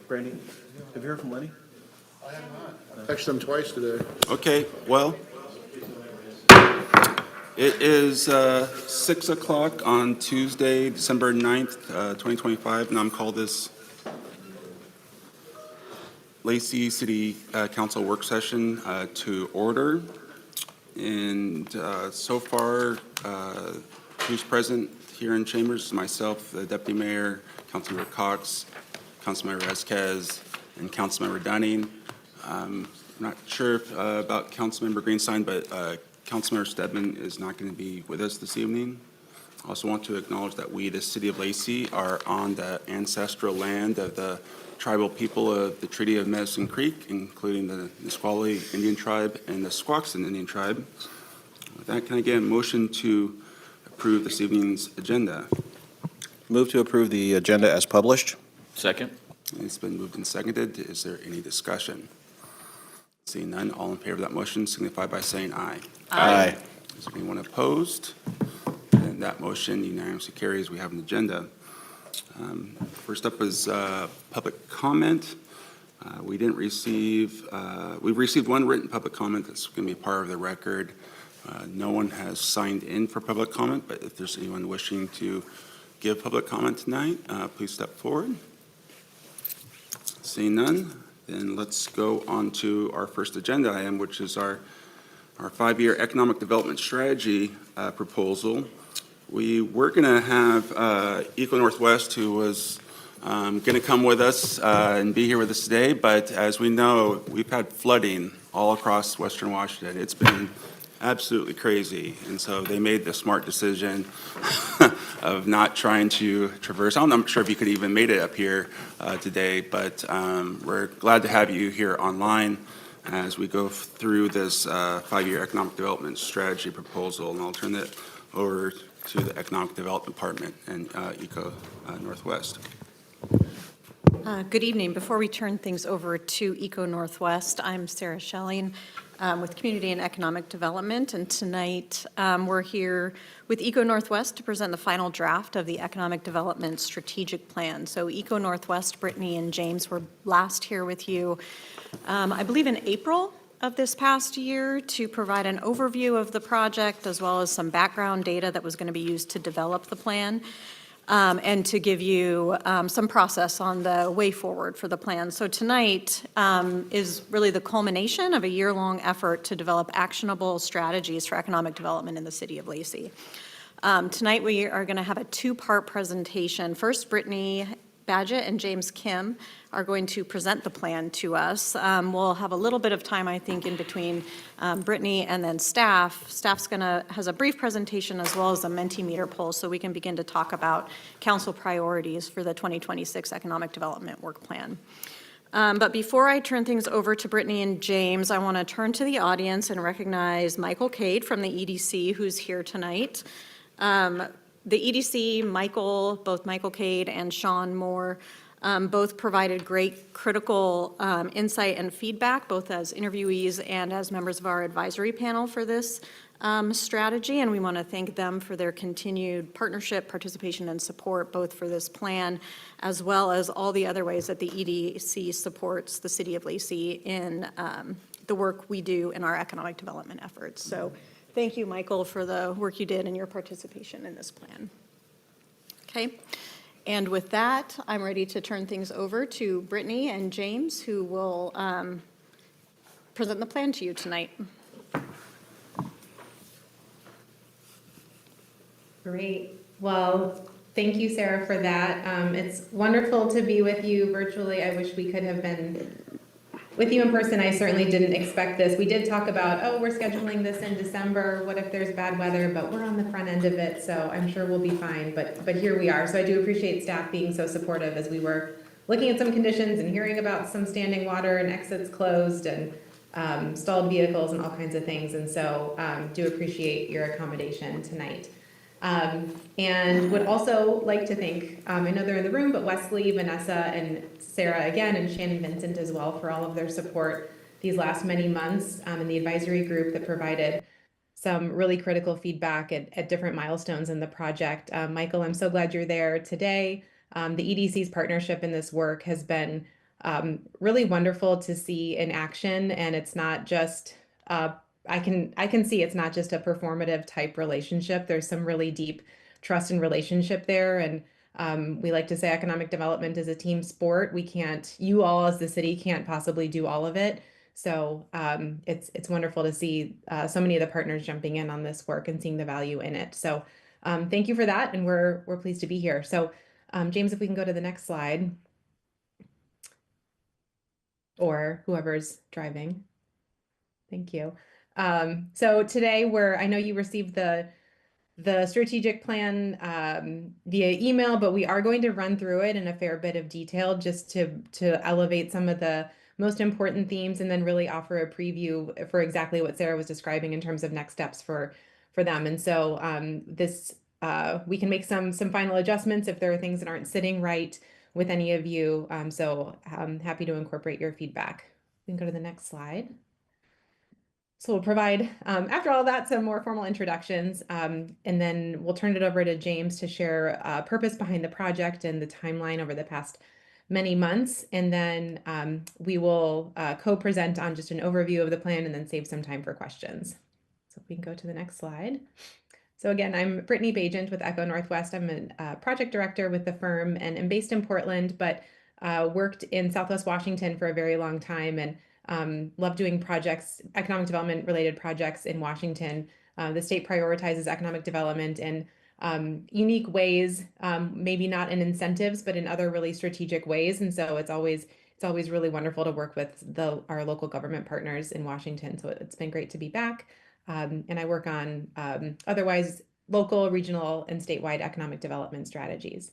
Brandy, have you heard from Lenny? I have not. I've texted them twice today. Okay, well, it is 6 o'clock on Tuesday, December 9th, 2025, and I'm called this Lacey City Council work session to order. And so far, who's present here in chambers is myself, the Deputy Mayor, Councilmember Cox, Councilmember Vasquez, and Councilmember Dunning. I'm not sure about Councilmember Greenstein, but Councilmember Stedman is not going to be with us this evening. I also want to acknowledge that we, the City of Lacey, are on the ancestral land of the tribal people of the Treaty of Medicine Creek, including the Nisqually Indian Tribe and the Squaxin Indian Tribe. With that, can I get a motion to approve this evening's agenda? Move to approve the agenda as published. Second. It's been moved and seconded. Is there any discussion? Seeing none, all in favor of that motion signify by saying aye. Aye. Is there anyone opposed? Then that motion unanimously carries. We have an agenda. First up is public comment. We've received one written public comment that's going to be part of the record. No one has signed in for public comment, but if there's anyone wishing to give public comment tonight, please step forward. Seeing none, then let's go on to our first agenda item, which is our 5-year economic development strategy proposal. We were going to have Eco Northwest, who was going to come with us and be here with us today, but as we know, we've had flooding all across Western Washington. It's been absolutely crazy, and so they made the smart decision of not trying to traverse. I'm not sure if you could even made it up here today, but we're glad to have you here online as we go through this 5-year economic development strategy proposal, and I'll turn that over to the Economic Development Department and Eco Northwest. Good evening. Before we turn things over to Eco Northwest, I'm Sarah Schelling with Community and Economic Development, and tonight we're here with Eco Northwest to present the final draft of the Economic Development Strategic Plan. So Eco Northwest, Brittany and James were last here with you, I believe in April of this past year, to provide an overview of the project as well as some background data that was going to be used to develop the plan. And to give you some process on the way forward for the plan. So tonight is really the culmination of a year-long effort to develop actionable strategies for economic development in the city of Lacey. Tonight we are going to have a 2-part presentation. First, Brittany Badgett and James Kim are going to present the plan to us. We'll have a little bit of time, I think, in between Brittany and then staff. Staff's has a brief presentation as well as a Mentimeter poll, so we can begin to talk about council priorities for the 2026 Economic Development Work Plan. But before I turn things over to Brittany and James, I want to turn to the audience and recognize Michael Cade from the EDC, who's here tonight. The EDC, both Michael Cade and Sean Moore, both provided great critical insight and feedback, both as interviewees and as members of our advisory panel for this strategy, and we want to thank them for their continued partnership, participation, and support, both for this plan, as well as all the other ways that the EDC supports the City of Lacey in the work we do in our economic development efforts. So thank you, Michael, for the work you did and your participation in this plan. Okay. And with that, I'm ready to turn things over to Brittany and James, who will present the plan to you tonight. Great. Well, thank you, Sarah, for that. It's wonderful to be with you virtually. I wish we could have been with you in person. I certainly didn't expect this. We did talk about, oh, we're scheduling this in December. What if there's bad weather? But we're on the front end of it, so I'm sure we'll be fine. But here we are. So I do appreciate staff being so supportive as we were looking at some conditions and hearing about some standing water and exits closed and stalled vehicles and all kinds of things. And so do appreciate your accommodation tonight. And would also like to thank, I know they're in the room, but Wesley, Vanessa, and Sarah again, and Shannon Vincent as well for all of their support these last many months, and the advisory group that provided some really critical feedback at different milestones in the project. Michael, I'm so glad you're there today. The EDC's partnership in this work has been really wonderful to see in action. And it's not just, I can see it's not just a performative type relationship. There's some really deep trust and relationship there. And we like to say economic development is a team sport. We can't, you all as the city can't possibly do all of it. So it's wonderful to see so many of the partners jumping in on this work and seeing the value in it. So thank you for that, and we're pleased to be here. So James, if we can go to the next slide, or whoever's driving. Thank you. So today I know you received the strategic plan via email, but we are going to run through it in a fair bit of detail just to elevate some of the most important themes and then really offer a preview for exactly what Sarah was describing in terms of next steps for them. And so we can make some final adjustments if there are things that aren't sitting right with any of you. So I'm happy to incorporate your feedback. We can go to the next slide. So we'll provide, after all that, some more formal introductions, and then we'll turn it over to James to share purpose behind the project and the timeline over the past many months. And then we will co-present on just an overview of the plan and then save some time for questions. So if we can go to the next slide. So again, I'm Brittany Bajent with Echo Northwest. I'm a project director with the firm and I'm based in Portland, but worked in Southwest Washington for a very long time and love doing projects, economic development related projects in Washington. The state prioritizes economic development in unique ways, maybe not in incentives, but in other really strategic ways. And so it's always really wonderful to work with our local government partners in Washington. So it's been great to be back. And I work on otherwise local, regional, and statewide economic development strategies.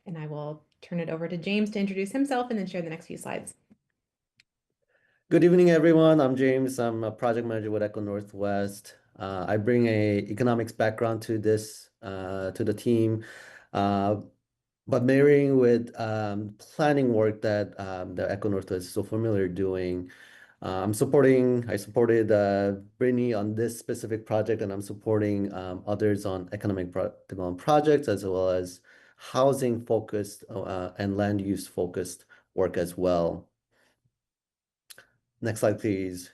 And I will turn it over to James to introduce himself and then share the next few slides. Good evening, everyone. I'm James. I'm a project manager with Echo Northwest. I bring a economics background to the team, but marrying with planning work that the Echo Northwest is so familiar doing. I supported Brittany on this specific project, and I'm supporting others on economic development projects, as well as housing focused and land use focused work as well. Next slide, please.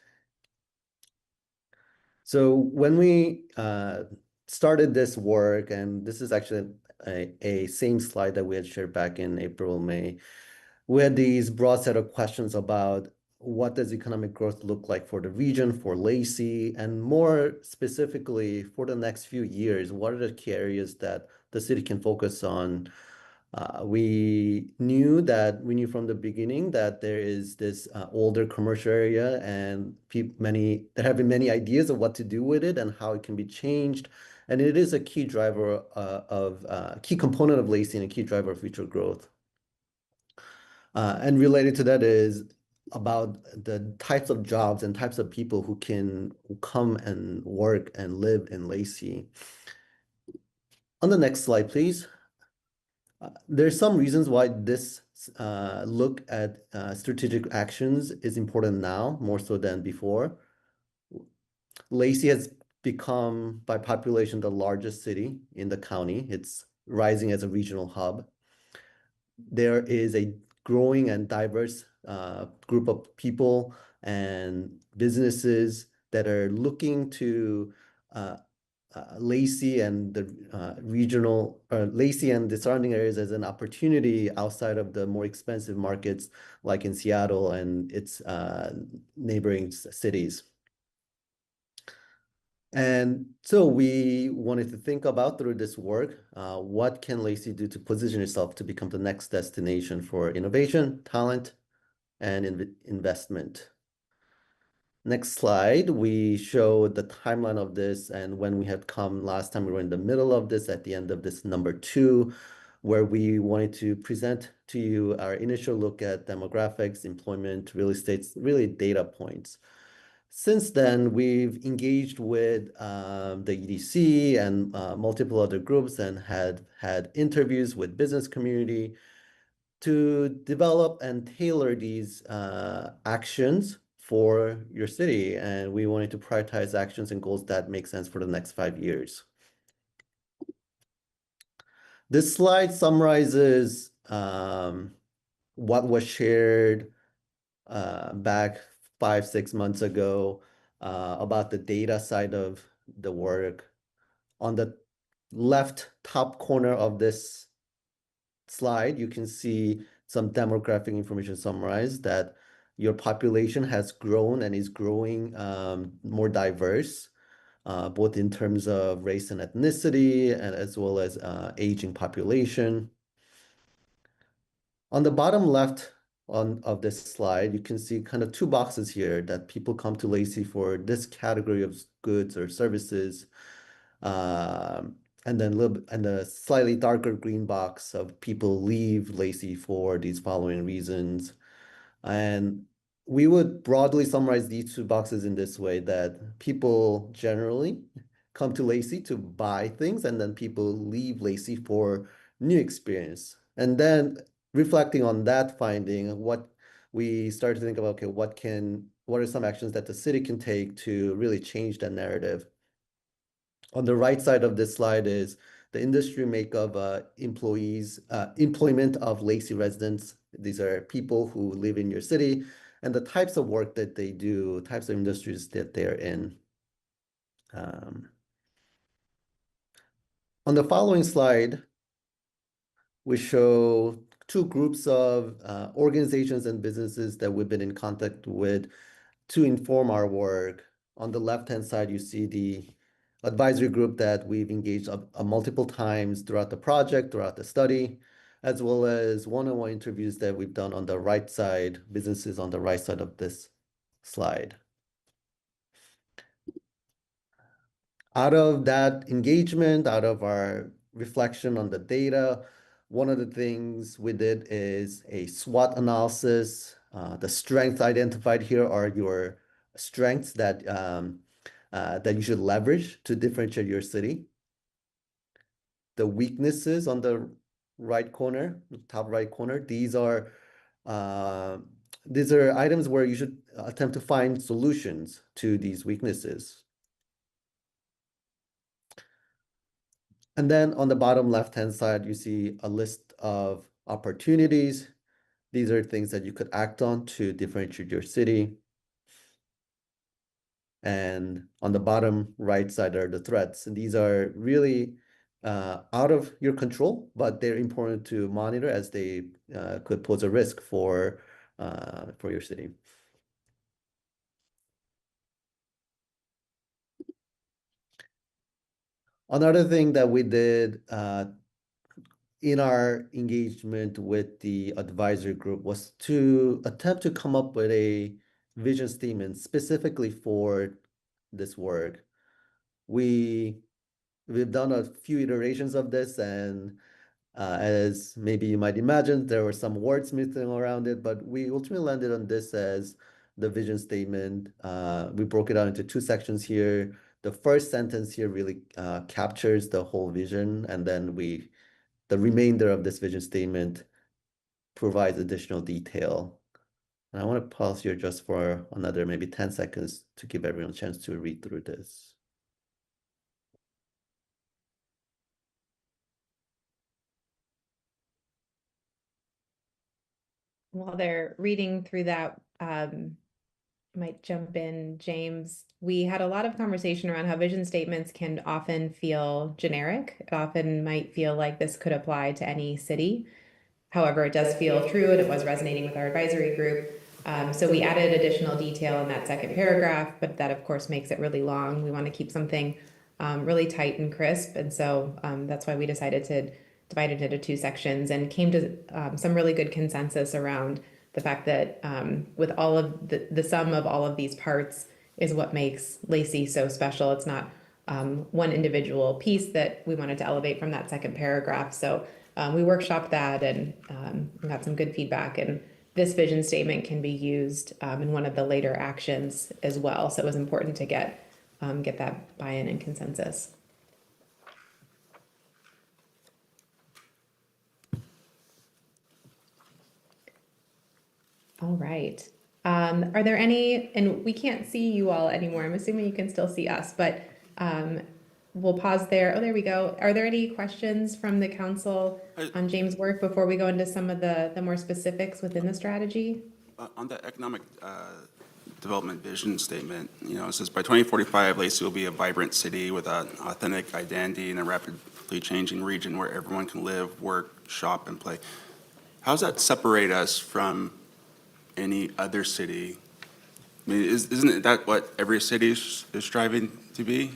So when we started this work, and this is actually a same slide that we had shared back in April, May, we had these broad set of questions about what does economic growth look like for the region, for Lacey, and more specifically for the next few years, what are the key areas that the city can focus on? We knew from the beginning that there is this older commercial area, and there have been many ideas of what to do with it and how it can be changed. And it is a key driver key component of Lacey and a key driver of future growth. And related to that is about the types of jobs and types of people who can come and work and live in Lacey. On the next slide, please. There's some reasons why this look at strategic actions is important now, more so than before. Lacey has become, by population, the largest city in the county. It's rising as a regional hub. There is a growing and diverse group of people and businesses that are looking to Lacey and the Lacey and the surrounding areas as an opportunity outside of the more expensive markets like in Seattle and its neighboring cities. And so we wanted to think about through this work, what can Lacey do to position itself to become the next destination for innovation, talent, and investment. Next slide, we show the timeline of this, and when we had come last time, we were in the middle of this at the end of this number 2, where we wanted to present to you our initial look at demographics, employment, real estate, really data points. Since then, we've engaged with the EDC and multiple other groups and had interviews with business community to develop and tailor these actions for your city. And we wanted to prioritize actions and goals that make sense for the next 5 years. This slide summarizes what was shared back 5, 6 months ago about the data side of the work. On the left top corner of this slide, you can see some demographic information summarized that your population has grown and is growing more diverse, both in terms of race and ethnicity, and as well as aging population. On the bottom left of this slide, you can see kind of two boxes here that people come to Lacey for this category of goods or services. And then a slightly darker green box of people leave Lacey for these following reasons. And we would broadly summarize these two boxes in this way, that people generally come to Lacey to buy things, and then people leave Lacey for new experience. And then reflecting on that finding, what we started to think about, okay, what are some actions that the city can take to really change that narrative? On the right side of this slide is the industry makeup of employment of Lacey residents. These are people who live in your city and the types of work that they do, types of industries that they're in. On the following slide, we show two groups of organizations and businesses that we've been in contact with to inform our work. On the left-hand side, you see the advisory group that we've engaged multiple times throughout the project, throughout the study, as well as one-on-one interviews that we've done on the right side, businesses on the right side of this slide. Out of that engagement, out of our reflection on the data, one of the things we did is a SWOT analysis. The strengths identified here are your strengths that you should leverage to differentiate your city. The weaknesses on the right corner, top right corner, these are items where you should attempt to find solutions to these weaknesses. And then on the bottom left-hand side, you see a list of opportunities. These are things that you could act on to differentiate your city. And on the bottom right side are the threats. And these are really out of your control, but they're important to monitor as they could pose a risk for your city. Another thing that we did in our engagement with the advisory group was to attempt to come up with a vision statement specifically for this work. We've done a few iterations of this, and as maybe you might imagine, there were some wordsmithing around it, but we ultimately landed on this as the vision statement. We broke it out into two sections here. The first sentence here really captures the whole vision, and then the remainder of this vision statement provides additional detail. And I want to pause here just for another maybe 10 seconds to give everyone a chance to read through this. While they're reading through that, might jump in, James. We had a lot of conversation around how vision statements can often feel generic. It often might feel like this could apply to any city. However, it does feel true, and it was resonating with our advisory group. So we added additional detail in that second paragraph, but that of course makes it really long. We want to keep something really tight and crisp. And so that's why we decided to divide it into two sections and came to some really good consensus around the fact that with all of the sum of all of these parts is what makes Lacey so special. It's not one individual piece that we wanted to elevate from that second paragraph. So we workshopped that and got some good feedback. And this vision statement can be used in one of the later actions as well. So it was important to get that buy-in and consensus. All right. Are there any, and we can't see you all anymore. I'm assuming you can still see us, but we'll pause there. Oh, there we go. Are there any questions from the council on James' work before we go into some of the more specifics within the strategy? On the economic development vision statement, it says by 2045, Lacey will be a vibrant city with an authentic identity in a rapidly changing region where everyone can live, work, shop, and play. How does that separate us from any other city? I mean, isn't that what every city is striving to be?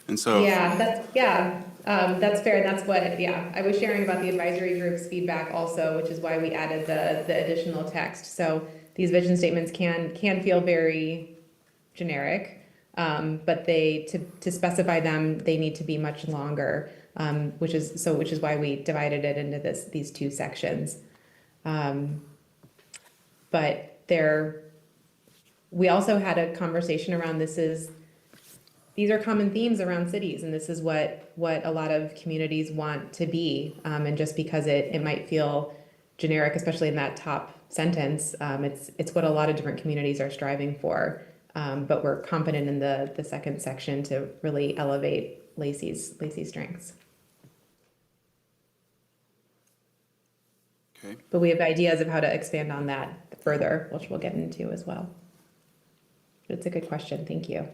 And so. Yeah, that's fair. That's what, I was sharing about the advisory group's feedback also, which is why we added the additional text. So these vision statements can feel very generic, but to specify them, they need to be much longer, which is why we divided it into these two sections. But we also had a conversation around these are common themes around cities, and this is what a lot of communities want to be. And just because it might feel generic, especially in that top sentence, it's what a lot of different communities are striving for. But we're confident in the second section to really elevate Lacey's strengths. Okay. But we have ideas of how to expand on that further, which we'll get into as well. But it's a good question. Thank you.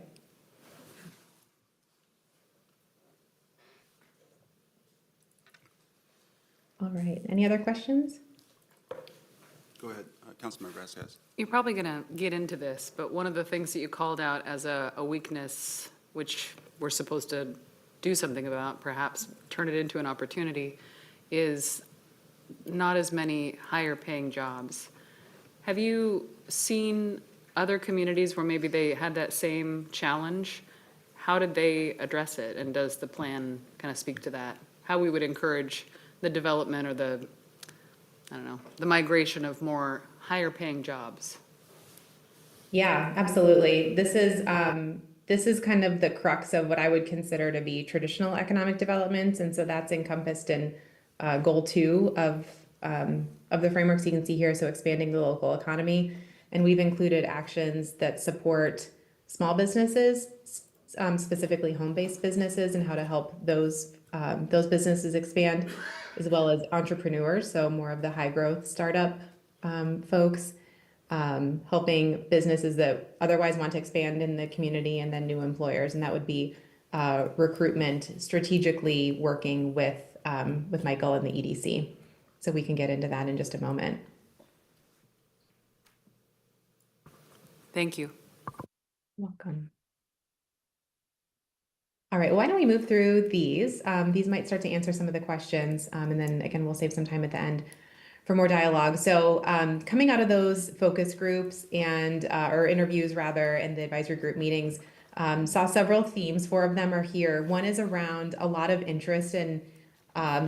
All right. Any other questions? Go ahead, Councilmember Vasquez. You're probably going to get into this, but one of the things that you called out as a weakness, which we're supposed to do something about, perhaps turn it into an opportunity, is not as many higher paying jobs. Have you seen other communities where maybe they had that same challenge? How did they address it? And does the plan kind of speak to that? How we would encourage the development or the migration of more higher paying jobs? Yeah, absolutely. This is kind of the crux of what I would consider to be traditional economic development. And so that's encompassed in goal 2 of the frameworks you can see here. So expanding the local economy. And we've included actions that support small businesses, specifically home-based businesses, and how to help those businesses expand, as well as entrepreneurs. So more of the high growth startup folks, helping businesses that otherwise want to expand in the community, and then new employers. And that would be recruitment, strategically working with Michael and the EDC. So we can get into that in just a moment. Thank you. Welcome. All right, why don't we move through these? These might start to answer some of the questions, and then again, we'll save some time at the end for more dialogue. So coming out of those focus groups or interviews rather, and the advisory group meetings, saw several themes. 4 of them are here. One is around a lot of interest and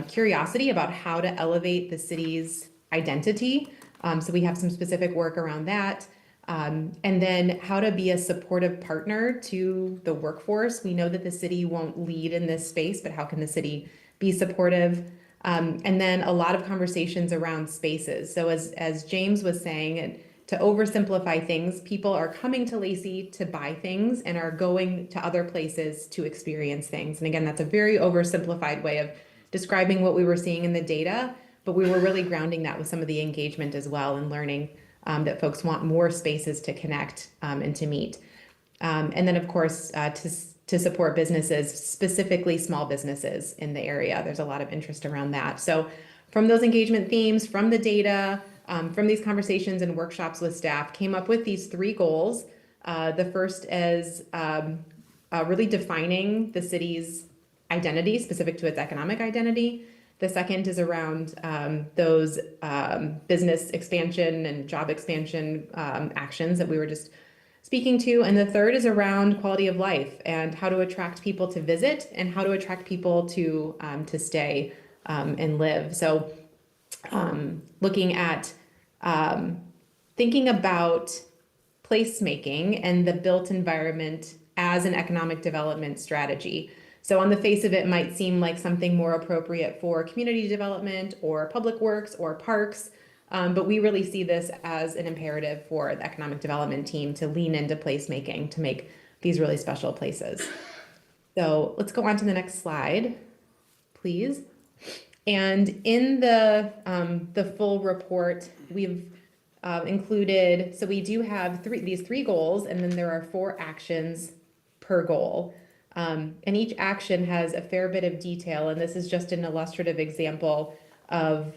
curiosity about how to elevate the city's identity. So we have some specific work around that. And then how to be a supportive partner to the workforce. We know that the city won't lead in this space, but how can the city be supportive? And then a lot of conversations around spaces. So as James was saying, to oversimplify things, people are coming to Lacey to buy things and are going to other places to experience things. And again, that's a very oversimplified way of describing what we were seeing in the data, but we were really grounding that with some of the engagement as well, and learning that folks want more spaces to connect and to meet. And then, of course, to support businesses, specifically small businesses in the area. There's a lot of interest around that. So from those engagement themes, from the data, from these conversations and workshops with staff, came up with these 3 goals. The first is really defining the city's identity specific to its economic identity. The second is around those business expansion and job expansion actions that we were just speaking to. And the third is around quality of life and how to attract people to visit and how to attract people to stay and live. So looking at thinking about placemaking and the built environment as an economic development strategy. So on the face of it might seem like something more appropriate for community development or public works or parks, but we really see this as an imperative for the economic development team to lean into placemaking to make these really special places. So let's go on to the next slide, please. And in the full report, we've included, so we do have these three goals, and then there are 4 actions per goal. And each action has a fair bit of detail, and this is just an illustrative example of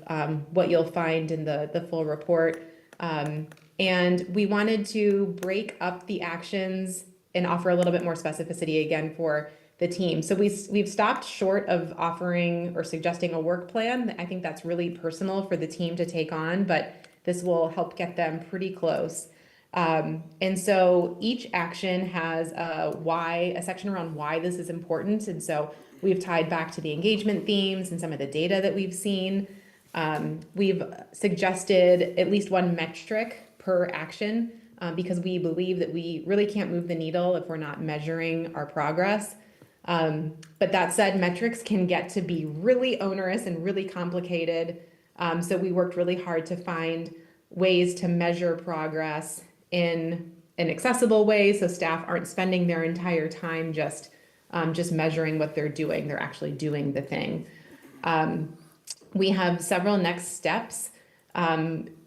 what you'll find in the full report. And we wanted to break up the actions and offer a little bit more specificity again for the team. So we've stopped short of offering or suggesting a work plan. I think that's really personal for the team to take on, but this will help get them pretty close. And so each action has a section around why this is important. And so we've tied back to the engagement themes and some of the data that we've seen. We've suggested at least one metric per action because we believe that we really can't move the needle if we're not measuring our progress. But that said, metrics can get to be really onerous and really complicated. So we worked really hard to find ways to measure progress in an accessible way so staff aren't spending their entire time just measuring what they're doing. They're actually doing the thing. We have several next steps,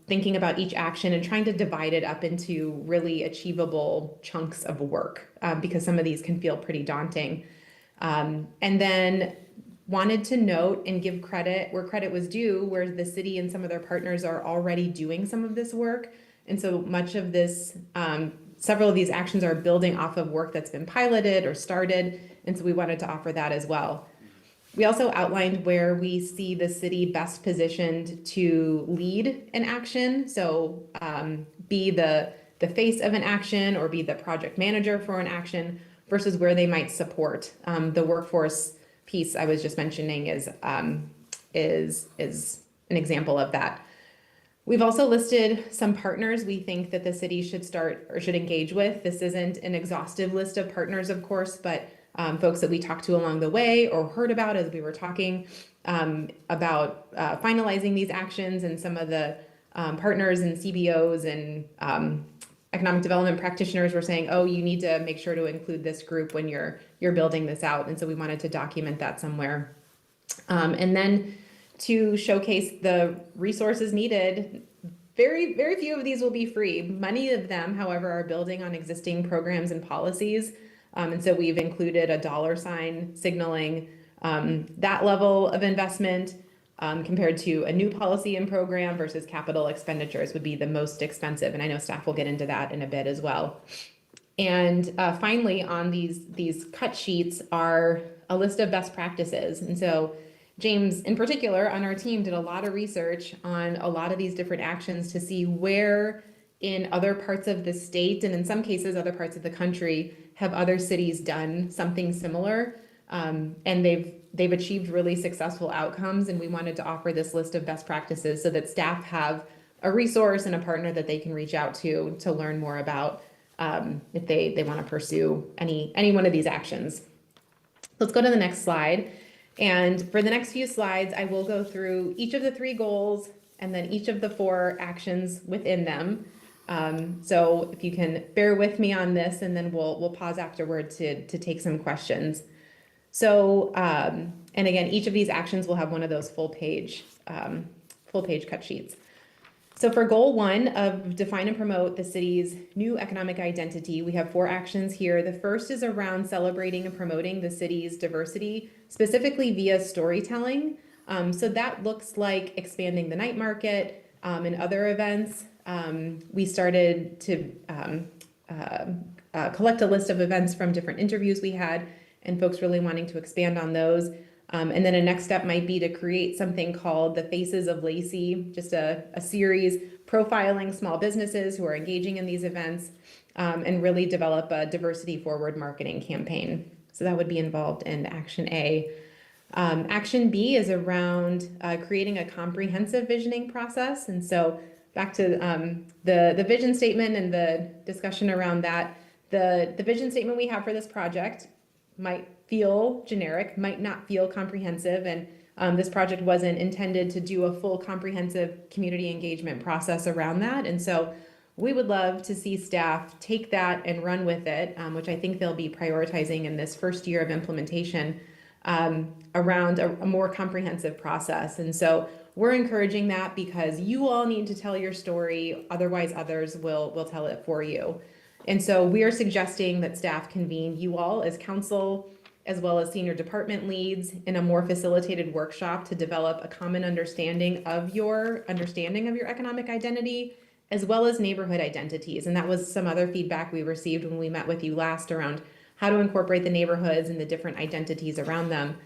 thinking about each action and trying to divide it up into really achievable chunks of work because some of these can feel pretty daunting. And then wanted to note and give credit where credit was due, where the city and some of their partners are already doing some of this work. And so much of this, several of these actions are building off of work that's been piloted or started. And so we wanted to offer that as well. We also outlined where we see the city best positioned to lead an action. So be the face of an action or be the project manager for an action versus where they might support. The workforce piece I was just mentioning is an example of that. We've also listed some partners we think that the city should start or should engage with. This isn't an exhaustive list of partners, of course, but folks that we talked to along the way or heard about as we were talking about finalizing these actions, and some of the partners and CBOs and economic development practitioners were saying, oh, you need to make sure to include this group when you're building this out. And so we wanted to document that somewhere. And then to showcase the resources needed, very, very few of these will be free. Many of them, however, are building on existing programs and policies. And so we've included a $ signaling that level of investment compared to a new policy and program versus capital expenditures would be the most expensive. And I know staff will get into that in a bit as well. And finally, on these cut sheets are a list of best practices. And so James, in particular, on our team did a lot of research on a lot of these different actions to see where in other parts of the state, and in some cases other parts of the country, have other cities done something similar. And they've achieved really successful outcomes. And we wanted to offer this list of best practices so that staff have a resource and a partner that they can reach out to learn more about if they want to pursue any one of these actions. Let's go to the next slide. And for the next few slides, I will go through each of the 3 goals and then each of the 4 actions within them. So if you can bear with me on this, and then we'll pause afterward to take some questions. So, and again, each of these actions will have one of those full page cut sheets. So for goal 1 of define and promote the city's new economic identity, we have 4 actions here. The first is around celebrating and promoting the city's diversity, specifically via storytelling. So that looks like expanding the night market and other events. We started to collect a list of events from different interviews we had, and folks really wanting to expand on those. And then a next step might be to create something called the Faces of Lacey, just a series profiling small businesses who are engaging in these events, and really develop a diversity forward marketing campaign. So that would be involved in action A. Action B is around creating a comprehensive visioning process. And so back to the vision statement and the discussion around that, the vision statement we have for this project might feel generic, might not feel comprehensive, and this project wasn't intended to do a full comprehensive community engagement process around that. And so we would love to see staff take that and run with it, which I think they'll be prioritizing in this first year of implementation, around a more comprehensive process. And so we're encouraging that because you all need to tell your story, otherwise others will tell it for you. And so we are suggesting that staff convene you all as council, as well as senior department leads, in a more facilitated workshop to develop a common understanding of your economic identity, as well as neighborhood identities. And that was some other feedback we received when we met with you last around how to incorporate the neighborhoods and the different identities around them.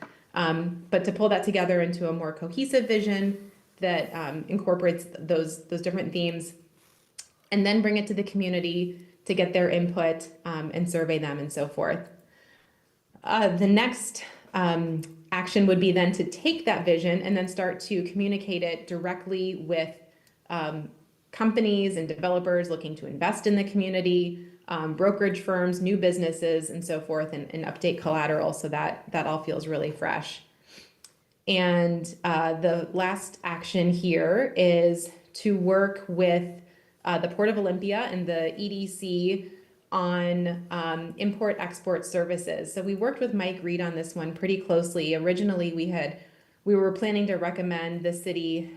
But to pull that together into a more cohesive vision that incorporates those different themes, and then bring it to the community to get their input and survey them and so forth. The next action would be then to take that vision and then start to communicate it directly with companies and developers looking to invest in the community, brokerage firms, new businesses, and so forth, and update collateral so that all feels really fresh. And the last action here is to work with the Port of Olympia and the EDC on import-export services. So we worked with Mike Reed on this one pretty closely. Originally, we were planning to recommend the city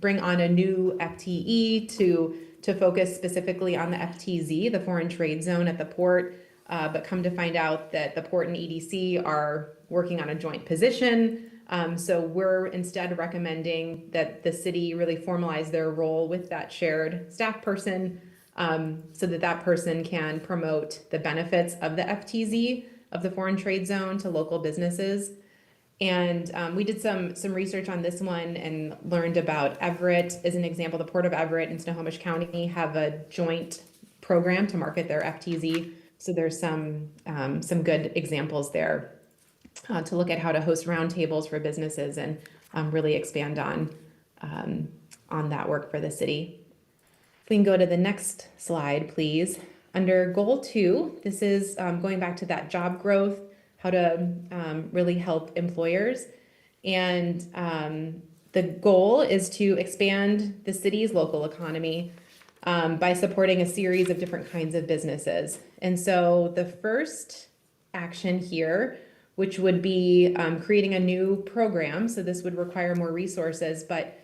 bring on a new FTE to focus specifically on the FTZ, the foreign trade zone at the port, but come to find out that the port and EDC are working on a joint position. So we're instead recommending that the city really formalize their role with that shared staff person, so that person can promote the benefits of the FTZ, of the foreign trade zone, to local businesses. And we did some research on this one and learned about Everett as an example. The Port of Everett and Snohomish County have a joint program to market their FTZ. So there's some good examples there to look at how to host roundtables for businesses and really expand on that work for the city. If we can go to the next slide, please. Under Goal 2, this is going back to that job growth, how to really help employers. And the goal is to expand the city's local economy by supporting a series of different kinds of businesses. And so the first action here, which would be creating a new program, so this would require more resources, but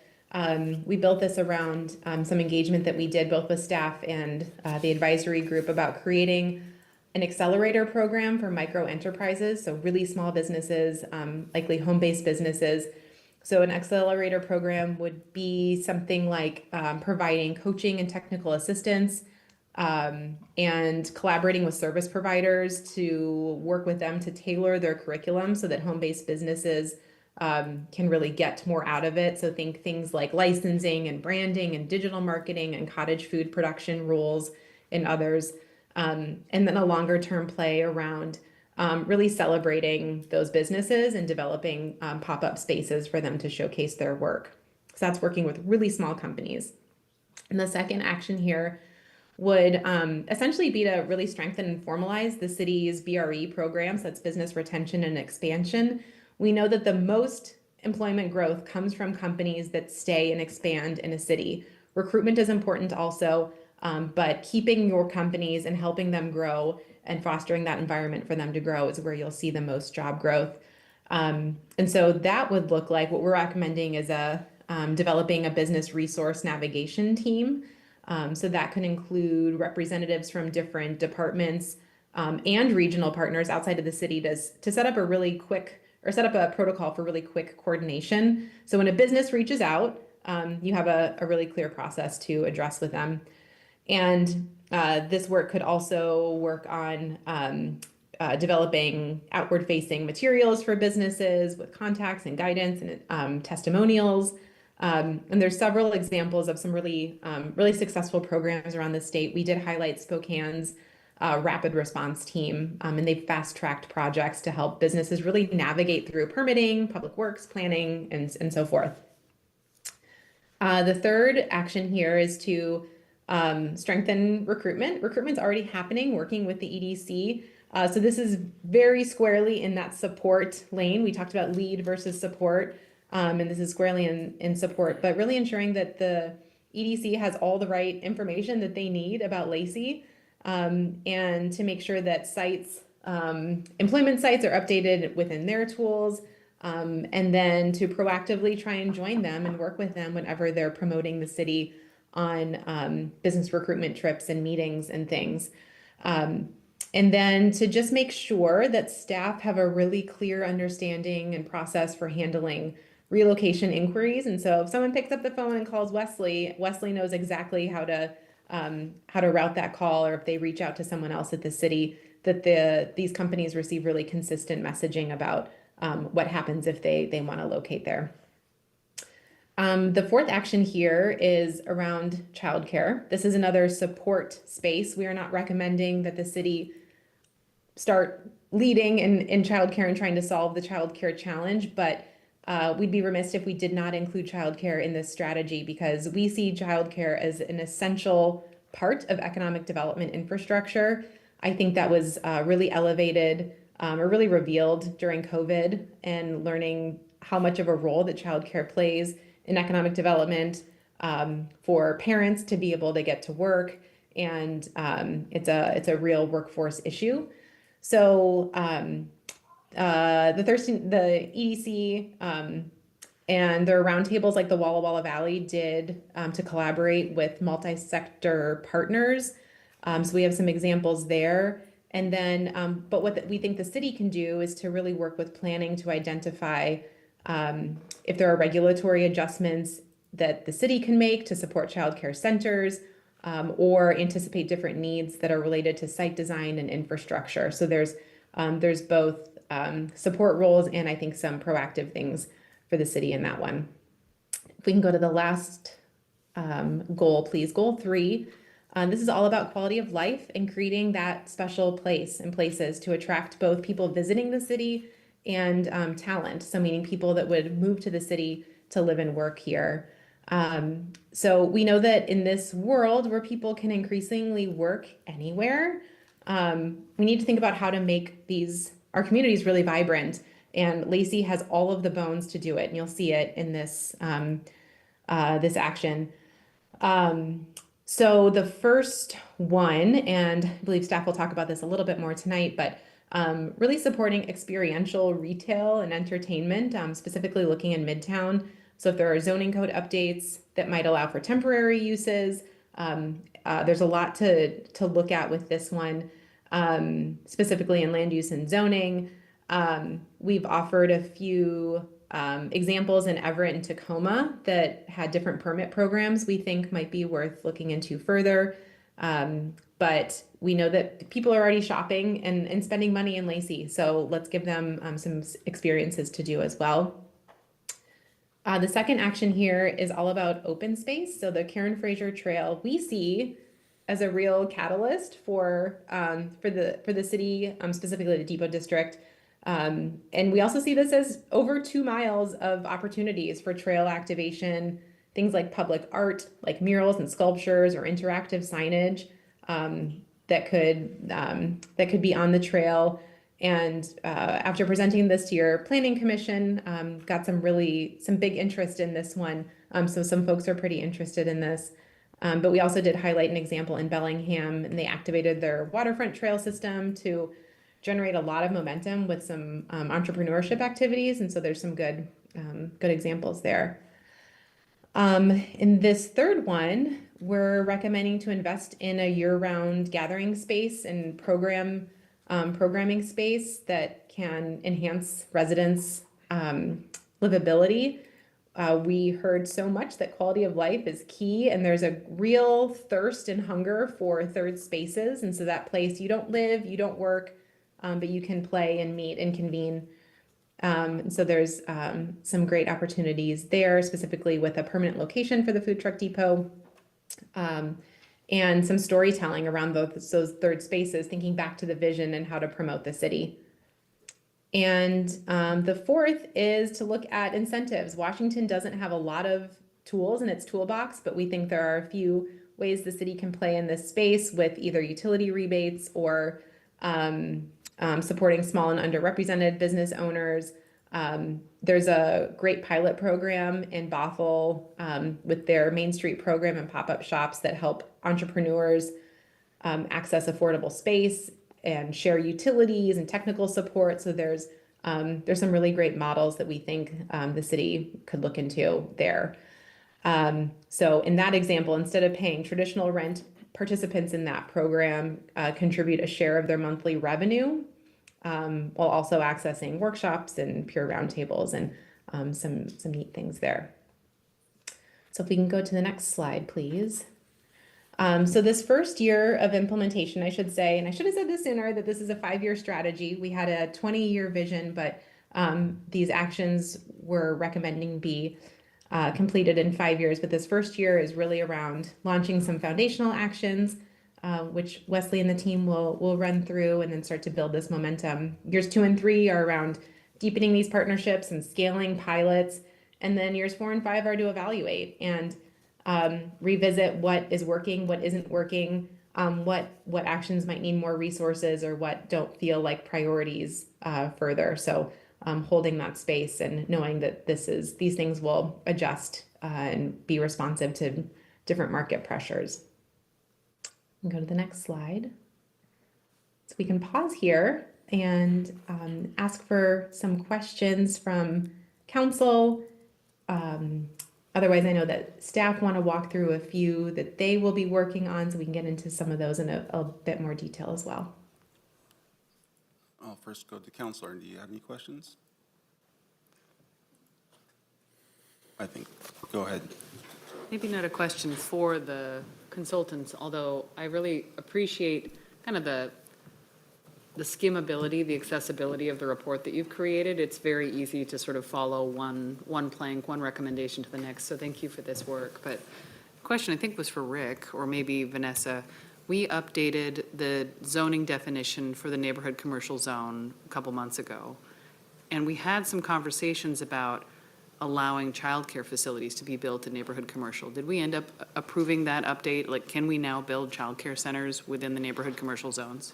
we built this around some engagement that we did both with staff and the advisory group about creating an accelerator program for micro enterprises, so really small businesses, likely home-based businesses. So an accelerator program would be something like providing coaching and technical assistance, and collaborating with service providers to work with them to tailor their curriculum so that home-based businesses can really get more out of it. So think things like licensing and branding and digital marketing and cottage food production rules and others. And then a longer term play around really celebrating those businesses and developing pop-up spaces for them to showcase their work. So that's working with really small companies. And the second action here would essentially be to really strengthen and formalize the city's BRE programs, that's business retention and expansion. We know that the most employment growth comes from companies that stay and expand in a city. Recruitment is important also, but keeping your companies and helping them grow and fostering that environment for them to grow is where you'll see the most job growth. And so that would look like what we're recommending is developing a business resource navigation team. So that can include representatives from different departments and regional partners outside of the city to set up a protocol for really quick coordination. So when a business reaches out, you have a really clear process to address with them. And this work could also work on developing outward-facing materials for businesses with contacts and guidance and testimonials. And there's several examples of some really successful programs around the state. We did highlight Spokane's rapid response team, and they've fast-tracked projects to help businesses really navigate through permitting, public works, planning, and so forth. The third action here is to strengthen recruitment. Recruitment's already happening, working with the EDC. So this is very squarely in that support lane. We talked about lead versus support, and this is squarely in support, but really ensuring that the EDC has all the right information that they need about Lacey, and to make sure that sites, employment sites are updated within their tools, and then to proactively try and join them and work with them whenever they're promoting the city on business recruitment trips and meetings and things. And then to just make sure that staff have a really clear understanding and process for handling relocation inquiries. And so if someone picks up the phone and calls Wesley, Wesley knows exactly how to route that call, or if they reach out to someone else at the city, that these companies receive really consistent messaging about what happens if they want to locate there. The fourth action here is around childcare. This is another support space. We are not recommending that the city start leading in childcare and trying to solve the childcare challenge, but we'd be remiss if we did not include childcare in this strategy, because we see childcare as an essential part of economic development infrastructure. I think that was really elevated or really revealed during COVID, and learning how much of a role that childcare plays in economic development for parents to be able to get to work, and it's a real workforce issue. So the EDC and their roundtables like the Walla Walla Valley did to collaborate with multi-sector partners. So we have some examples there. And then, but what we think the city can do is to really work with planning to identify if there are regulatory adjustments that the city can make to support childcare centers, or anticipate different needs that are related to site design and infrastructure. So there's both support roles and I think some proactive things for the city in that one. If we can go to the last goal, please, goal 3. This is all about quality of life and creating that special place and places to attract both people visiting the city and talent. So meaning people that would move to the city to live and work here. So we know that in this world where people can increasingly work anywhere, we need to think about how to make our communities really vibrant. And Lacey has all of the bones to do it, and you'll see it in this this action. So the first one, and I believe staff will talk about this a little bit more tonight, but really supporting experiential retail and entertainment, specifically looking in Midtown. So if there are zoning code updates that might allow for temporary uses, there's a lot to look at with this one, specifically in land use and zoning. We've offered a few examples in Everett and Tacoma that had different permit programs we think might be worth looking into further. But we know that people are already shopping and spending money in Lacey, so let's give them some experiences to do as well. The second action here is all about open space. So the Karen Fraser Trail we see as a real catalyst for the city, specifically the Depot District. And we also see this as over 2 miles of opportunities for trail activation, things like public art, like murals and sculptures, or interactive signage that could be on the trail. And after presenting this to your planning commission, got some big interest in this one. So some folks are pretty interested in this. But we also did highlight an example in Bellingham, and they activated their waterfront trail system to generate a lot of momentum with some entrepreneurship activities. And so there's some good examples there. In this third one, we're recommending to invest in a year-round gathering space and programming space that can enhance residents' livability. We heard so much that quality of life is key, and there's a real thirst and hunger for third spaces. And so that place, you don't live, you don't work, but you can play and meet and convene. So there's some great opportunities there, specifically with a permanent location for the food truck depot, and some storytelling around those third spaces, thinking back to the vision and how to promote the city. And the fourth is to look at incentives. Washington doesn't have a lot of tools in its toolbox, but we think there are a few ways the city can play in this space with either utility rebates or supporting small and underrepresented business owners, There's a great pilot program in Bothell with their Main Street program and pop-up shops that help entrepreneurs access affordable space and share utilities and technical support. So there's some really great models that we think the city could look into there. So in that example, instead of paying traditional rent, participants in that program contribute a share of their monthly revenue while also accessing workshops and peer roundtables and some neat things there. So if we can go to the next slide, please. So this first year of implementation, I should say, and I should have said this sooner, that this is a 5-year strategy. We had a 20-year vision, but these actions we're recommending be completed in 5 years. But this first year is really around launching some foundational actions, which Wesley and the team will run through and then start to build this momentum. Years 2 and 3 are around deepening these partnerships and scaling pilots. And then years 4 and 5 are to evaluate and revisit what is working, what isn't working, what actions might need more resources or what don't feel like priorities further. So holding that space and knowing that these things will adjust and be responsive to different market pressures. Go to the next slide. So we can pause here and ask for some questions from council. Otherwise, I know that staff want to walk through a few that they will be working on, so we can get into some of those in a bit more detail as well. I'll first go to Counselor. Do you have any questions? I think, go ahead. Maybe not a question for the consultants, although I really appreciate kind of the skimmability, the accessibility of the report that you've created. It's very easy to sort of follow one plank, one recommendation to the next, so thank you for this work. But the question I think was for Rick, or maybe Vanessa. We updated the zoning definition for the neighborhood commercial zone a couple months ago, and we had some conversations about allowing childcare facilities to be built in neighborhood commercial. Did we end up approving that update? Like, can we now build childcare centers within the neighborhood commercial zones?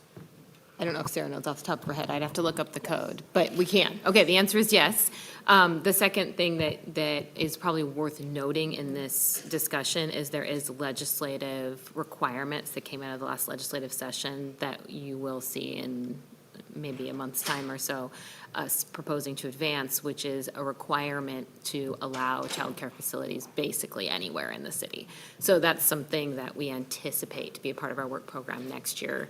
I don't know if Sarah knows off the top of her head. I'd have to look up the code, but we can. Okay, the answer is yes. The second thing that is probably worth noting in this discussion is there is legislative requirements that came out of the last legislative session that you will see in maybe a month's time or so, us proposing to advance, which is a requirement to allow childcare facilities basically anywhere in the city. So that's something that we anticipate to be a part of our work program next year,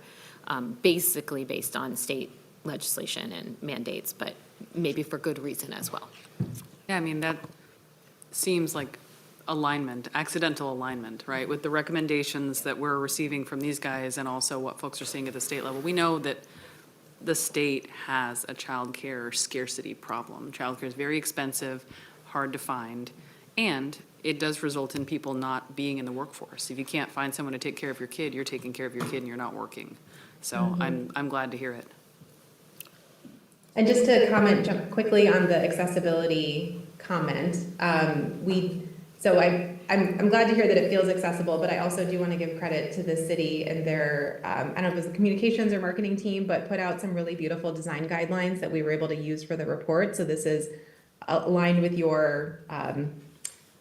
basically based on state legislation and mandates, but maybe for good reason as well. Yeah, I mean, that seems like alignment, accidental alignment, right? With the recommendations that we're receiving from these guys and also what folks are seeing at the state level. We know that the state has a childcare scarcity problem. Childcare is very expensive, hard to find, and it does result in people not being in the workforce. If you can't find someone to take care of your kid, you're taking care of your kid and you're not working. So I'm glad to hear it. And just to jump quickly on the accessibility comment, I'm glad to hear that it feels accessible, but I also do want to give credit to the city and their, I don't know if it was the communications or marketing team, but put out some really beautiful design guidelines that we were able to use for the report. So this is aligned with your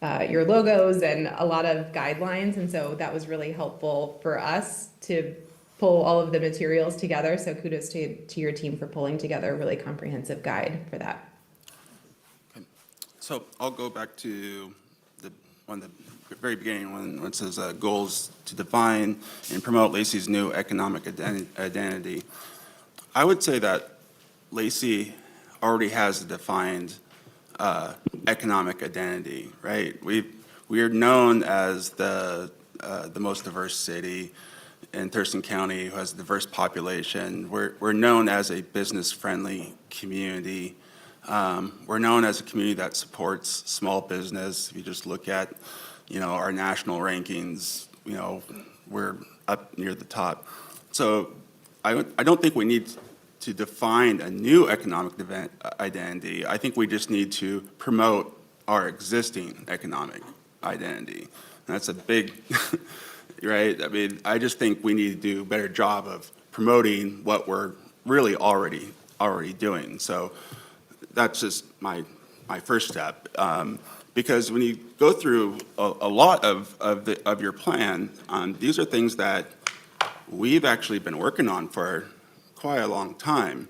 logos and a lot of guidelines. And so that was really helpful for us to pull all of the materials together. So kudos to your team for pulling together a really comprehensive guide for that. Okay. So I'll go back to the very beginning when it says goals to define and promote Lacey's new economic identity. I would say that Lacey already has a defined economic identity, right? We are known as the most diverse city in Thurston County, who has a diverse population. We're known as a business-friendly community. We're known as a community that supports small business. If you just look at, our national rankings, we're up near the top. So I don't think we need to define a new economic identity. I think we just need to promote our existing economic identity. And that's a big, right? I mean, I just think we need to do a better job of promoting what we're really already doing. So that's just my first step. Because when you go through a lot of your plan, these are things that we've actually been working on for quite a long time.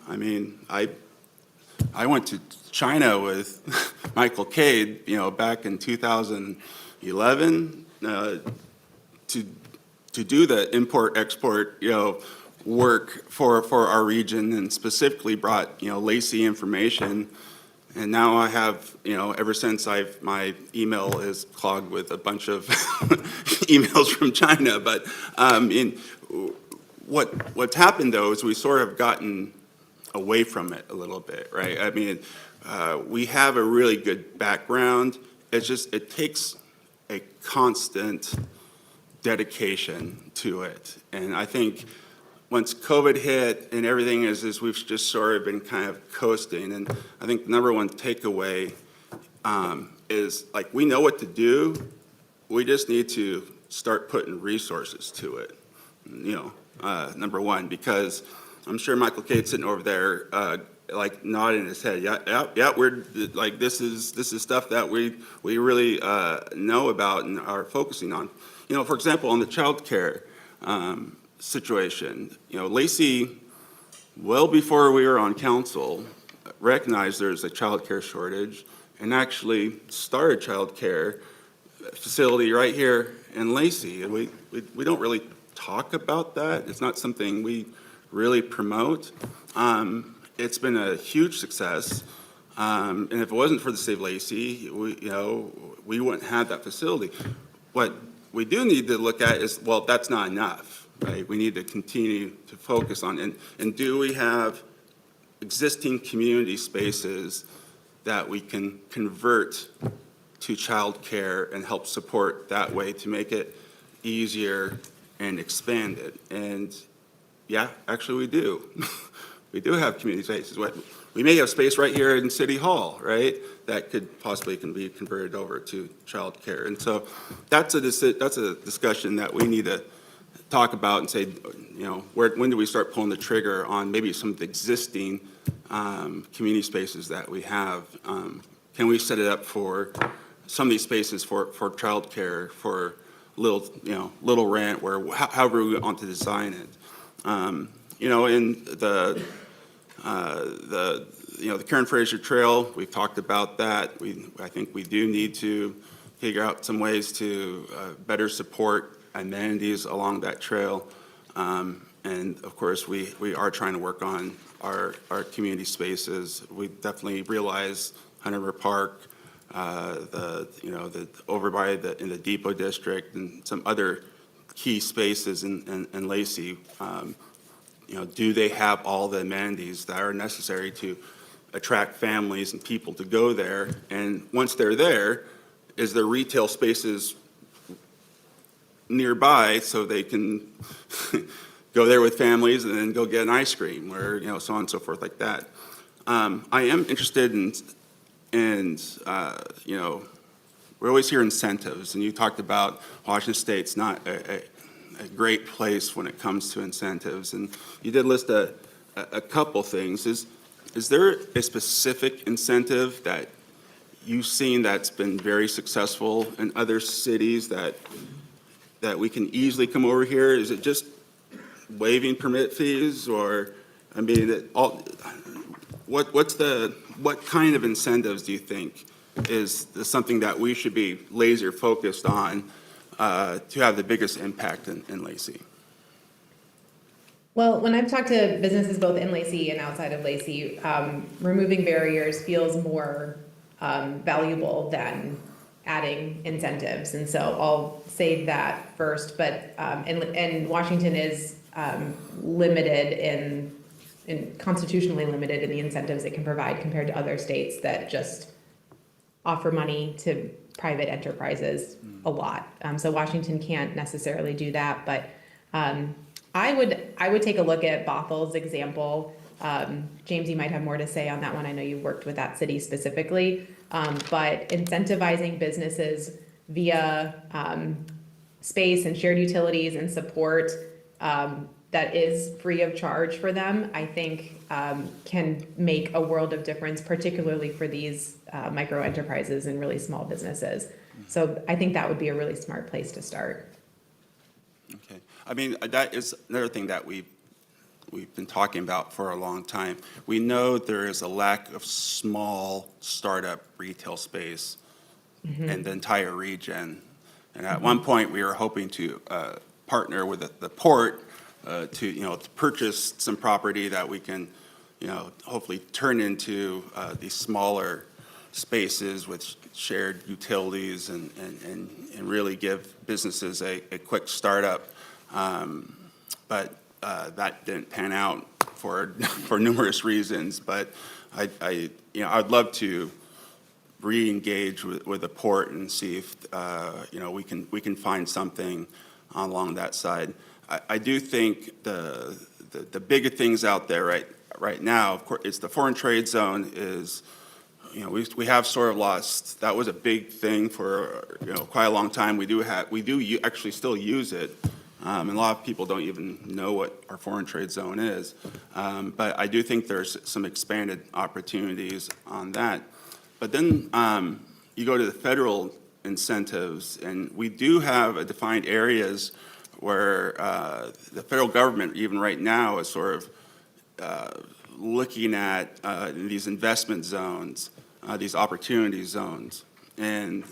I mean, I went to China with Michael Cade, back in 2011, to do the import-export, work for our region, and specifically brought, Lacey information. And now I have, ever since my email is clogged with a bunch of emails from China. But what's happened, though, is we sort of gotten away from it a little bit, right? I mean, we have a really good background. It's just, it takes a constant dedication to it. And I think once COVID hit and everything is we've just sort of been kind of coasting. And I think the number one takeaway is, like, we know what to do. We just need to start putting resources to it, number one, because I'm sure Michael Cade's sitting over there, like nodding his head. Yeah, we're like, this is stuff that we really know about and are focusing on. For example, on the child care situation, Lacey, well before we were on council, recognized there's a child care shortage and actually started child care facility right here in Lacey. And we don't really talk about that. It's not something we really promote. It's been a huge success. And if it wasn't for the Save Lacey, we wouldn't have that facility. What we do need to look at is, well, that's not enough, right? We need to continue to focus on, and do we have existing community spaces that we can convert to childcare and help support that way to make it easier and expand it? And yeah, actually we do. We do have community spaces. We may have space right here in City Hall, right, that could possibly can be converted over to childcare. And so that's a discussion that we need to talk about and say, when do we start pulling the trigger on maybe some of the existing community spaces that we have? Can we set it up for some of these spaces for childcare, for little rent, where however we want to design it? In the Karen Fraser Trail, we've talked about that. I think we do need to figure out some ways to better support amenities along that trail. And of course, we are trying to work on our community spaces. We definitely realize Hunter Park, the over by in the Depot District, and some other key spaces in Lacey. Do they have all the amenities that are necessary to attract families and people to go there? And once they're there, is there retail spaces nearby so they can go there with families and then go get an ice cream, or so on and so forth like that? I am interested in we always hear incentives, and you talked about Washington State's not a great place when it comes to incentives, and you did list a couple things. Is there a specific incentive that you've seen that's been very successful in other cities that we can easily come over here? Is it just waiving permit fees, or what kind of incentives do you think is something that we should be laser focused on to have the biggest impact in Lacey? Well, when I've talked to businesses both in Lacey and outside of Lacey, removing barriers feels more valuable than adding incentives. And so I'll say that first, but and Washington is limited in constitutionally limited in the incentives it can provide compared to other states that just offer money to private enterprises a lot. So Washington can't necessarily do that, but I would take a look at Bothel's example. James, you might have more to say on that one. I know you worked with that city specifically, but incentivizing businesses via space and shared utilities and support that is free of charge for them, I think can make a world of difference, particularly for these micro enterprises and really small businesses. So I think that would be a really smart place to start. Okay. I mean, that is another thing that we've been talking about for a long time. We know there is a lack of small startup retail space in the entire region. And at one point, we were hoping to partner with the port to purchase some property that we can, hopefully turn into these smaller spaces with shared utilities and really give businesses a quick startup. But that didn't pan out for numerous reasons. But I'd love to re-engage with the port and see if we can find something along that side. I do think the bigger things out there right now, of course, it's the foreign trade zone is. We have sort of lost. That was a big thing for quite a long time. We do actually still use it, and a lot of people don't even know what our foreign trade zone is. But I do think there's some expanded opportunities on that. But then you go to the federal incentives, and we do have defined areas where the federal government, even right now, is sort of looking at these investment zones. These opportunity zones. And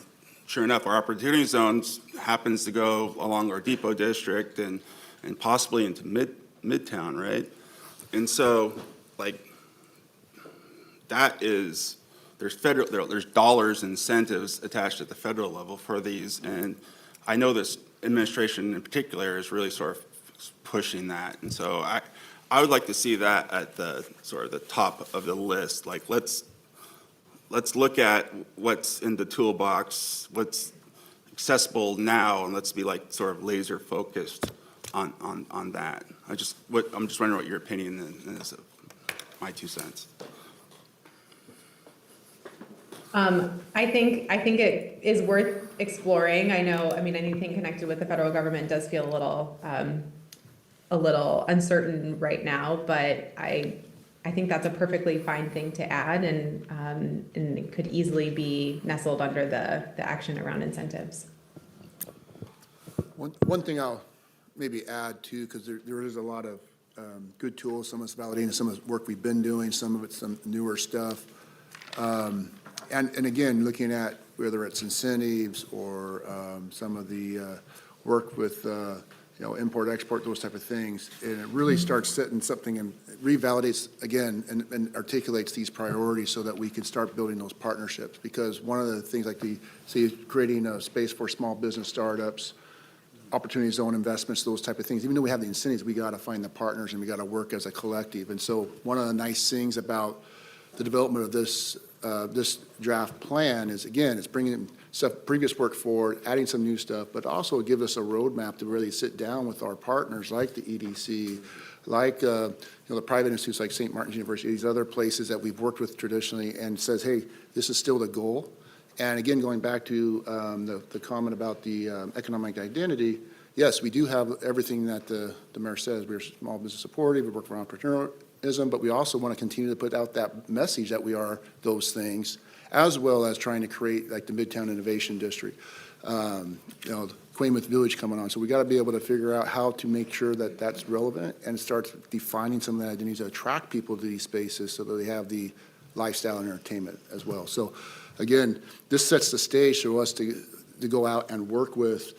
sure enough, our opportunity zones happens to go along our depot district and possibly into Midtown, right? And so, there's dollars incentives attached at the federal level for these. And I know this administration in particular is really sort of pushing that. And so I would like to see that at the sort of the top of the list. Let's look at what's in the toolbox, what's accessible now, and let's be sort of laser focused on that. I'm just wondering what your opinion is of my 2 cents. I think it is worth exploring. I mean, anything connected with the federal government does feel a little uncertain right now, but I think that's a perfectly fine thing to add, and it could easily be nestled under the action around incentives. One thing I'll maybe add too, because there is a lot of good tools, some of it's validating, some of it's work we've been doing, some of it's some newer stuff. And again, looking at whether it's incentives or some of the work with import, export, those type of things. And it really starts setting something and revalidates again and articulates these priorities so that we can start building those partnerships. Because one of the things creating a space for small business startups, opportunity zone investments, those type of things, even though we have the incentives, we got to find the partners and we got to work as a collective. And so one of the nice things about the development of this draft plan is, again, it's bringing stuff, previous work forward, adding some new stuff, but also give us a roadmap to really sit down with our partners like the EDC, like the private institutes like St. Martin's University, these other places that we've worked with traditionally, and says, hey, this is still the goal. And again, going back to the comment about the economic identity, yes, we do have everything that the mayor says. We're small business supportive, we work for entrepreneurism, but we also want to continue to put out that message that we are those things, as well as trying to create like the Midtown Innovation District, Quaymouth Village coming on. So we got to be able to figure out how to make sure that that's relevant and start defining some of the identities to attract people to these spaces so that they have the lifestyle and entertainment as well. So again, this sets the stage for us to go out and work with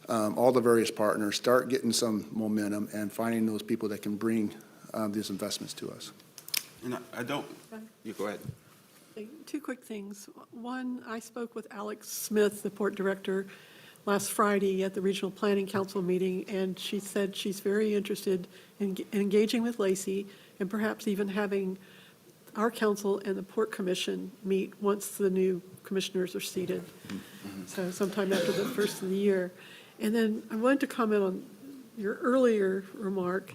all the various partners, start getting some momentum and finding those people that can bring these investments to us. And I don't, you go ahead. Two quick things. One, I spoke with Alex Smith, the port director, last Friday at the Regional Planning Council meeting, and she said she's very interested in engaging with Lacey and perhaps even having our council and the Port Commission meet once the new commissioners are seated. So sometime after the first of the year. And then I wanted to comment on your earlier remark.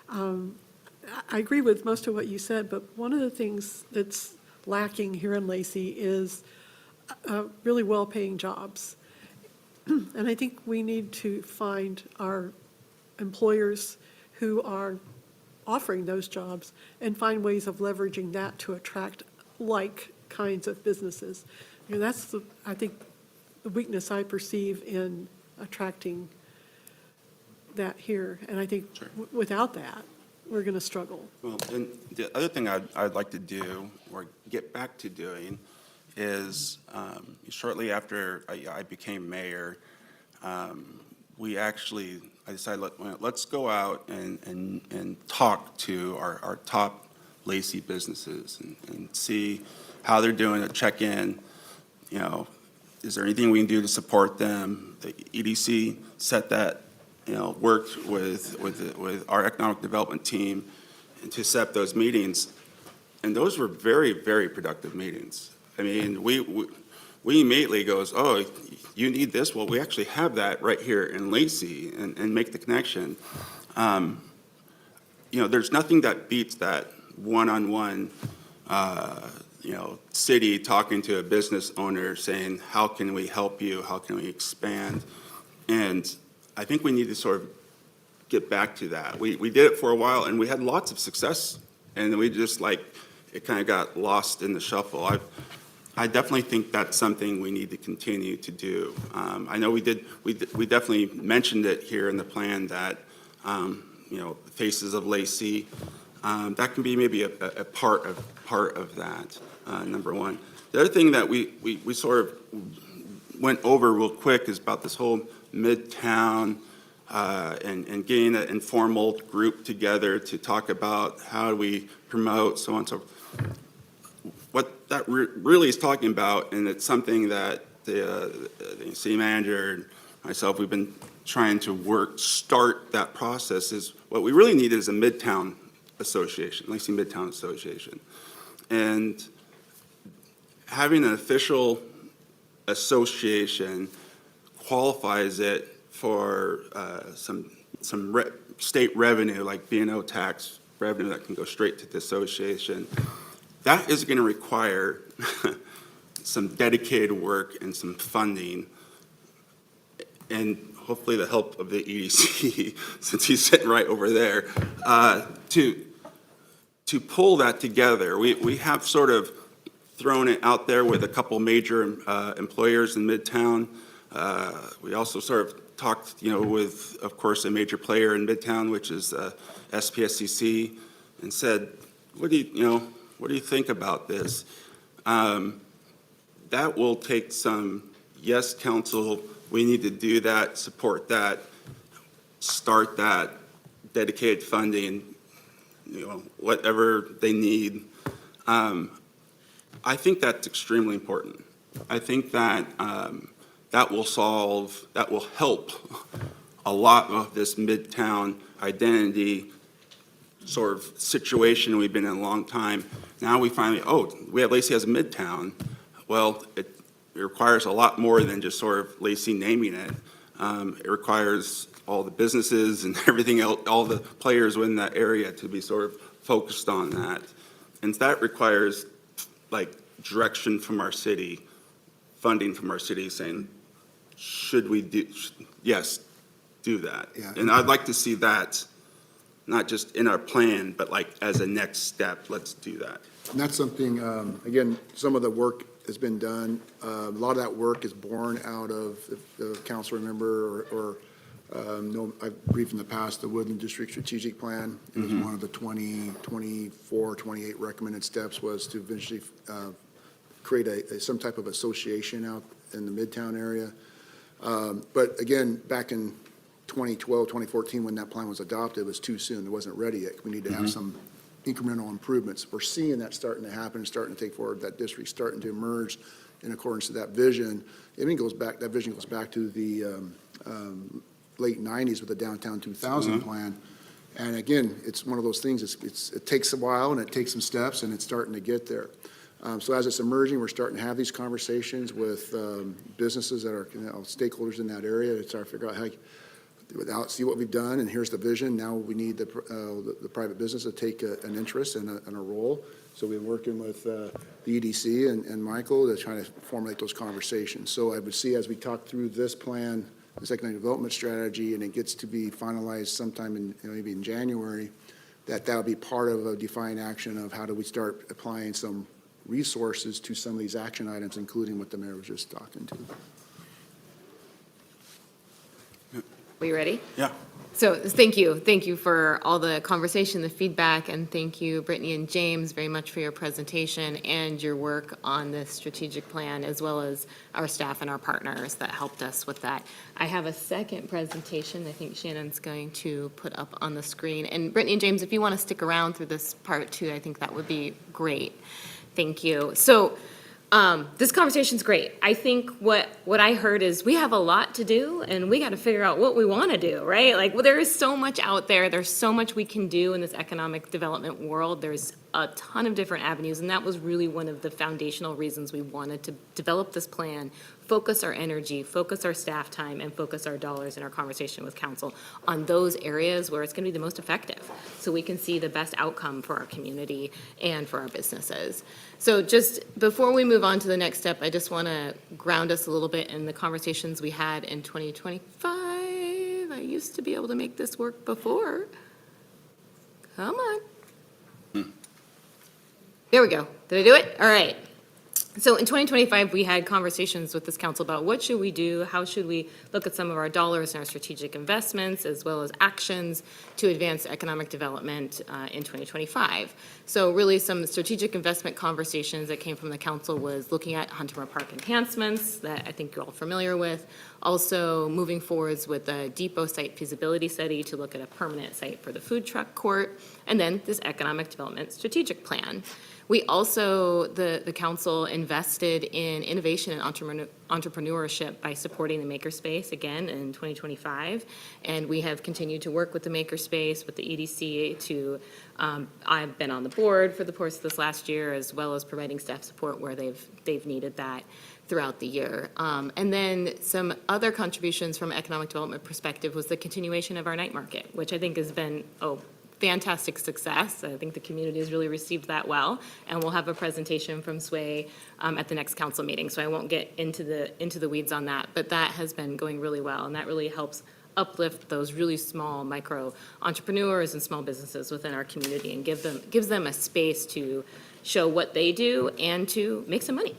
I agree with most of what you said, but one of the things that's lacking here in Lacey is really well-paying jobs. And I think we need to find our employers who are offering those jobs and find ways of leveraging that to attract like kinds of businesses. That's the, I think, the weakness I perceive in attracting that here. And I think without that, we're going to struggle. Well, and the other thing I'd like to do, or get back to doing, is shortly after I became mayor, I decided, let's go out and talk to our top Lacey businesses and see how they're doing, a check-in, is there anything we can do to support them? The EDC set that, worked with our economic development team and to set up those meetings. And those were very, very productive meetings. I mean, we immediately goes, oh, you need this? Well, we actually have that right here in Lacey, and make the connection. There's nothing that beats that one-on-one, city talking to a business owner saying, how can we help you? How can we expand? And I think we need to sort of get back to that. We did it for a while, and we had lots of success, and we just it kind of got lost in the shuffle. I definitely think that's something we need to continue to do. I know we definitely mentioned it here in the plan that, Faces of Lacey, that can be maybe a part of that, number one. The other thing that we sort of went over real quick is about this whole Midtown and getting an informal group together to talk about how do we promote, so on and so forth. What that really is talking about, and it's something that the city manager and myself, we've been trying to start that process, is what we really need is a Midtown Association, Lacey Midtown Association. And having an official association qualifies it for some state revenue, like B&O tax revenue that can go straight to the association. That is going to require some dedicated work and some funding, and hopefully the help of the EDC, since he's sitting right over there, to pull that together. We have sort of thrown it out there with a couple major employers in Midtown. We also sort of talked, with, of course, a major player in Midtown, which is SPSCC, and said, what do you think about this? That will take some, yes, council, we need to do that, support that, start that, dedicated funding, whatever they need. I think that's extremely important. I think that that will help a lot of this Midtown identity sort of situation we've been in a long time. Now we finally, we have Lacey as a Midtown. Well, it requires a lot more than just sort of Lacey naming it. It requires all the businesses and everything else, all the players within that area to be sort of focused on that. And that requires direction from our city, funding from our city saying, should we do, yes, do that. Yeah. And I'd like to see that, not just in our plan, but as a next step, let's do that. And that's something, again, some of the work has been done. A lot of that work is born out of, if the council member or I've briefed in the past, the Woodland District Strategic Plan. It was one of the 24, 28 recommended steps was to eventually create some type of association out in the Midtown area. But again, back in 2012, 2014, when that plan was adopted, it was too soon. It wasn't ready yet. We need to have some incremental improvements. We're seeing that starting to happen, starting to take forward, that district starting to emerge in accordance to that vision. That vision goes back to the late 90s with the Downtown 2000 plan. And again, it's one of those things, it takes a while and it takes some steps and it's starting to get there. So as it's emerging, we're starting to have these conversations with businesses that are stakeholders in that area to try to figure out how, see what we've done, and here's the vision. Now we need the private business to take an interest and a role. So we're working with the EDC and Michael to try to formulate those conversations. So I would see as we talk through this plan this economic development strategy, and it gets to be finalized sometime in, maybe in January, that would be part of a defined action of how do we start applying some resources to some of these action items, including what the mayor was just talking to. Are you ready? Yeah. So thank you for all the conversation, the feedback, and thank you, Brittany and James, very much for your presentation and your work on this strategic plan, as well as our staff and our partners that helped us with that. I have a second presentation I think Shannon's going to put up on the screen. And Brittany and James, if you want to stick around through this part too, I think that would be great. Thank you. So this conversation's great. I think what I heard is we have a lot to do and we got to figure out what we want to do, right? Like, well, there is so much out there. There's so much we can do in this economic development world. There's a ton of different avenues, and that was really one of the foundational reasons we wanted to develop this plan, focus our energy, focus our staff time, and focus our dollars in our conversation with council on those areas where it's going to be the most effective, so we can see the best outcome for our community and for our businesses. So just before we move on to the next step, I just want to ground us a little bit in the conversations we had in 2025. I used to be able to make this work before. Come on. There we go. Did I do it? All right. So in 2025, we had conversations with this council about what should we do, how should we look at some of our dollars and our strategic investments, as well as actions to advance economic development in 2025. So really some strategic investment conversations that came from the council was looking at Hunter Park enhancements that I think you're all familiar with. Also moving forwards with a depot site feasibility study to look at a permanent site for the food truck court, and then this economic development strategic plan. We also, the council invested in innovation and entrepreneurship by supporting the Makerspace again in 2025. And we have continued to work with the Makerspace, with the EDC to, I've been on the board for the course of this last year, as well as providing staff support where they've needed that throughout the year. And then some other contributions from economic development perspective was the continuation of our night market, which I think has been, fantastic success. I think the community has really received that well, and we'll have a presentation from Sway at the next council meeting, so I won't get into the weeds on that, but that has been going really well, and that really helps uplift those really small micro entrepreneurs and small businesses within our community and gives them a space to show what they do and to make some money.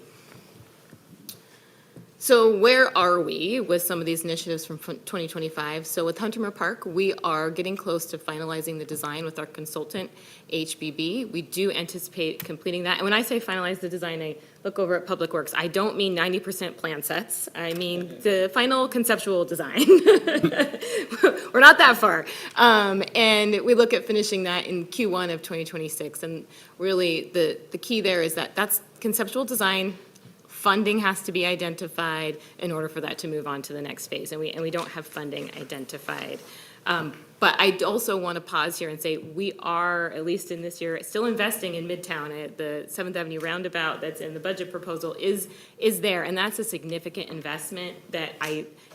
So where are we with some of these initiatives from 2025? So with Hunter Park, we are getting close to finalizing the design with our consultant, HBB. We do anticipate completing that. And when I say finalize the design, I look over at Public Works. I don't mean 90% plan sets. I mean the final conceptual design. We're not that far. And we look at finishing that in Q1 of 2026. And really the key there is that that's conceptual design. Funding has to be identified in order for that to move on to the next phase, and we don't have funding identified. But I also want to pause here and say we are, at least in this year, still investing in Midtown. The 7th Avenue roundabout that's in the budget proposal is there, and that's a significant investment that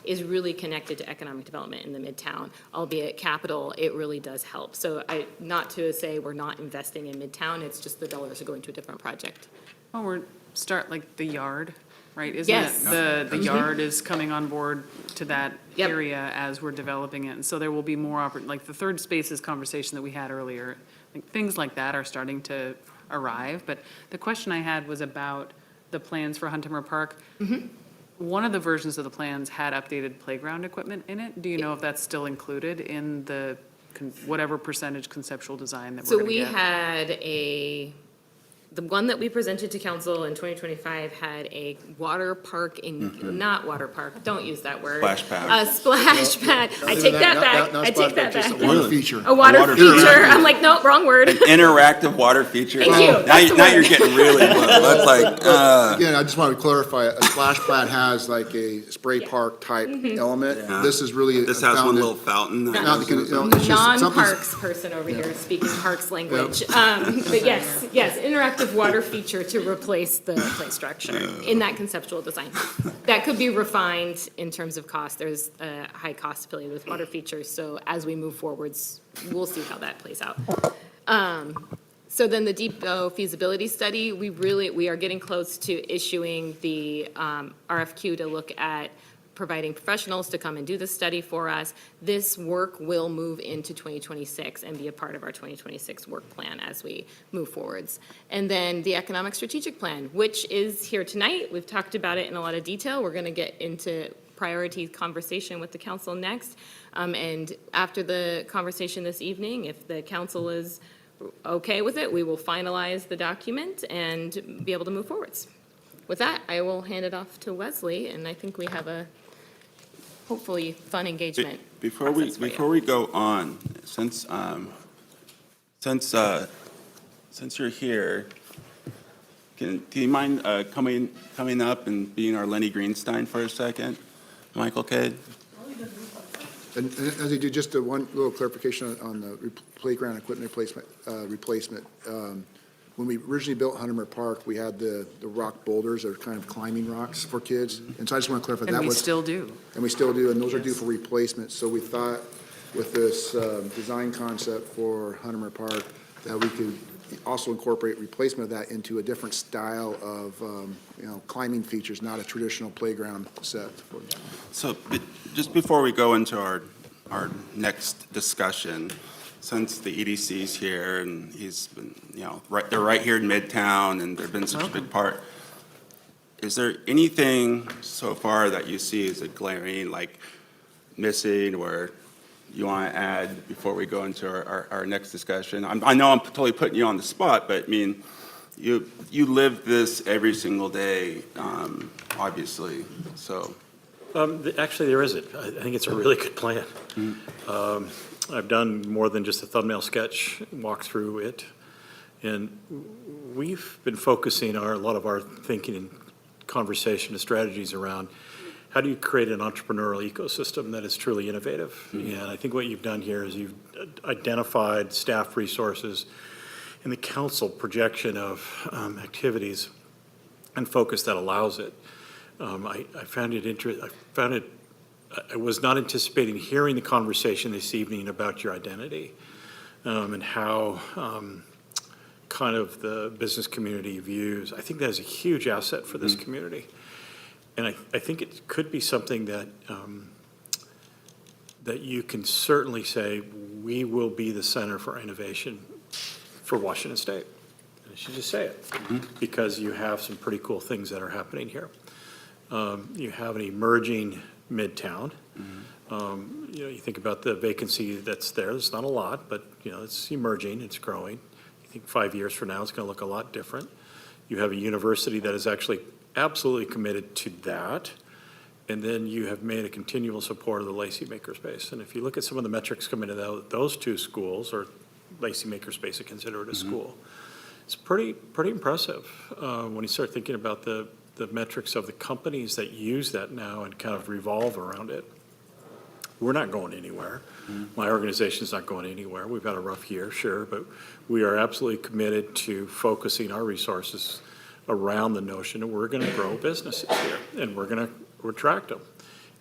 is really connected to economic development in the Midtown, albeit capital, it really does help. So not to say we're not investing in Midtown, it's just the dollars are going to a different project. Well, start like the yard, right? Isn't Yes. it the yard is coming on board to that Yep. area as we're developing it? And so there will be more, like the third spaces conversation that we had earlier, like things like that are starting to arrive. But the question I had was about the plans for Hunter Park. One of the versions of the plans had updated playground equipment in it. Do you know if that's still included in the whatever percentage conceptual design that we're So going to we get? had the one that we presented to council in 2025 had a water park not water park, don't use that word. Splash pad. A splash pad. I take that back. I take that Just a back. water feature. A water feature. I'm like, nope, wrong word. Interactive water feature. Thank you. Now, That's the now you're word. getting really, that's like, Again, I just want to clarify, a splash pad has like a spray park type element. Yeah. This is really. this has one founded- little fountain. that Now, goes because, in. it's just something's- Non-parks person over here speaking parks language. But yes, interactive water feature to replace the play structure in that conceptual design. That could be refined in terms of cost. There's a high cost affiliated with water features, so as we move forwards, we'll see how that plays out. So then the depot feasibility study, we are getting close to issuing the RFQ to look at providing professionals to come and do the study for us. This work will move into 2026 and be a part of our 2026 work plan as we move forwards. And then the economic strategic plan, which is here tonight. We've talked about it in a lot of detail. We're going to get into priority conversation with the council next. And after the conversation this evening, if the council is okay with it, we will finalize the document and be able to move forwards. With that, I will hand it off to Wesley, and I think we have a hopefully fun engagement. Before we go on, since you're here, do you mind coming up and being our Lenny Greenstein for a second, Michael Cade? And as you do, just one little clarification on the playground equipment replacement. When we originally built Huntermer Park, we had the rock boulders, or kind of climbing rocks for kids. And so I just want to clarify, And that we was. still do. And we still do, and those are due for replacement. So we thought with this design concept for Huntermer Park, that we could also incorporate replacement of that into a different style of, climbing features, not a traditional playground set. So just before we go into our next discussion, since the EDC's here and he's been, they're right here in Midtown and they've been such a big part. Is there anything so far that you see as a glaring, like missing, or you want to add before we go into our next discussion? I know I'm totally putting you on the spot, but I mean, you live this every single day, obviously, so. Actually, there isn't. I think it's a really good plan. I've done more than just a thumbnail sketch, walk through it. And we've been focusing a lot of our thinking and conversation and strategies around how do you create an entrepreneurial ecosystem that is truly innovative? And I think what you've done here is you've identified staff resources and the council projection of activities and focus that allows it. I found it interesting. I was not anticipating hearing the conversation this evening about your identity and how kind of the business community views. I think that is a huge asset for this community. And I think it could be something that that you can certainly say, we will be the center for innovation for Washington State. And I should just say it, because you have some pretty cool things that are happening here. You have an emerging Midtown. You think about the vacancy that's there. There's not a lot, but it's emerging, it's growing. I think 5 years from now, it's going to look a lot different. You have a university that is actually absolutely committed to that. And then you have made a continual support of the Lacey Makerspace. And if you look at some of the metrics coming into those two schools, or Lacey Makerspace, I consider it a school, it's pretty impressive when you start thinking about the metrics of the companies that use that now and kind of revolve around it. We're not going anywhere. My organization's not going anywhere. We've had a rough year, sure, but we are absolutely committed to focusing our resources around the notion that we're going to grow businesses here, and we're going to attract them.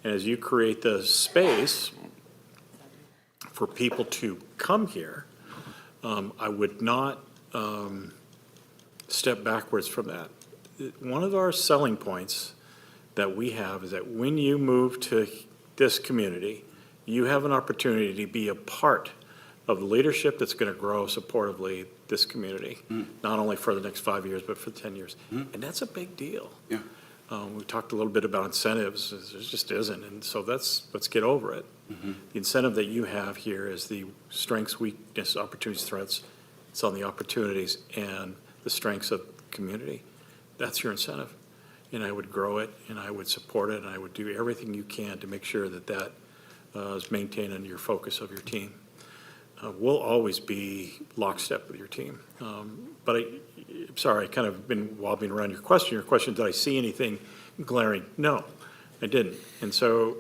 And as you create the space for people to come here, I would not step backwards from that. One of our selling points that we have is that when you move to this community, you have an opportunity to be a part of the leadership that's going to grow supportively this community, not only for the next 5 years, but for 10 years. And that's a big deal. Yeah. We talked a little bit about incentives. There just isn't. And so let's get over it. The incentive that you have here is the strengths, weakness, opportunities, threats. It's on the opportunities and the strengths of the community. That's your incentive. And I would grow it, and I would support it, and I would do everything you can to make sure that that is maintained in your focus of your team. We'll always be lockstep with your team. But I'm sorry, I kind of been wobbling around your question. Your question, did I see anything glaring? No, I didn't. And so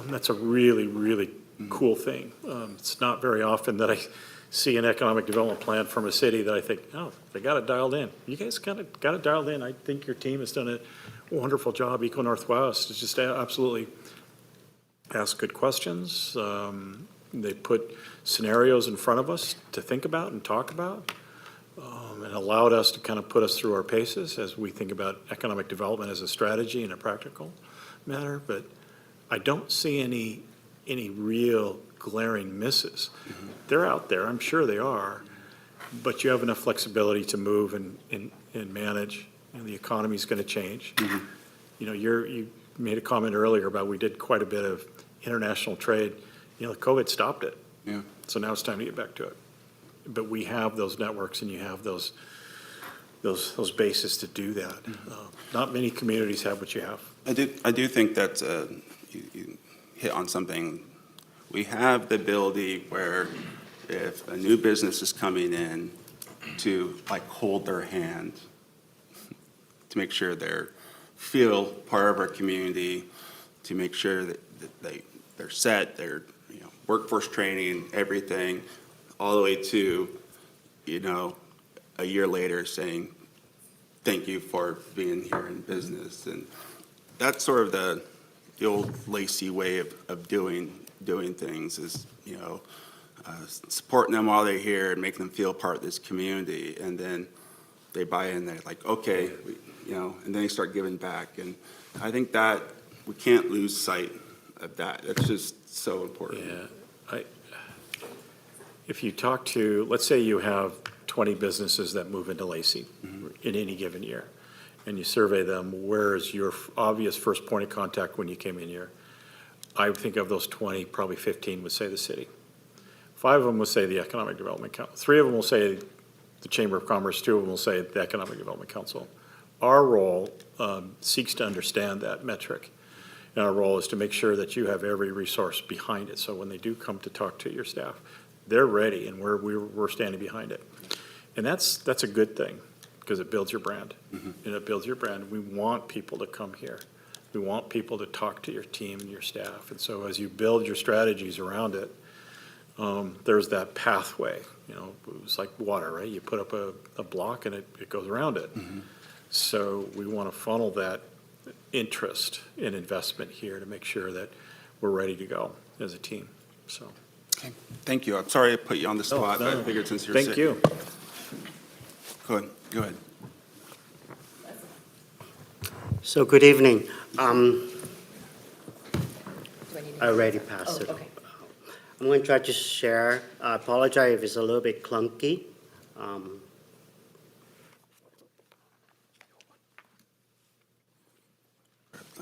that's a really, really cool thing. It's not very often that I see an economic development plan from a city that I think, oh, they got it dialed in. You guys got it dialed in. I think your team has done a wonderful job. Eco Northwest is just absolutely ask good questions. They put scenarios in front of us to think about and talk about, and allowed us to kind of put us through our paces as we think about economic development as a strategy and a practical matter. But I don't see any real glaring misses. They're out there, I'm sure they are, but you have enough flexibility to move and manage, and the economy's gonna change. You know, you made a comment earlier about we did quite a bit of international trade. You know, COVID stopped it. Yeah. So now it's time to get back to it. But we have those networks and you have those bases to do that. Not many communities have what you have. I do think that you hit on something. We have the ability where if a new business is coming in, to like hold their hand, to make sure they're feel part of our community, to make sure that they're set, they're, you know, workforce training, everything, all the way to, you know, a year later saying, thank you for being here in business. And that's sort of the old Lacey way of doing things is, you know, supporting them while they're here and making them feel part of this community. And then they buy in, they're like, okay, you know, and then they start giving back. And I think that we can't lose sight of that. It's just so important. Yeah. If you talk to, let's say you have 20 businesses that move into Lacey in any given year, and you survey them, where is your obvious first point of contact when you came in here? I would think of those 20, probably 15 would say the city. 5 of them would say the Economic Development Council. 3 of them will say the Chamber of Commerce. 2 of them will say the Economic Development Council. Our role seeks to understand that metric. And our role is to make sure that you have every resource behind it. So when they do come to talk to your staff, they're ready and we're standing behind it. And that's a good thing because it builds your brand. And it builds your brand. We want people to come here. We want people to talk to your team and your staff. And so as you build your strategies around it, there's that pathway. You know, it's like water, right? You put up a block and it goes around it. So we want to funnel that interest in investment here to make sure that we're ready to go as a team. So. Okay. Thank you. I'm sorry I put you on the spot, but I figured since you're Thank sick. you. Go ahead. So good evening. I already passed it. okay. I'm going to try to share. I apologize if it's a little bit clunky. Let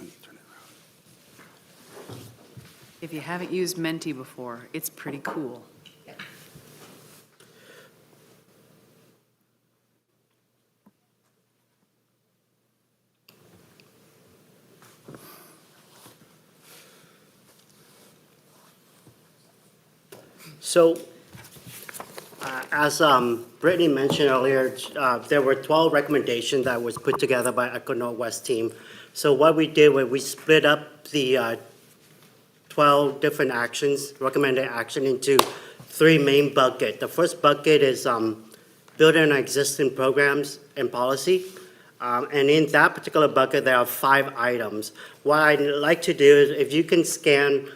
me turn it around. If you haven't used Menti before, it's pretty cool. So, as Brittany mentioned earlier, there were 12 recommendations that was put together by Echo Northwest team. So what we did was we split up the 12 different actions, recommended action, into 3 main buckets. The first bucket is building on existing programs and policy. And in that particular bucket, there are 5 items. What I'd like to do is if you can scan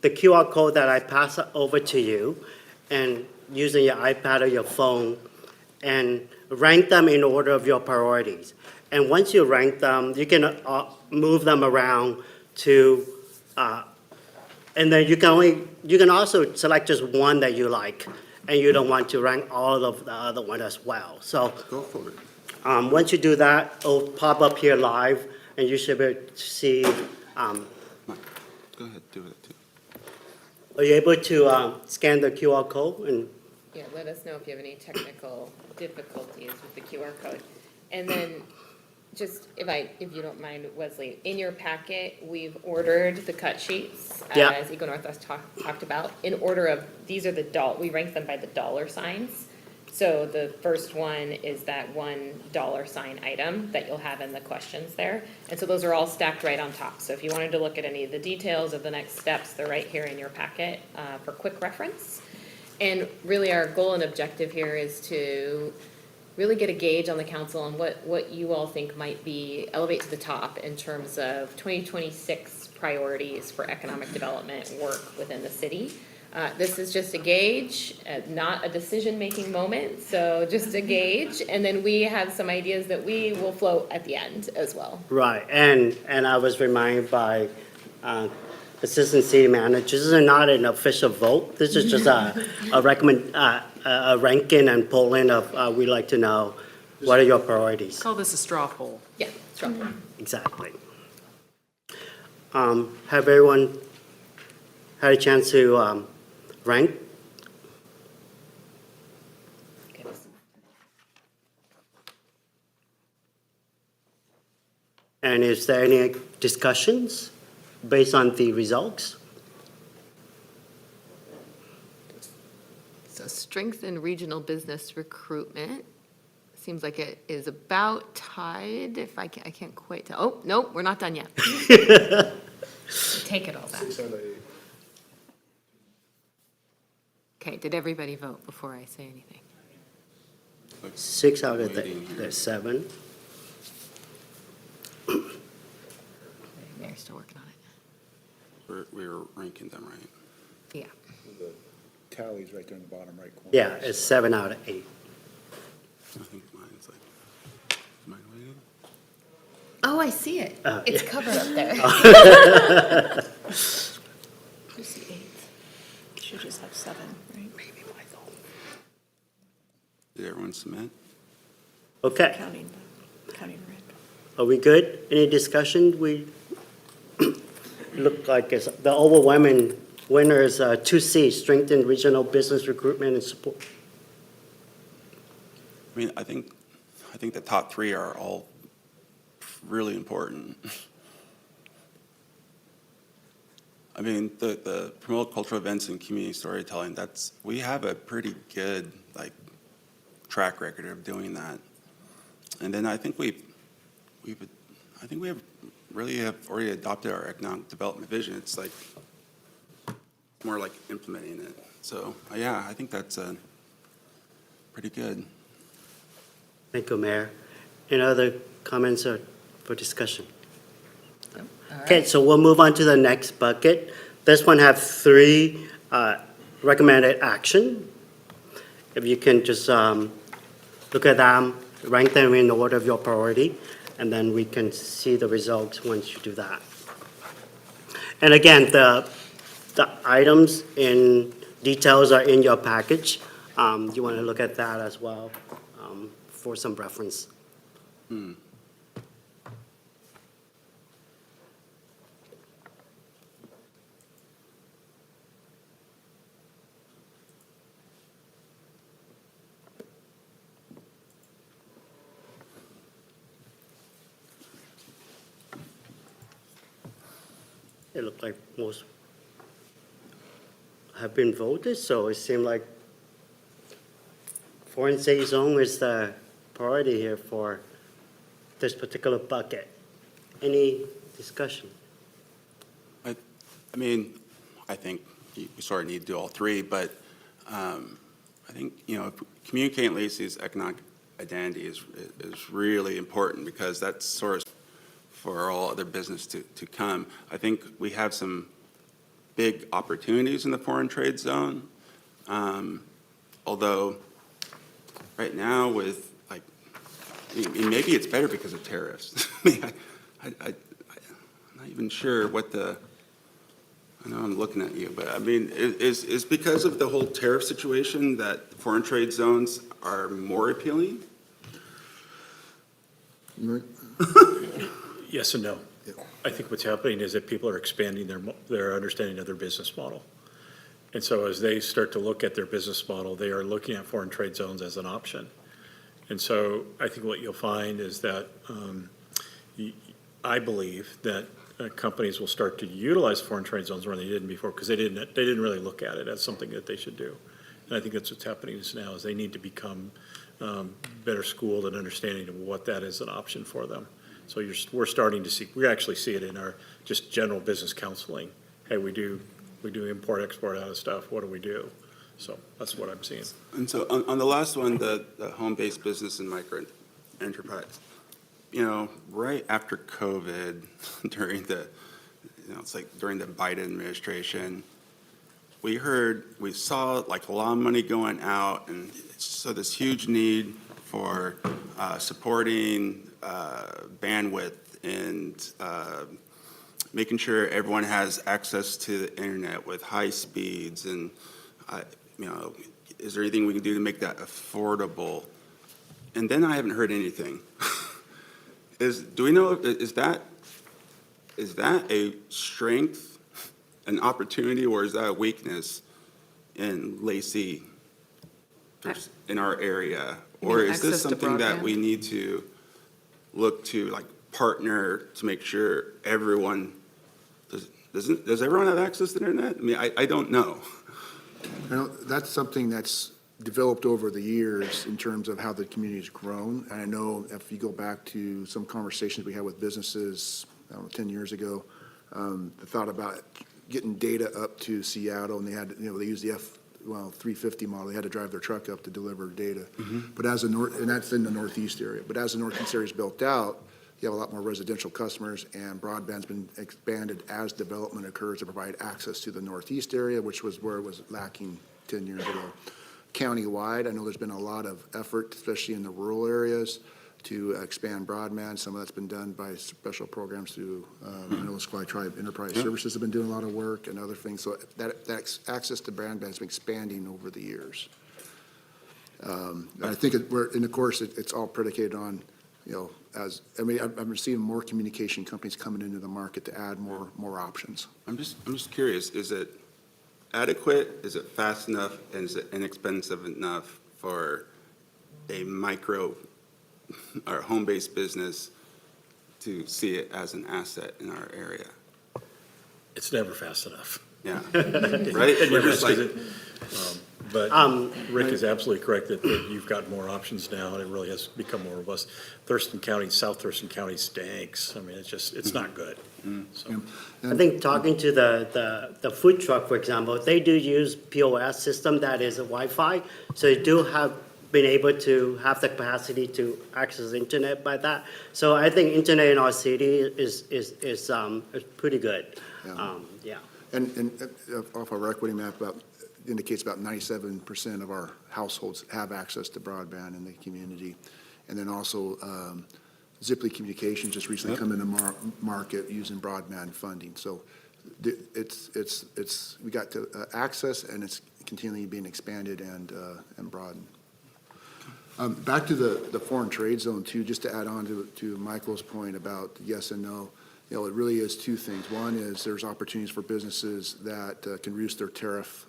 the QR code that I pass over to you and using your iPad or your phone and rank them in order of your priorities. And once you rank them, you can move them around to, and then you can also select just one that you like and you don't want to rank all of the other one as well. So Go for it. once you do that, it'll pop up here live and you should be able to see. Go ahead, do it too. Are you able to scan the QR code? And Yeah, let us know if you have any technical difficulties with the QR code. And then, just if you don't mind, Wesley, in your packet, we've ordered the cut sheets, Yeah. as Eco Northwest talked about, in order of, these are we rank them by the dollar signs. So the first one is that $1 item that you'll have in the questions there. And so those are all stacked right on top. So if you wanted to look at any of the details of the next steps, they're right here in your packet for quick reference. And really our goal and objective here is to really get a gauge on the council on what you all think might be elevate to the top in terms of 2026 priorities for economic development work within the city. This is just a gauge, not a decision-making moment, so just a gauge. And then we have some ideas that we will float at the end as well. right, and I was reminded by assistant city managers. This is not an official vote. This is just a ranking and polling of, we'd like to know, what are your priorities? Call this a straw poll. Yeah, straw poll. Exactly. Have everyone had a chance to rank? And is there any discussions based on the results? So strengthen regional business recruitment. Seems like it is about tied, if I can't quite tell. Oh, nope, we're not done yet. Take it all back. Okay, did everybody vote before I say anything? 6 out of Waiting here. the 7. Mayor's still working on it. We're ranking them, right? Yeah. The tally's right there in the bottom right corner. Yeah, it's 7 out of 8. I think mine's like, is mine waiting? Oh, I see it. It's yeah. covered up there. Who's the eighth? Should just have 7, right? Did everyone submit? Okay, Counting red. are we good? Any discussion? We look like it's, the overwhelming winner is 2C, strengthen regional business recruitment and support. I mean, I think the top 3 are all really important. I mean, the promote cultural events and community storytelling, we have a pretty good, like, track record of doing that. And then I think we have already adopted our economic development vision. It's like, more like implementing it. So, yeah, I think that's pretty good. Thank you, Mayor. Any other comments or for discussion? Okay, so we'll move on to the next bucket. This one have 3 recommended action. If you can just look at them, rank them in order of your priority, and then we can see the results once you do that. And again, the items in details are in your package. You want to look at that as well for some reference. It looked like most have been voted, so it seemed like foreign safe zone is the priority here for this particular bucket. Any discussion? I mean, I think we sort of need to do all 3, but I think, communicating Lacey's economic identity is really important because that's sort of for all other business to come. I think we have some big opportunities in the foreign trade zone, although right now with, like, maybe it's better because of tariffs. I mean, I'm not even sure what I know I'm looking at you, but I mean, is because of the whole tariff situation that foreign trade zones are more appealing? Yes and no. I think what's happening is that people are expanding their understanding of their business model. And so as they start to look at their business model, they are looking at foreign trade zones as an option. And so I think what you'll find is that I believe that companies will start to utilize foreign trade zones where they didn't before because they didn't really look at it as something that they should do. And I think that's what's happening now is they need to become better schooled and understanding of what that is an option for them. So we're starting to see, we actually see it in our just general business counseling. Hey, we do import, export out of stuff. What do we do? So that's what I'm seeing. And so on the last one, the home-based business and micro enterprise, right after COVID, during it's like during the Biden administration, we saw like a lot of money going out, and so this huge need for supporting bandwidth and making sure everyone has access to the internet with high speeds and, you know, is there anything we can do to make that affordable? And then I haven't heard anything. Do we know, is that a strength, an opportunity, or is that a weakness in Lacey, in our area? You mean Or is this access to something that broadband? we need to look to, like, partner to make sure everyone, does everyone have access to the internet? I mean, I don't know. You know, that's something that's developed over the years in terms of how the community's grown. And I know if you go back to some conversations we had with businesses, I don't know, 10 years ago, the thought about getting data up to Seattle, and they had, you know, they used the 350 model. They had to drive their truck up to deliver data. But as and that's in the Northeast area. But as the Northeast area is built out, you have a lot more residential customers, and broadband's been expanded as development occurs to provide access to the Northeast area, which was where it was lacking 10 years ago. Countywide, I know there's been a lot of effort, especially in the rural areas, to expand broadband. Some of that's been done by special programs through, I know the Squaw Tribe Enterprise Services have been doing a lot of work and other things. So that access to broadband has been expanding over the years. And I think and of course, it's all predicated on, you know, I've been seeing more communication companies coming into the market to add more options. I'm just curious, is it adequate, is it fast enough, and is it inexpensive enough for a micro or home-based business to see it as an asset in our area? It's never fast enough. Yeah, right? It We're never just like, is. But Rick is absolutely correct that you've got more options now, and it really has become more robust. Thurston County, South Thurston County stinks. I mean, it's not good. So, I think talking to the food truck, for example, they do use POS system that is a Wi-Fi, so they do have been able to have the capacity to access the internet by that. So I think internet in our city is pretty good. Yeah. And off our equity map, indicates about 97% of our households have access to broadband in the community. And then also, Ziply Communications just recently come into market using broadband funding. So we got to access, and it's continually being expanded and broadened. Back to the foreign trade zone too, just to add on to Michael's point about yes and no. You know, it really is two things. One is there's opportunities for businesses that can reduce their tariff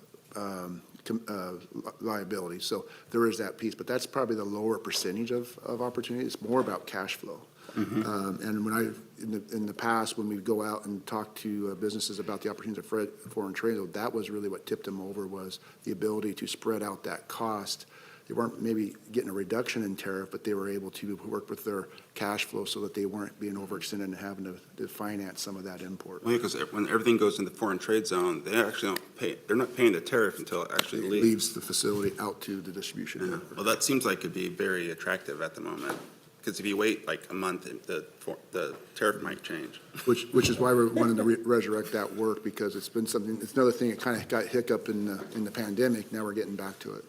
liability. So there is that piece, but that's probably the lower percentage of opportunity. It's more about cash flow. And when in the past, when we go out and talk to businesses about the opportunities of foreign trade, that was really what tipped them over, was the ability to spread out that cost. They weren't maybe getting a reduction in tariff, but they were able to work with their cash flow so that they weren't being overextended and having to finance some of that import. well, because when everything goes in the foreign trade zone, they actually don't pay, they're not paying the tariff until it actually It leaves. leaves the facility out to the distribution Yeah. network. Well, that seems like it'd be very attractive at the moment, because if you wait like a month, the tariff might change. Which is why we're wanting to resurrect that work, because it's been something, it's another thing that kind of got hiccup in the pandemic. Now we're getting back to it.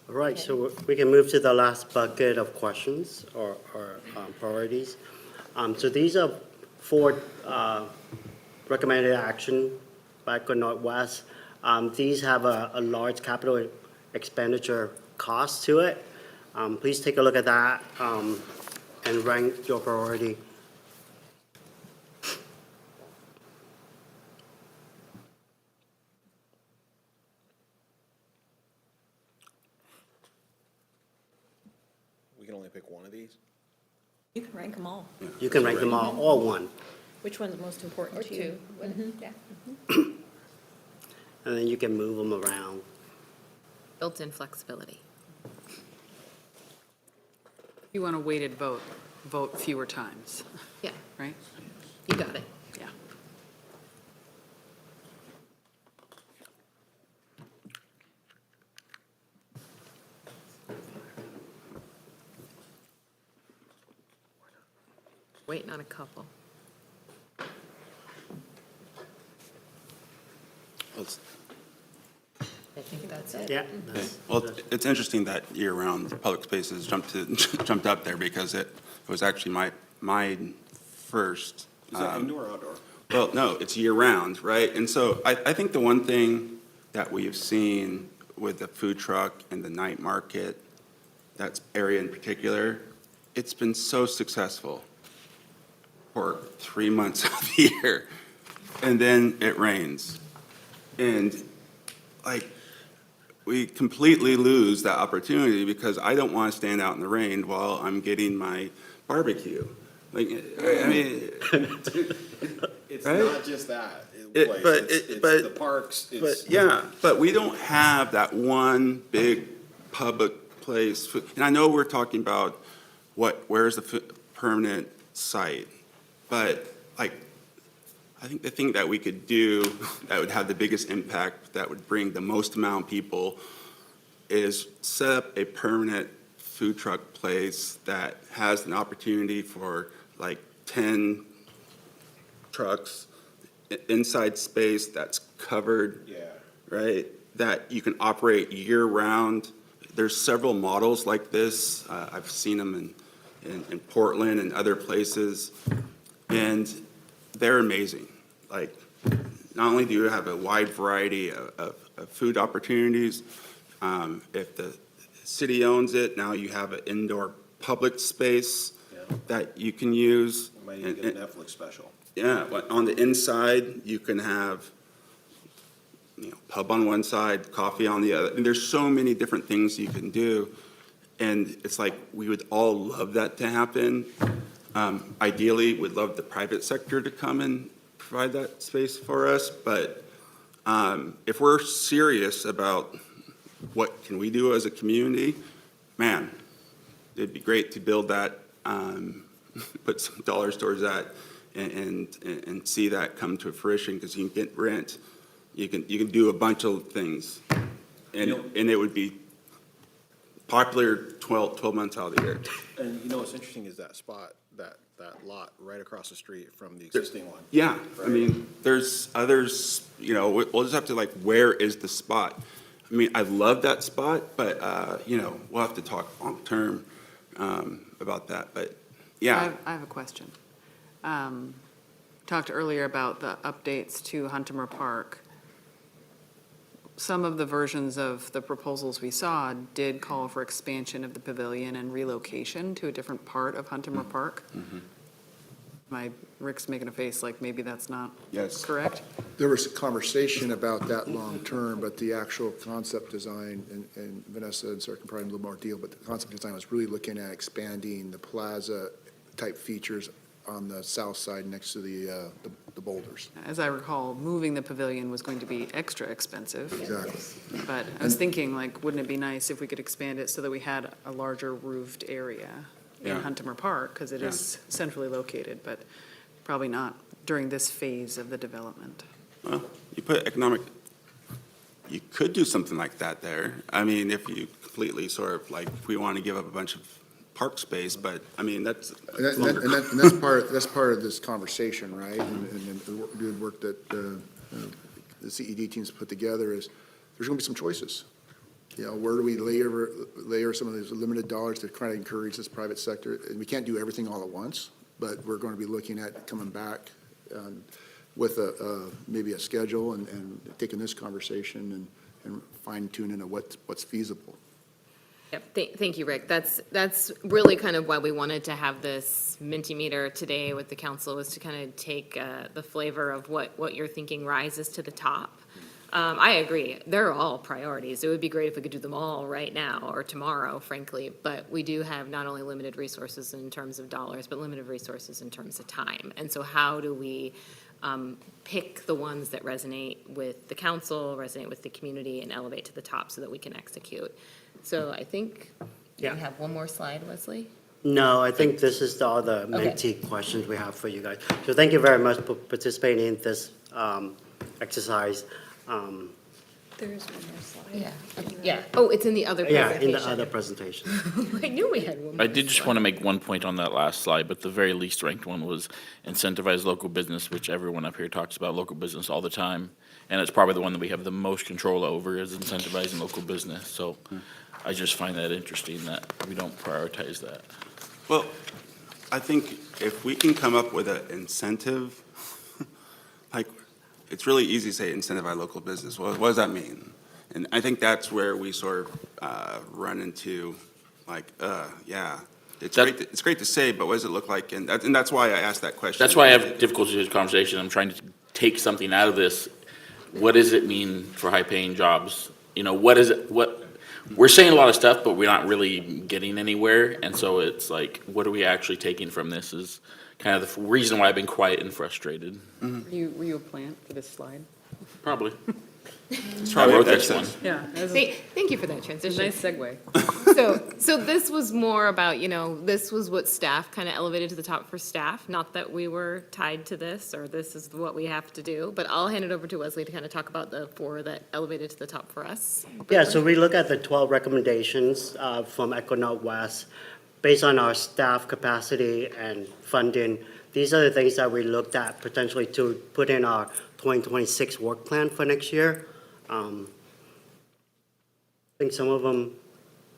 All right, so we can move to the last bucket of questions or priorities. So these are 4 recommended action by Echo Northwest. These have a large capital expenditure cost to it. Please take a look at that and rank your priority. We can only pick one of these? You can rank them all. You can rank them all one, Which one's most important to you? and then you can move them around. Built-in flexibility. You want a weighted vote, vote fewer times, Yeah, right? you got it. Yeah. Waiting on a couple. I think that's it. Yeah. Well, it's interesting that year-round public spaces jumped up there, because it was actually my first Is that indoor or outdoor? Well, no, it's year-round, right? And so I think the one thing that we have seen with the food truck and the night market, that area in particular, it's been so successful for 3 months of the year, and then it rains. And, like, we completely lose that opportunity because I don't want to stand out in the rain while I'm getting my barbecue. Like, I mean, It's Right? not just that It- place. but It's it- but- the parks, but, it's. yeah, but we don't have that one big public place. And I know we're talking about where's the permanent site? But, like, I think the thing that we could do that would have the biggest impact, that would bring the most amount of people, is set up a permanent food truck place that has an opportunity for like 10 trucks, inside space that's covered, Yeah. right? That you can operate year-round. There's several models like this. I've seen them in Portland and other places, and they're amazing. Like, not only do you have a wide variety of food opportunities, if the city owns it, now you have an indoor public space Yeah. that you can use. Might even get a Netflix special. Yeah, but on the inside, you can have, pub on one side, coffee on the other. And there's so many different things you can do. And it's like, we would all love that to happen. Ideally, we'd love the private sector to come and provide that space for us. But if we're serious about what can we do as a community, man, it'd be great to build that, put some dollars towards that, and see that come to fruition, because you can get rent, you can do a bunch of things, and it would be popular 12 months out of the year. And what's interesting is that spot, that lot right across the street from the existing one. Yeah, I mean, there's others, we'll just have to, like, where is the spot? I mean, I love that spot, but, we'll have to talk long-term about that, but, yeah. I have a question. Talked earlier about the updates to Huntemer Park. Some of the versions of the proposals we saw did call for expansion of the pavilion and relocation to a different part of Huntemer Park. Rick's making a face like maybe that's not Yes. correct? There was a conversation about that long-term, but the actual concept design, and Vanessa and Sarah can probably a little more deal, but the concept design was really looking at expanding the plaza-type features on the south side next to the boulders. As I recall, moving the pavilion was going to be extra expensive. Exactly. But I was thinking, like, wouldn't it be nice if we could expand it so that we had a larger roofed area in Yeah. Huntemer Park? Because it is centrally located, but probably not during this phase of the development. Well, you could do something like that there. I mean, if you completely sort of, like, if we want to give up a bunch of park space, but, I mean, that's. And that's part of this conversation, right? And the good work that the CED team's put together is, there's going to be some choices. Where do we layer some of these limited dollars to try to encourage this private sector? And we can't do everything all at once, but we're going to be looking at coming back with maybe a schedule and taking this conversation and fine tuning of what's feasible. Yep, thank you, Rick. That's really kind of why we wanted to have this Mentimeter today with the council, was to kind of take the flavor of what you're thinking rises to the top. I agree, they're all priorities. It would be great if we could do them all right now or tomorrow, frankly, but we do have not only limited resources in terms of dollars, but limited resources in terms of time. And so how do we pick the ones that resonate with the council, resonate with the community, and elevate to the top so that we can execute? So I think, do we have one more slide, Wesley? No, I think this is all the Okay. Menti questions we have for you guys. So thank you very much for participating in this exercise. There is one more slide. Yeah. Oh, it's in the other Yeah, presentation. in the other presentation. I knew we had one more. I did just want to make one point on that last slide, but the very least ranked one was incentivize local business, which everyone up here talks about local business all the time. And it's probably the one that we have the most control over, is incentivizing local business. So I just find that interesting that we don't prioritize that. Well, I think if we can come up with an incentive, like, it's really easy to say incentivize local business. What does that mean? And I think that's where we sort of run into, like, yeah, it's great to say, but what does it look like? And that's why I asked that question. That's why I have difficulty with this conversation. I'm trying to take something out of this. What does it mean for high-paying jobs? You know, what is it, we're saying a lot of stuff, but we're not really getting anywhere. And so it's like, what are we actually taking from this is kind of the reason why I've been quiet and frustrated. Were you a plant for this slide? Probably. I wrote this one. Yeah. That was a Thank you for that transition. nice segue. So this was more about, this was what staff kind of elevated to the top for staff, not that we were tied to this, or this is what we have to do, but I'll hand it over to Wesley to kind of talk about the 4 that elevated to the top for us. Yeah, so we look at the 12 recommendations from Econo West. Based on our staff capacity and funding, these are the things that we looked at potentially to put in our 2026 work plan for next year. I think some of them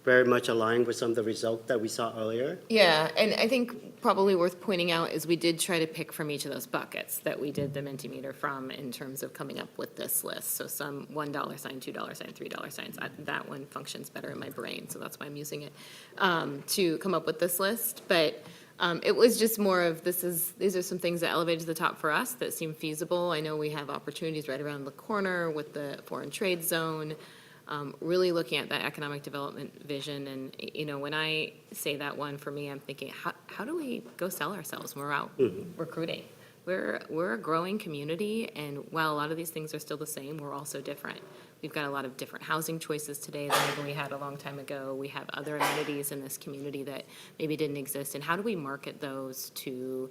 very much align with some of the results that we saw earlier. Yeah, and I think probably worth pointing out is we did try to pick from each of those buckets that we did the Mentimeter from in terms of coming up with this list. So some $1 sign, $2 sign, $3 signs. That one functions better in my brain, so that's why I'm using it to come up with this list. But it was just more of these are some things that elevated to the top for us that seem feasible. I know we have opportunities right around the corner with the foreign trade zone. Really looking at that economic development vision. And, when I say that one, for me, I'm thinking, how do we go sell ourselves when we're out recruiting? We're a growing community, and while a lot of these things are still the same, we're also different. We've got a lot of different housing choices today than maybe we had a long time ago. We have other amenities in this community that maybe didn't exist. And how do we market those to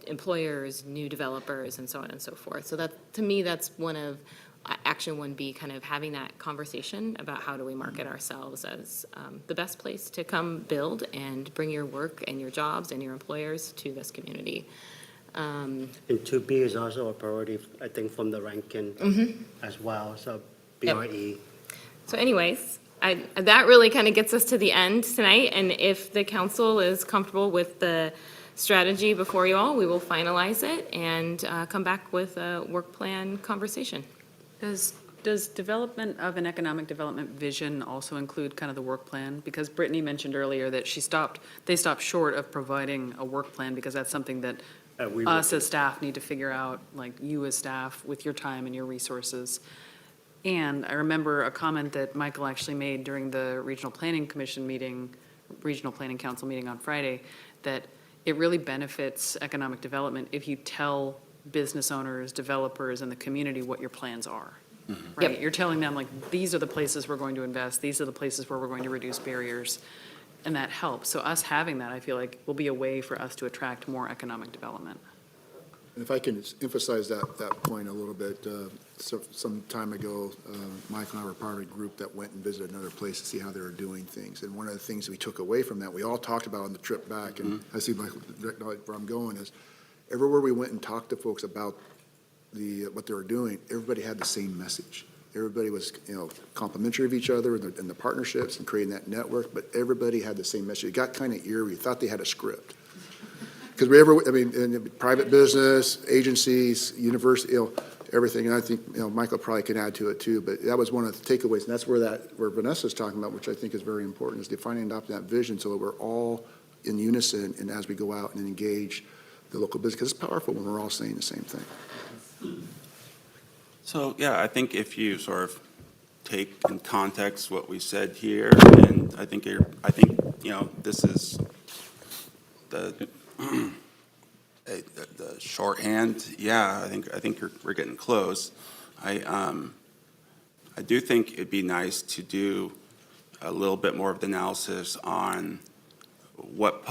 employers, new developers, and so on and so forth? So that, to me, that's one of action 1B, kind of having that conversation about how do we market ourselves as the best place to come build and bring your work and your jobs and your employers to this community. And 2B is also a priority, I think, from the ranking as well, so BRE. So anyways, that really kind of gets us to the end tonight, and if the council is comfortable with the strategy before you all, we will finalize it and come back with a work plan conversation. Does development of an economic development vision also include kind of the work plan? Because Brittany mentioned earlier that they stopped short of providing a work plan because that's something that us as staff need to figure out, like you as staff, with your time and your resources. And I remember a comment that Michael actually made during the Regional Planning Commission meeting, Regional Planning Council meeting on Friday, that it really benefits economic development if you tell business owners, developers, and the community what your plans are. Right? Yep. You're telling them, like, these are the places we're going to invest, these are the places where we're going to reduce barriers, and that helps. So us having that, I feel like, will be a way for us to attract more economic development. And if I can emphasize that point a little bit, some time ago, Mike and I were part of a group that went and visited another place to see how they were doing things. And one of the things we took away from that, we all talked about on the trip back, and I see Michael, where I'm going is, everywhere we went and talked to folks about what they were doing, everybody had the same message. Everybody was, complimentary of each other and the partnerships and creating that network, but everybody had the same message. It got kind of eerie. We thought they had a script. Because in private business, agencies, university, everything, and I think, Michael probably can add to it too, but that was one of the takeaways, and that's where Vanessa's talking about, which I think is very important, is defining and adopting that vision so that we're all in unison and as we go out and engage the local business, because it's powerful when we're all saying the same thing. So, yeah, I think if you sort of take in context what we said here, and I think this is the shorthand. Yeah, I think we're getting close. I do think it'd be nice to do a little bit more of the analysis on what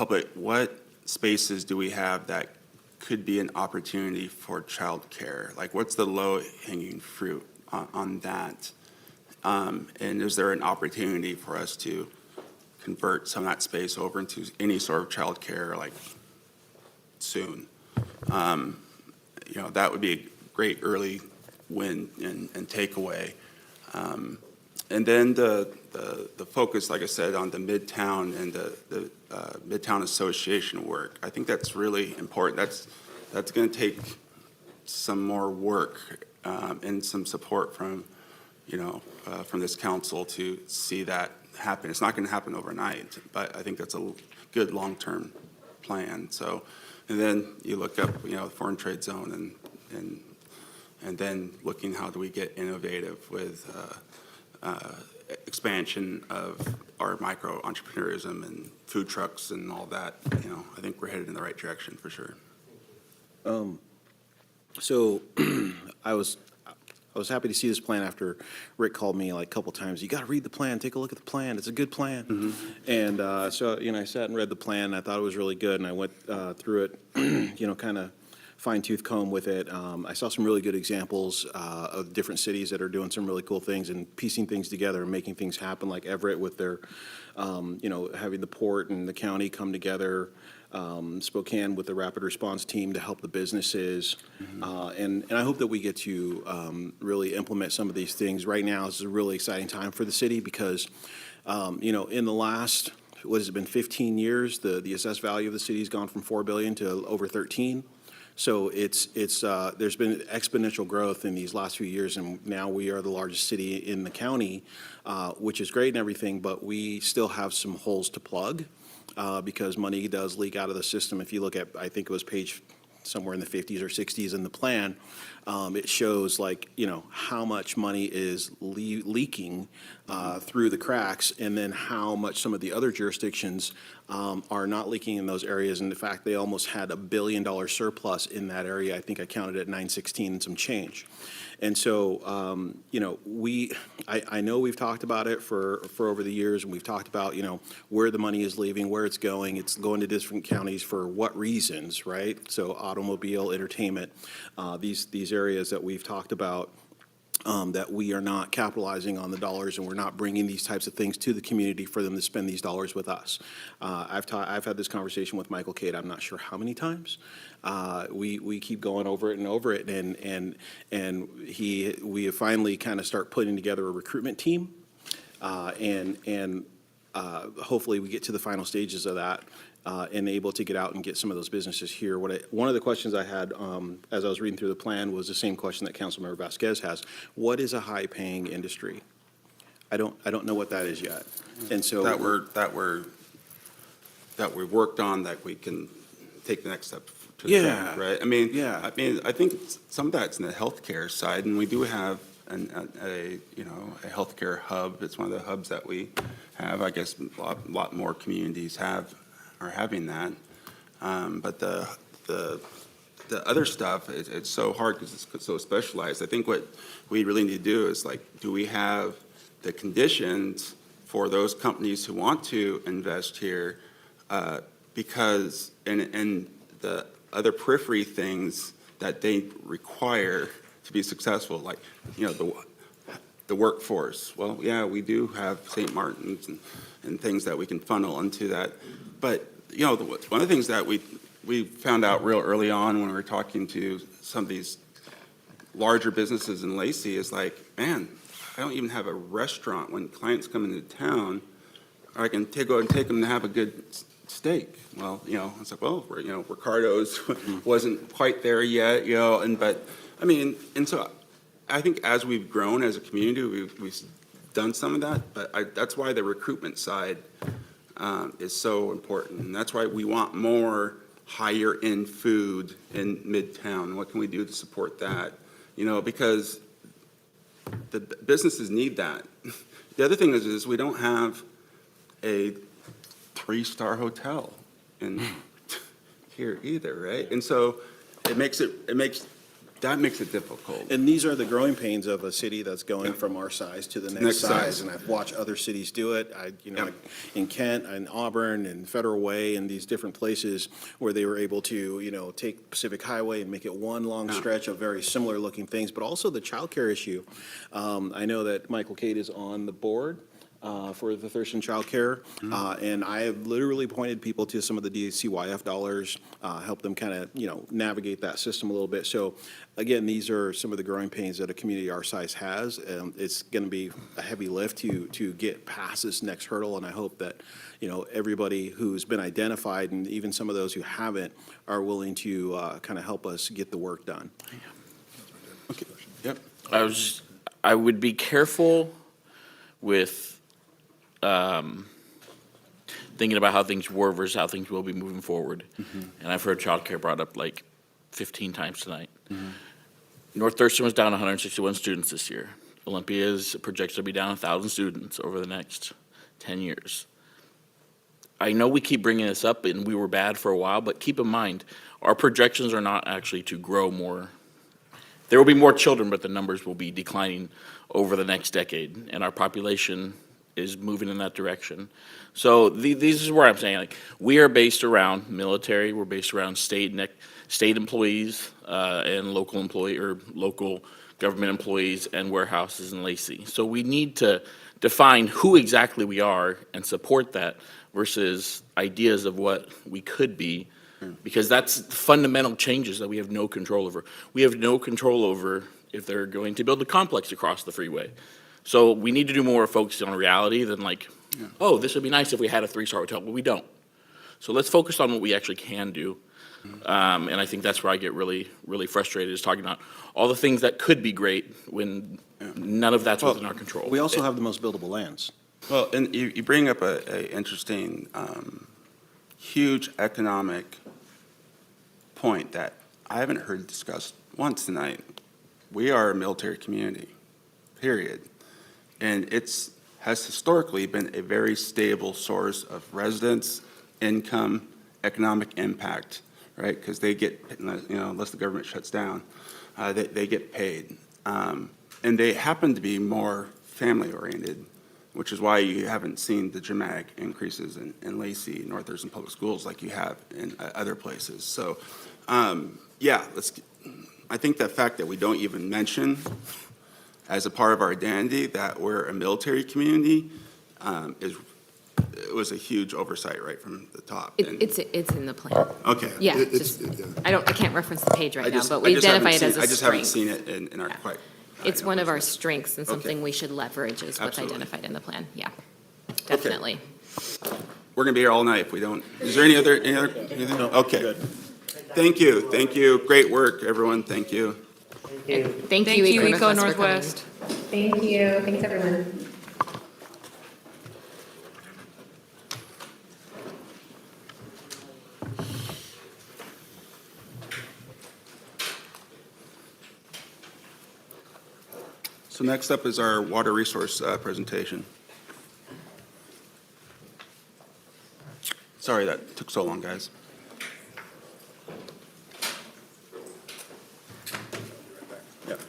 spaces do we have that could be an opportunity for childcare? Like, what's the low-hanging fruit on that? And is there an opportunity for us to convert some of that space over into any sort of childcare, like, soon? That would be a great early win and takeaway. And then the focus, like I said, on the Midtown and the Midtown Association work, I think that's really important. That's going to take some more work and some support from, from this council to see that happen. It's not going to happen overnight, but I think that's a good long-term plan. So, and then you look up, the foreign trade zone and then looking how do we get innovative with expansion of our micro entrepreneurism and food trucks and all that. I think we're headed in the right direction for sure. So I was happy to see this plan after Rick called me like a couple times. You got to read the plan. Take a look at the plan. It's a good plan. Mm-hmm. And so I sat and read the plan. I thought it was really good, and I went through it, kind of fine-tooth comb with it. I saw some really good examples of different cities that are doing some really cool things and piecing things together and making things happen, like Everett with their, having the port and the county come together. Spokane with the rapid response team to help the businesses. And I hope that we get to really implement some of these things. Right now is a really exciting time for the city because, in the last, what has it been, 15 years, the assessed value of the city has gone from $4 billion to over 13. So there's been exponential growth in these last few years, and now we are the largest city in the county, which is great and everything, but we still have some holes to plug. Because money does leak out of the system. If you look at, I think it was page somewhere in the 50s or 60s in the plan, it shows how much money is leaking through the cracks, and then how much some of the other jurisdictions are not leaking in those areas. And in fact, they almost had $1 billion surplus in that area. I think I counted at 916 and some change. And so, I know we've talked about it for over the years, and we've talked about, where the money is leaving, where it's going to different counties for what reasons, right? So automobile, entertainment, these areas that we've talked about, that we are not capitalizing on the dollars, and we're not bringing these types of things to the community for them to spend these dollars with us. I've had this conversation with Michael Cade, I'm not sure how many times. We keep going over it and over it, and we have finally kind of start putting together a recruitment team, and hopefully we get to the final stages of that. And able to get out and get some of those businesses here. One of the questions I had as I was reading through the plan was the same question that Councilmember Vasquez has. What is a high-paying industry? I don't know what that is yet. And so That we worked on, that we can take the next step to Yeah. change, right? Yeah. I think some of that's in the healthcare side, and we do have a healthcare hub. It's one of the hubs that we have. I guess a lot more communities are having that. But the other stuff, it's so hard because it's so specialized. I think what we really need to do is do we have the conditions for those companies who want to invest here? Because, and the other periphery things that they require to be successful, like, the workforce. Well, yeah, we do have St. Martin's and things that we can funnel into that. But, one of the things that we found out real early on when we were talking to some of these larger businesses in Lacey is man, I don't even have a restaurant when clients come into town, or I can go and take them to have a good steak. Well, it's Ricardo's wasn't quite there yet, and so I think as we've grown as a community, we've done some of that, but that's why the recruitment side is so important. And that's why we want more higher-end food in Midtown. What can we do to support that? Because the businesses need that. The other thing is we don't have a 3-star hotel in here either, right? And so that makes it difficult. And these are the growing pains of a city that's going from our size to the next size. And I've watched other cities do it. In Kent and Auburn and Federal Way and these different places where they were able to, take Pacific Highway and make it one long stretch of very similar looking things, but also the childcare issue. I know that Michael Cade is on the board for the Thurston childcare. And I have literally pointed people to some of the DCYF dollars, help them kind of, navigate that system a little bit. So again, these are some of the growing pains that a community our size has. It's going to be a heavy lift to get past this next hurdle. And I hope that, everybody who's been identified and even some of those who haven't are willing to kind of help us get the work done. Okay, yep. I would be careful with thinking about how things were versus how things will be moving forward. And I've heard childcare brought up like 15 times tonight. North Thurston was down 161 students this year. Olympia is projected to be down 1,000 students over the next 10 years. I know we keep bringing this up, and we were bad for a while, but keep in mind, our projections are not actually to grow more. There will be more children, but the numbers will be declining over the next decade, and our population is moving in that direction. So this is where I'm saying, like, we are based around military, we're based around state employees and local government employees and warehouses in Lacey. So we need to define who exactly we are and support that versus ideas of what we could be, because that's fundamental changes that we have no control over. We have no control over if they're going to build a complex across the freeway. So we need to do more focusing on reality than like, oh, this would be nice if we had a 3-star hotel, but we don't. So let's focus on what we actually can do. And I think that's where I get really, really frustrated, is talking about all the things that could be great when none of that's within our control. We also have the most buildable lands. Well, and you bring up a interesting, huge economic point that I haven't heard discussed once tonight. We are a military community, period. And has historically been a very stable source of residents, income, economic impact, right? Because they get, unless the government shuts down, they get paid. And they happen to be more family-oriented, which is why you haven't seen the dramatic increases in Lacey, North Thurston Public Schools like you have in other places. So, I think the fact that we don't even mention as a part of our identity that we're a military community it was a huge oversight right from the top. It's in the plan. Okay. Yeah, I can't reference the page right now, but we identify it as a I just haven't strength. seen it in our quite. It's one of our strengths and Okay. something we should leverage is what's Absolutely. identified in the plan. Yeah, definitely. We're gonna be here all night if we don't. Is there anything? No, Okay. good. Thank you. Great work, everyone. Thank you. Thank you, Eco Northwest. Thank you. Thanks, everyone. So next up is our water resource presentation. Sorry that took so long, guys. Yep.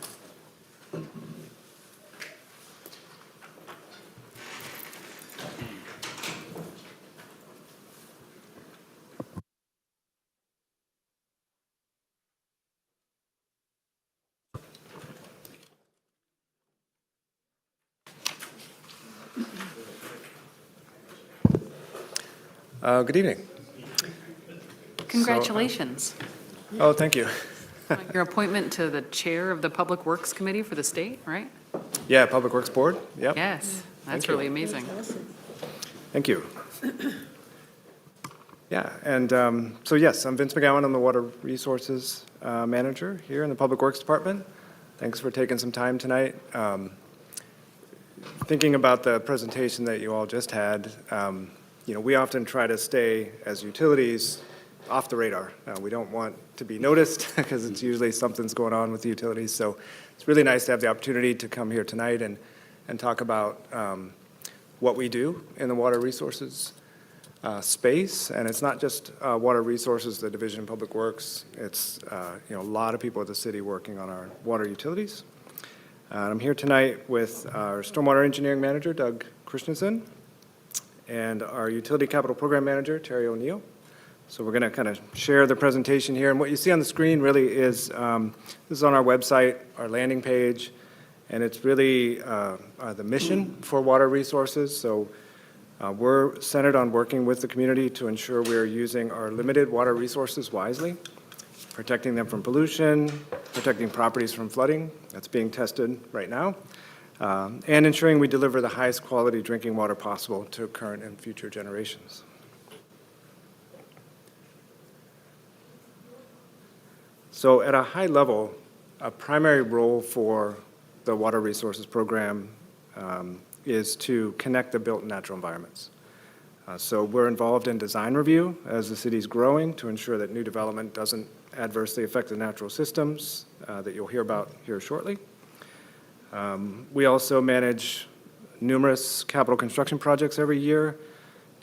Good evening. Congratulations. Oh, thank you. Your appointment to the chair of the Public Works Committee for the state, right? Yeah, Public Works Board, yep. Yes, that's you. really amazing. Thank you. Yeah, and so yes, I'm Vince McGowan. I'm the Water Resources Manager here in the Public Works Department. Thanks for taking some time tonight. Thinking about the presentation that you all just had, we often try to stay as utilities off the radar. We don't want to be noticed because it's usually something's going on with the utilities. So it's really nice to have the opportunity to come here tonight and talk about what we do in the water resources space. And it's not just water resources, the Division of Public Works. It's a lot of people at the city working on our water utilities. I'm here tonight with our Stormwater Engineering Manager, Doug Christensen, and our Utility Capital Program Manager, Terry O'Neill. So we're going to kind of share the presentation here. And what you see on the screen really is, this is on our website, our landing page, And it's really the mission for water resources. So we're centered on working with the community to ensure we are using our limited water resources wisely, protecting them from pollution, protecting properties from flooding. That's being tested right now. And ensuring we deliver the highest quality drinking water possible to current and future generations. So at a high level, a primary role for the Water Resources Program is to connect the built natural environments. So we're involved in design review as the city's growing to ensure that new development doesn't adversely affect the natural systems that you'll hear about here shortly. We also manage numerous capital construction projects every year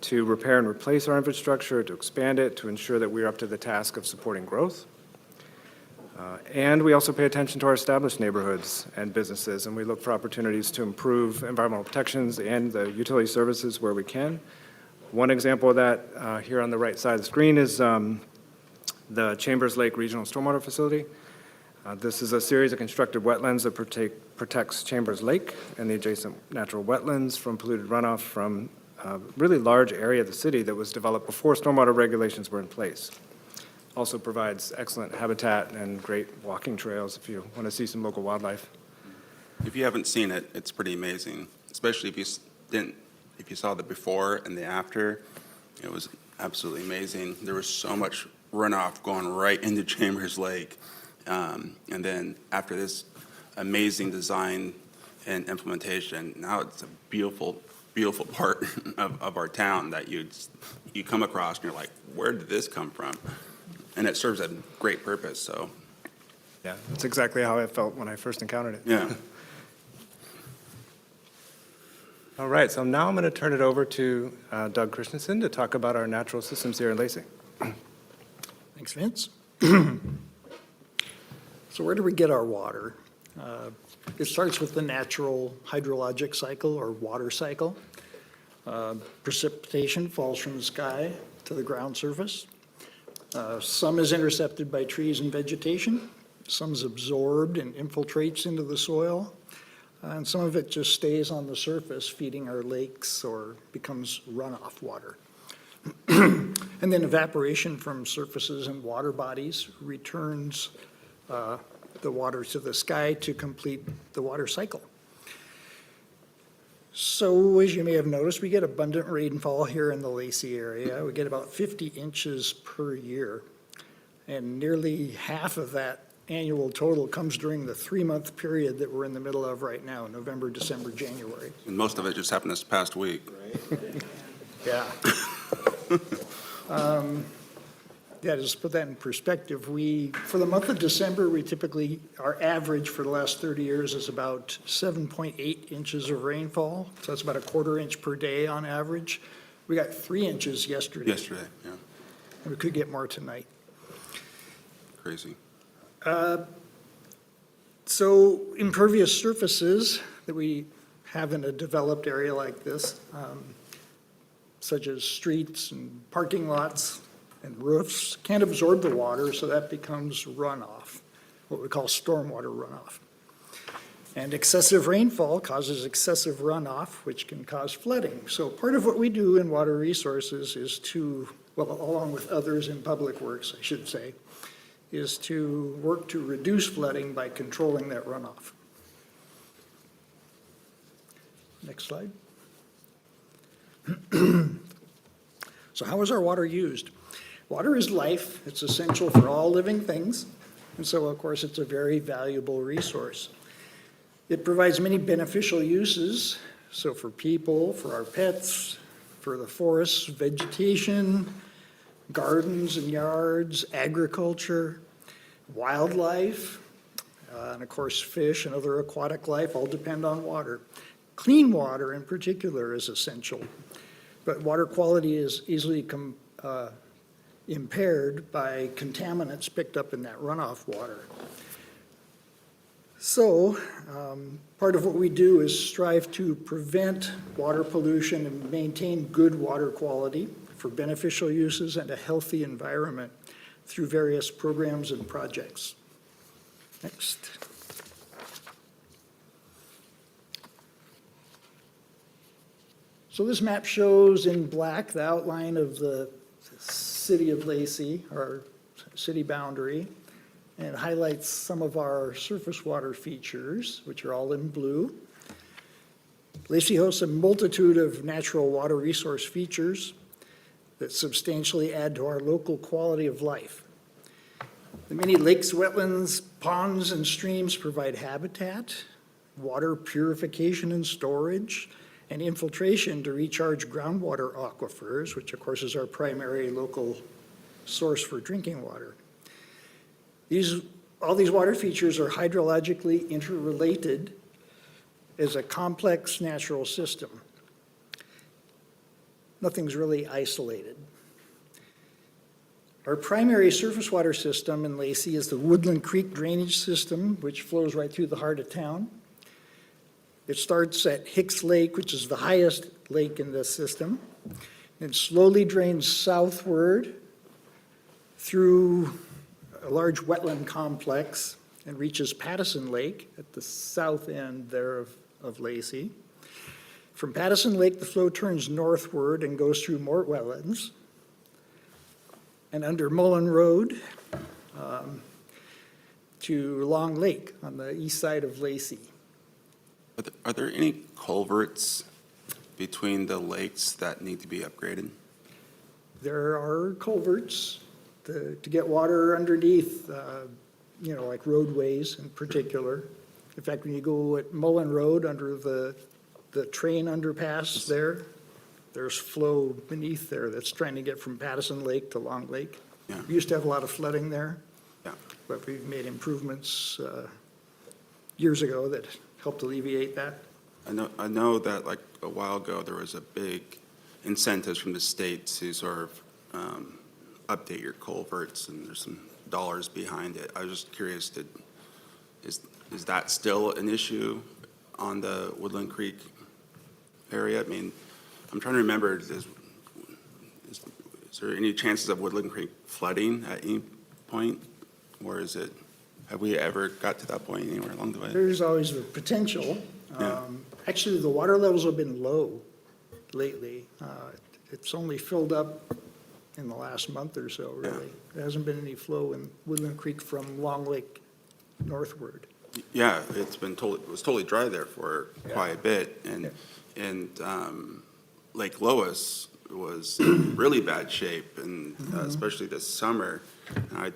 to repair and replace our infrastructure, to expand it, to ensure that we're up to the task of supporting growth. And we also pay attention to our established neighborhoods and businesses, and we look for opportunities to improve environmental protections and the utility services where we can. One example of that here on the right side of the screen is the Chambers Lake Regional Stormwater Facility. This is a series of constructed wetlands that protects Chambers Lake and the adjacent natural wetlands from polluted runoff from a really large area of the city that was developed before stormwater regulations were in place. Also provides excellent habitat and great walking trails if you want to see some local wildlife. If you haven't seen it, it's pretty amazing, especially if you saw the before and the after. It was absolutely amazing. There was so much runoff going right into Chambers Lake. And then after this amazing design and implementation, now it's a beautiful, beautiful part of our town that you come across and you're like, where did this come from? And it serves a great purpose, so. Yeah, that's exactly how I felt when I first encountered it. Yeah. All right, so now I'm going to turn it over to Doug Christensen to talk about our natural systems here in Lacey. Thanks, Vince. So where do we get our water? It starts with the natural hydrologic cycle or water cycle. Precipitation falls from the sky to the ground surface. Some is intercepted by trees and vegetation. Some is absorbed and infiltrates into the soil. And some of it just stays on the surface, feeding our lakes or becomes runoff water. And then evaporation from surfaces and water bodies returns the water to the sky to complete the water cycle. So as you may have noticed, we get abundant rainfall here in the Lacey area. We get about 50 inches per year. And nearly half of that annual total comes during the 3-month period that we're in the middle of right now, November, December, January. And most of it just happened this past week. Yeah. Yeah, just to put that in perspective, for the month of December, our average for the last 30 years is about 7.8 inches of rainfall. So that's about a 1/4 inch per day on average. We got 3 inches yesterday. Yesterday, yeah, And we could get more tonight. crazy. So impervious surfaces that we have in a developed area like this, such as streets and parking lots and roofs, can't absorb the water, so that becomes runoff, what we call stormwater runoff. And excessive rainfall causes excessive runoff, which can cause flooding. So part of what we do in water resources is along with others in public works, I should say, is to work to reduce flooding by controlling that runoff. Next slide. So how is our water used? Water is life. It's essential for all living things. And so, of course, it's a very valuable resource. It provides many beneficial uses. So for people, for our pets, for the forests, vegetation, gardens and yards, agriculture, wildlife, and of course fish and other aquatic life all depend on water. Clean water in particular is essential, but water quality is easily impaired by contaminants picked up in that runoff water. So part of what we do is strive to prevent water pollution and maintain good water quality for beneficial uses and a healthy environment through various programs and projects. Next. So this map shows in black the outline of the city of Lacey, our city boundary, and highlights some of our surface water features, which are all in blue. Lacey hosts a multitude of natural water resource features that substantially add to our local quality of life. The many lakes, wetlands, ponds, and streams provide habitat, water purification and storage, and infiltration to recharge groundwater aquifers, which of course is our primary local source for drinking water. All these water features are hydrologically interrelated as a complex natural system. Nothing's really isolated. Our primary surface water system in Lacey is the Woodland Creek drainage system, which flows right through the heart of town. It starts at Hicks Lake, which is the highest lake in this system, and slowly drains southward through a large wetland complex and reaches Pattison Lake at the south end there of Lacey. From Pattison Lake, the flow turns northward and goes through more wetlands and under Mullen Road to Long Lake on the east side of Lacey. Are there any culverts between the lakes that need to be upgraded? There are culverts to get water underneath, like roadways in particular. In fact, when you go at Mullen Road under the train underpass there's flow beneath there that's trying to get from Pattison Lake to Long Lake. Yeah. We used to have a lot of flooding there. Yeah. But we've made improvements years ago that helped alleviate that. I know that like a while ago, there was a big incentives from the state to sort of update your culverts, and there's some dollars behind it. I was just curious, is that still an issue on the Woodland Creek area? I mean, I'm trying to remember, is there any chances of Woodland Creek flooding at any point? Or have we ever got to that point anywhere along the way? There's always the potential. Yeah. Actually, the water levels have been low lately. It's only filled up in the last month or so, really. There hasn't been any flow in Woodland Creek from Long Lake northward. Yeah, it was totally dry there for quite a bit, and Lake Lois was in really bad shape, and especially this summer. And I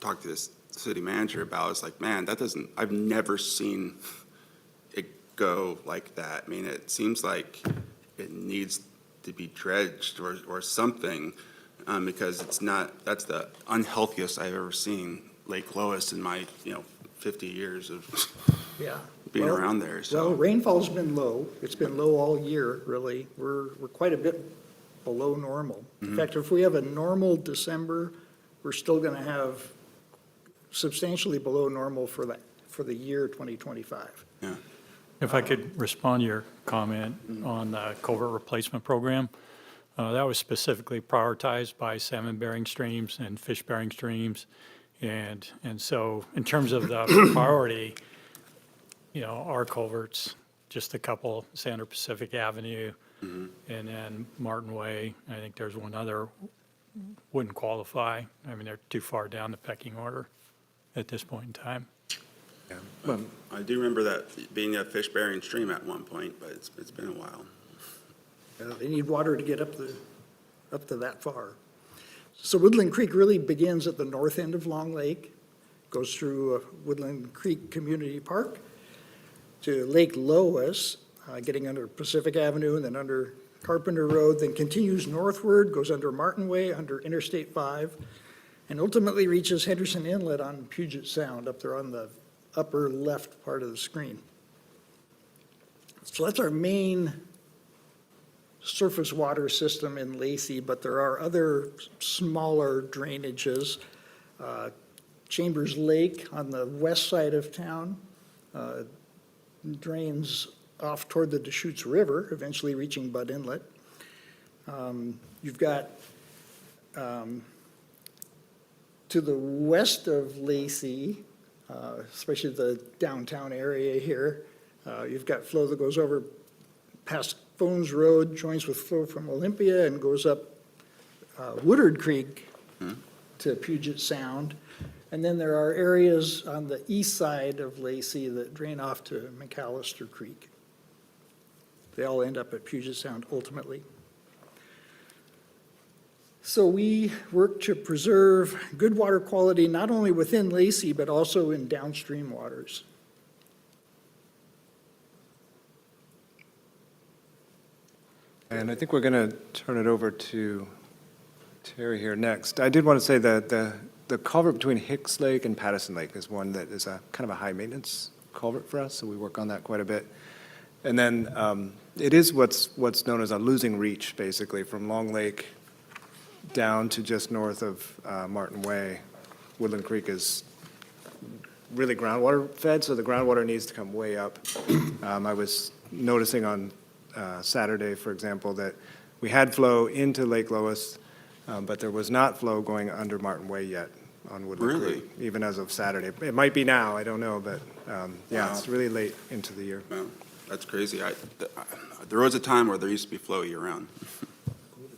talked to this city manager about it. It's like, man, I've never seen it go like that. I mean, it seems like it needs to be dredged or something, because that's the unhealthiest I've ever seen Lake Lois in my 50 years of being around there. So Well, rainfall's been low. It's been low all year, really. We're quite a bit below normal. In fact, if we have a normal December, we're still going to have substantially below normal for the year 2025. yeah, If I could respond to your comment on the culvert replacement program, that was specifically prioritized by salmon-bearing streams and fish-bearing streams. And so in terms of the priority, our culverts, just a couple, Sander Pacific Avenue, and then Martin Way, I think there's one other, wouldn't qualify. I mean, they're too far down the pecking order at this point in time. I do remember that being a fish-bearing stream at one point, but it's been a while. They need water to get up to that far. So Woodland Creek really begins at the north end of Long Lake, goes through Woodland Creek Community Park to Lake Lois, getting under Pacific Avenue and then under Carpenter Road, then continues northward, goes under Martin Way, under Interstate 5, and ultimately reaches Henderson Inlet on Puget Sound up there on the upper left part of the screen. So that's our main surface water system in Lacey, but there are other smaller drainages. Chambers Lake on the west side of town drains off toward the Deschutes River, eventually reaching Bud Inlet. You've got to the west of Lacey, especially the downtown area here, you've got flow that goes over past Phones Road joins with flow from Olympia and goes up Woodard Creek to Puget Sound. And then there are areas on the east side of Lacey that drain off to McAllister Creek. They all end up at Puget Sound ultimately. So we work to preserve good water quality not only within Lacey, but also in downstream waters. And I think we're going to turn it over to Terry here next. I did want to say that the culvert between Hicks Lake and Pattison Lake is one that is a kind of a high-maintenance culvert for us, so we work on that quite a bit. And then it is what's known as a losing reach, basically, from Long Lake down to just north of Martin Way. Woodland Creek is really groundwater fed, so the groundwater needs to come way up. I was noticing on Saturday, for example, that we had flow into Lake Lois, but there was not flow going under Martin Way yet on Woodland Really? Creek, even as of Saturday. It might be now, I don't know, but yeah, Wow. it's really late into the year. Well, that's crazy. There was a time where there used to be flow year-round.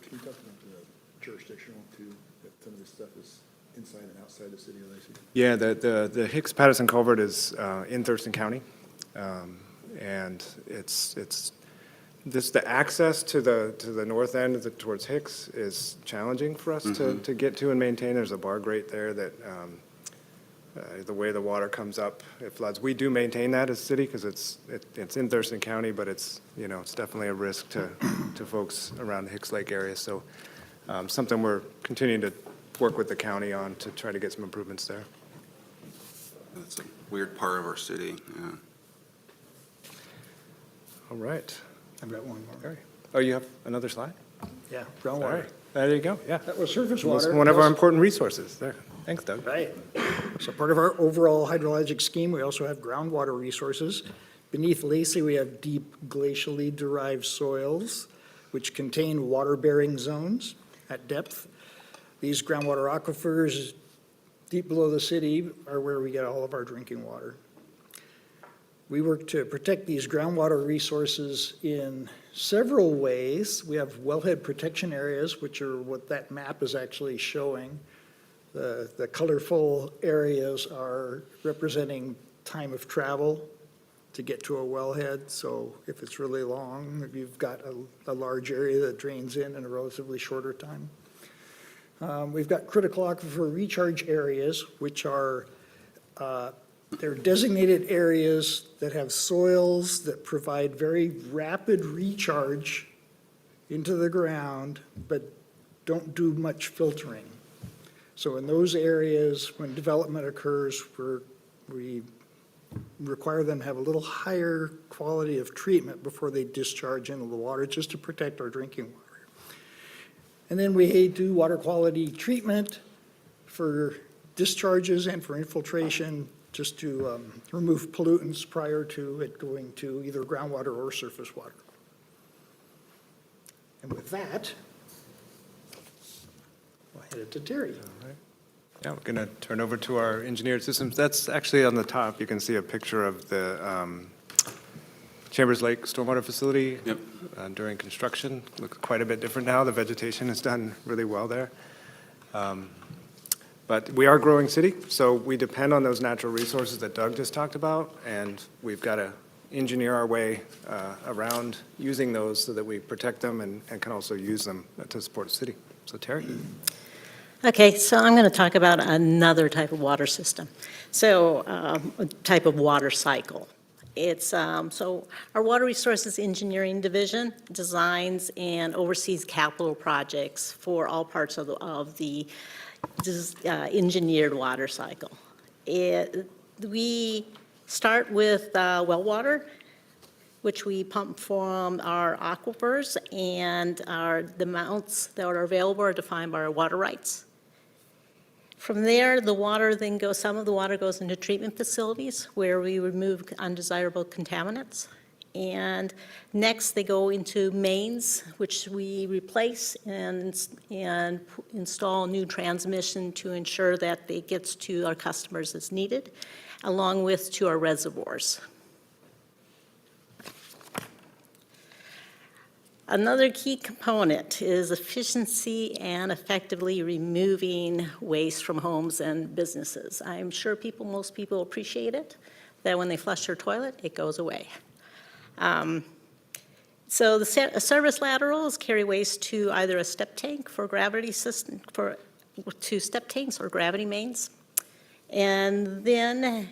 Can you talk about the jurisdictional too, that some of this stuff is inside and outside the city of Lacey? Yeah, the Hicks-Pattison culvert is in Thurston County, and it's the access to the north end towards Hicks is challenging for us to get to and maintain. There's a bar grate there that the way the water comes up, it floods. We do maintain that as a city because it's in Thurston County, but it's definitely a risk to folks around the Hicks Lake area. So something we're continuing to work with the county on to try to get some improvements there. That's a weird part of our city, yeah. All right. I've got one more. Oh, you have another slide? Yeah, All groundwater. right. There you go, yeah. That was surface That's water. one of our important resources there. Thanks, Doug. Right. So part of our overall hydrologic scheme, we also have groundwater resources. Beneath Lacey, we have deep glacially derived soils, which contain water-bearing zones at depth. These groundwater aquifers, deep below the city, are where we get all of our drinking water. We work to protect these groundwater resources in several ways. We have wellhead protection areas, which are what that map is actually showing. The colorful areas are representing time of travel to get to a wellhead. So if it's really long, you've got a large area that drains in a relatively shorter time. We've got critical aquifer recharge areas, which are they're designated areas that have soils that provide very rapid recharge into the ground, but don't do much filtering. So in those areas, when development occurs, we require them to have a little higher quality of treatment before they discharge into the water, just to protect our drinking water. And then we do water quality treatment for discharges and for infiltration, just to remove pollutants prior to it going to either groundwater or surface water. And with that, I'll hand it to Terry. Yeah, we're going to turn over to our engineered systems. That's actually on the top. You can see a picture of the Chambers Lake stormwater facility during construction. Looks quite a bit different now. The vegetation is done really well there. But we are a growing city, so we depend on those natural resources that Doug just talked about, and we've got to engineer our way around using those so that we protect them and can also use them to support the city. So Terry? Okay, so I'm going to talk about another type of water system. So a type of water cycle. It's, so our Water Resources Engineering Division designs and oversees capital projects for all parts of the engineered water cycle. We start with well water, which we pump from our aquifers, and the amounts that are available are defined by our water rights. From there, the water then goes, some of the water goes into treatment facilities where we remove undesirable contaminants. And next, they go into mains, which we replace and install new transmission to ensure that it gets to our customers as needed, along with to our reservoirs. Another key component is efficiency and effectively removing waste from homes and businesses. I'm sure most people appreciate it, that when they flush their toilet, it goes away. So the service laterals carry waste to either a step tank for gravity system, to step tanks or gravity mains. And then,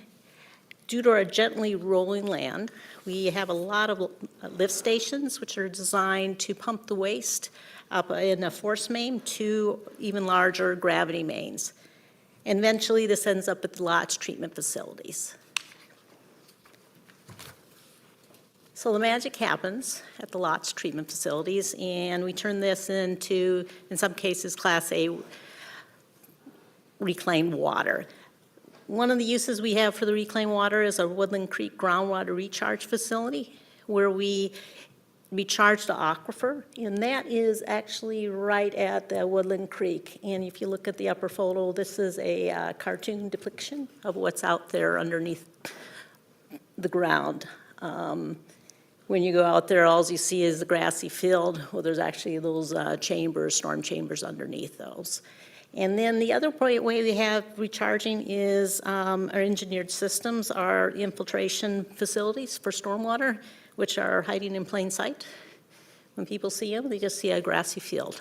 due to our gently rolling land, we have a lot of lift stations which are designed to pump the waste up in a force main to even larger gravity mains. And eventually, this ends up at the lots treatment facilities. So the magic happens at the lots treatment facilities, and we turn this into, in some cases, Class A reclaimed water. One of the uses we have for the reclaimed water is our Woodland Creek groundwater recharge facility, where we recharge the aquifer, and that is actually right at the Woodland Creek. And if you look at the upper photo, this is a cartoon depiction of what's out there underneath the ground. When you go out there, all you see is the grassy field. Well, there's actually those chambers, storm chambers underneath those. And then the other way we have recharging is our engineered systems, our infiltration facilities for stormwater, which are hiding in plain sight. When people see them, they just see a grassy field.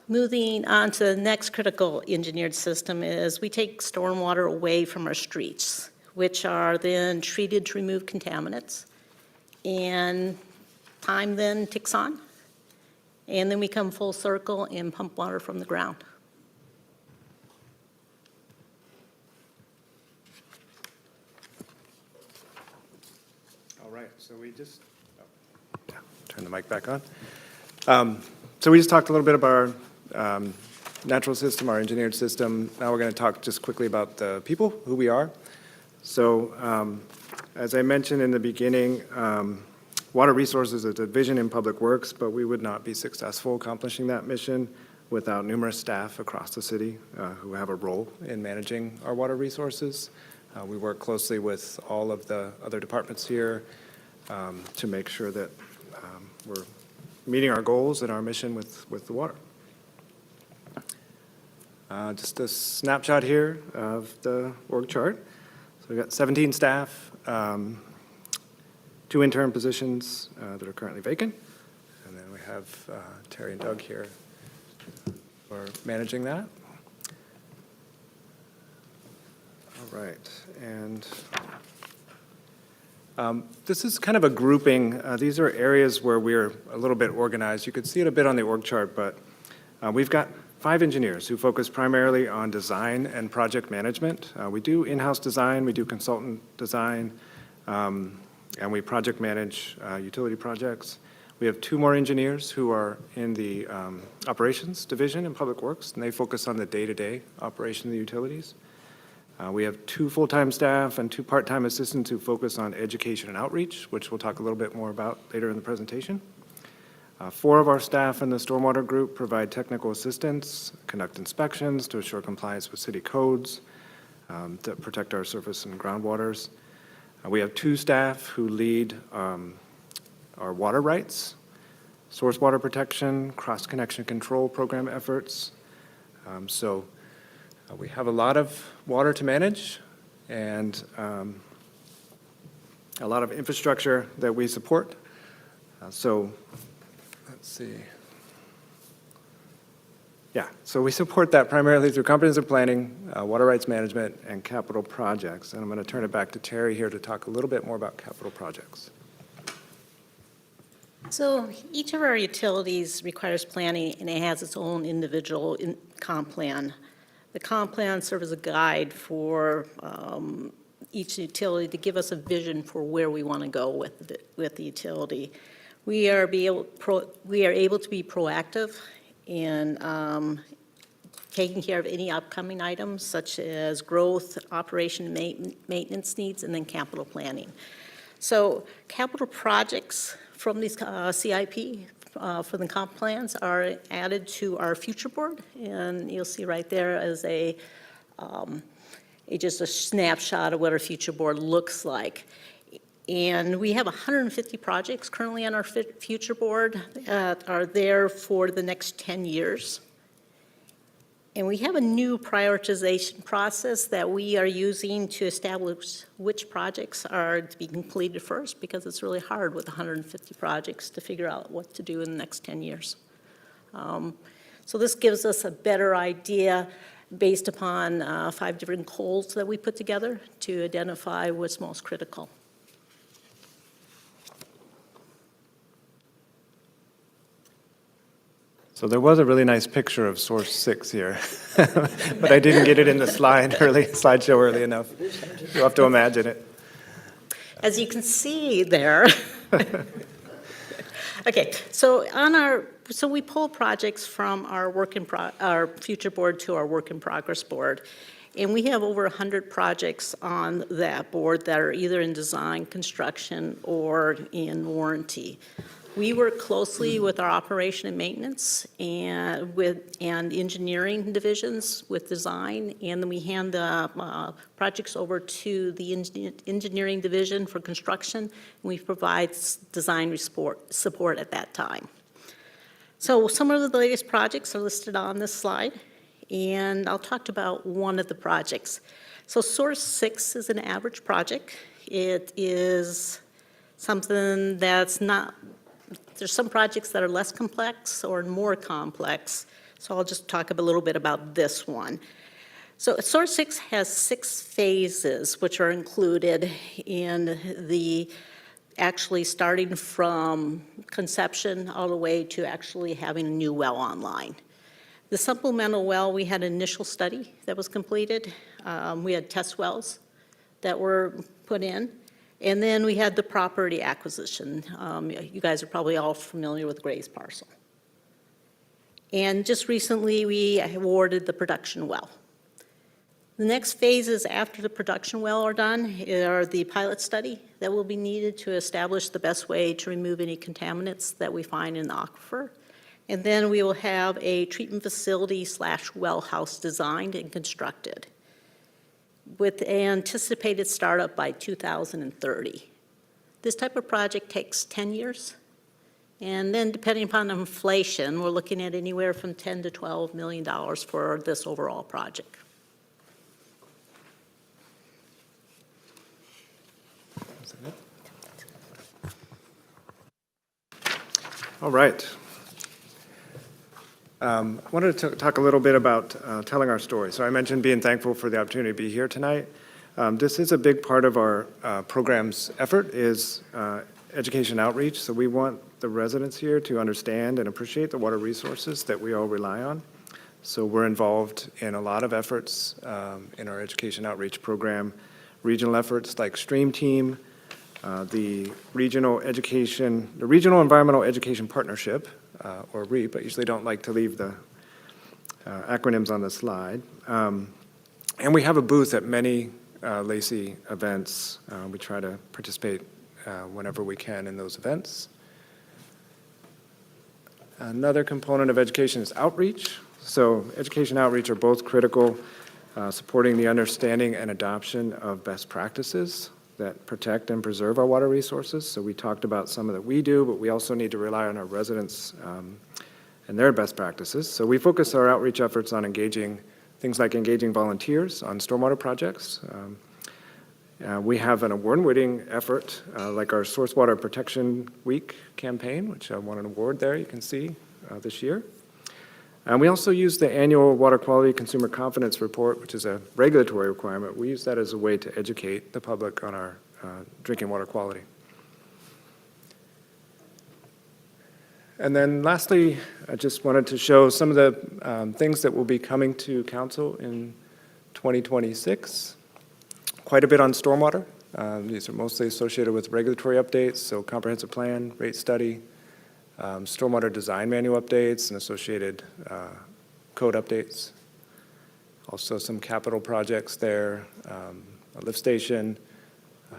Moving on to the next critical engineered system is we take stormwater away from our streets, which are then treated to remove contaminants. And time then ticks on. And then we come full circle and pump water from the ground. All right, so we just, turn the mic back on. So we just talked a little bit about our natural system, our engineered system. Now we're going to talk just quickly about the people, who we are. So as I mentioned in the beginning, water resources is a division in Public Works, but we would not be successful accomplishing that mission without numerous staff across the city who have a role in managing our water resources. We work closely with all of the other departments here to make sure that we're meeting our goals and our mission with the water. Just a snapshot here of the org chart. So we've got 17 staff, 2 intern positions that are currently vacant, and then we have Terry and Doug here who are managing that. All right, and this is kind of a grouping. These are areas where we're a little bit organized. You could see it a bit on the org chart, but we've got 5 engineers who focus primarily on design and project management. We do in-house design, we do consultant design, and we project manage utility projects. We have 2 more engineers who are in the operations division in Public Works, and they focus on the day-to-day operation of the utilities. We have 2 full-time staff and 2 part-time assistants who focus on education and outreach, which we'll talk a little bit more about later in the presentation. 4 of our staff in the stormwater group provide technical assistance, conduct inspections to assure compliance with city codes, that protect our surface and groundwaters. We have 2 staff who lead our water rights, source water protection, cross-connection control program efforts. We have a lot of water to manage and a lot of infrastructure that we support. Let's see. Yeah, so we support that primarily through comprehensive planning, water rights management, and capital projects. And I'm going to turn it back to Terry here to talk a little bit more about capital projects. So each of our utilities requires planning, and it has its own individual comp plan. The comp plan serves as a guide for each utility to give us a vision for where we want to go with the utility. We are able to be proactive in taking care of any upcoming items such as growth, operation, maintenance needs, and then capital planning. So capital projects from these CIP for the comp plans are added to our future board, and you'll see right there as a just a snapshot of what our future board looks like. And we have 150 projects currently on our future board that are there for the next 10 years. And we have a new prioritization process that we are using to establish which projects are to be completed first, because it's really hard with 150 projects to figure out what to do in the next 10 years. So this gives us a better idea based upon 5 different goals that we put together to identify what's most critical. So there was a really nice picture of source 6 here, but I didn't get it in the slideshow early enough. You'll have to imagine it. As you can see there, okay, so we pull projects from our our future board to our work in progress board. And we have over 100 projects on that board that are either in design, construction, or in warranty. We work closely with our operation and maintenance and engineering divisions with design, and then we hand the projects over to the engineering division for construction, and we provide design support at that time. So some of the latest projects are listed on this slide, and I'll talk about one of the projects. So Source 6 is an average project. It is something that's not, there's some projects that are less complex or more complex, so I'll just talk a little bit about this one. So Source 6 has 6 phases, which are included in the, actually starting from conception all the way to actually having a new well online. The supplemental well, we had an initial study that was completed. We had test wells that were put in. And then we had the property acquisition. You guys are probably all familiar with Gray's parcel. And just recently, we awarded the production well. The next phases after the production well are done are the pilot study that will be needed to establish the best way to remove any contaminants that we find in the aquifer. And then we will have a treatment facility / well house designed and constructed, with anticipated startup by 2030. This type of project takes 10 years. And then depending upon inflation, we're looking at anywhere from $10 to $12 million for this overall project. All right. I wanted to talk a little bit about telling our story. So I mentioned being thankful for the opportunity to be here tonight. This is a big part of our program's effort is education outreach. So we want the residents here to understand and appreciate the water resources that we all rely on. So we're involved in a lot of efforts in our education outreach program, regional efforts like Stream Team, the Regional Environmental Education Partnership, or REAP. I usually don't like to leave the acronyms on the slide. And we have a booth at many Lacey events. We try to participate whenever we can in those events. Another component of education is outreach. So education and outreach are both critical, supporting the understanding and adoption of best practices that protect and preserve our water resources. So we talked about some of that we do, but we also need to rely on our residents and their best practices. So we focus our outreach efforts on things like engaging volunteers on stormwater projects. We have an award-winning effort, like our Source Water Protection Week campaign, which I won an award there, you can see, this year. And we also use the annual Water Quality Consumer Confidence Report, which is a regulatory requirement. We use that as a way to educate the public on our drinking water quality. And then lastly, I just wanted to show some of the things that will be coming to council in 2026. Quite a bit on stormwater. These are mostly associated with regulatory updates, so comprehensive plan, rate study, stormwater design manual updates and associated code updates. Also some capital projects there, a lift station,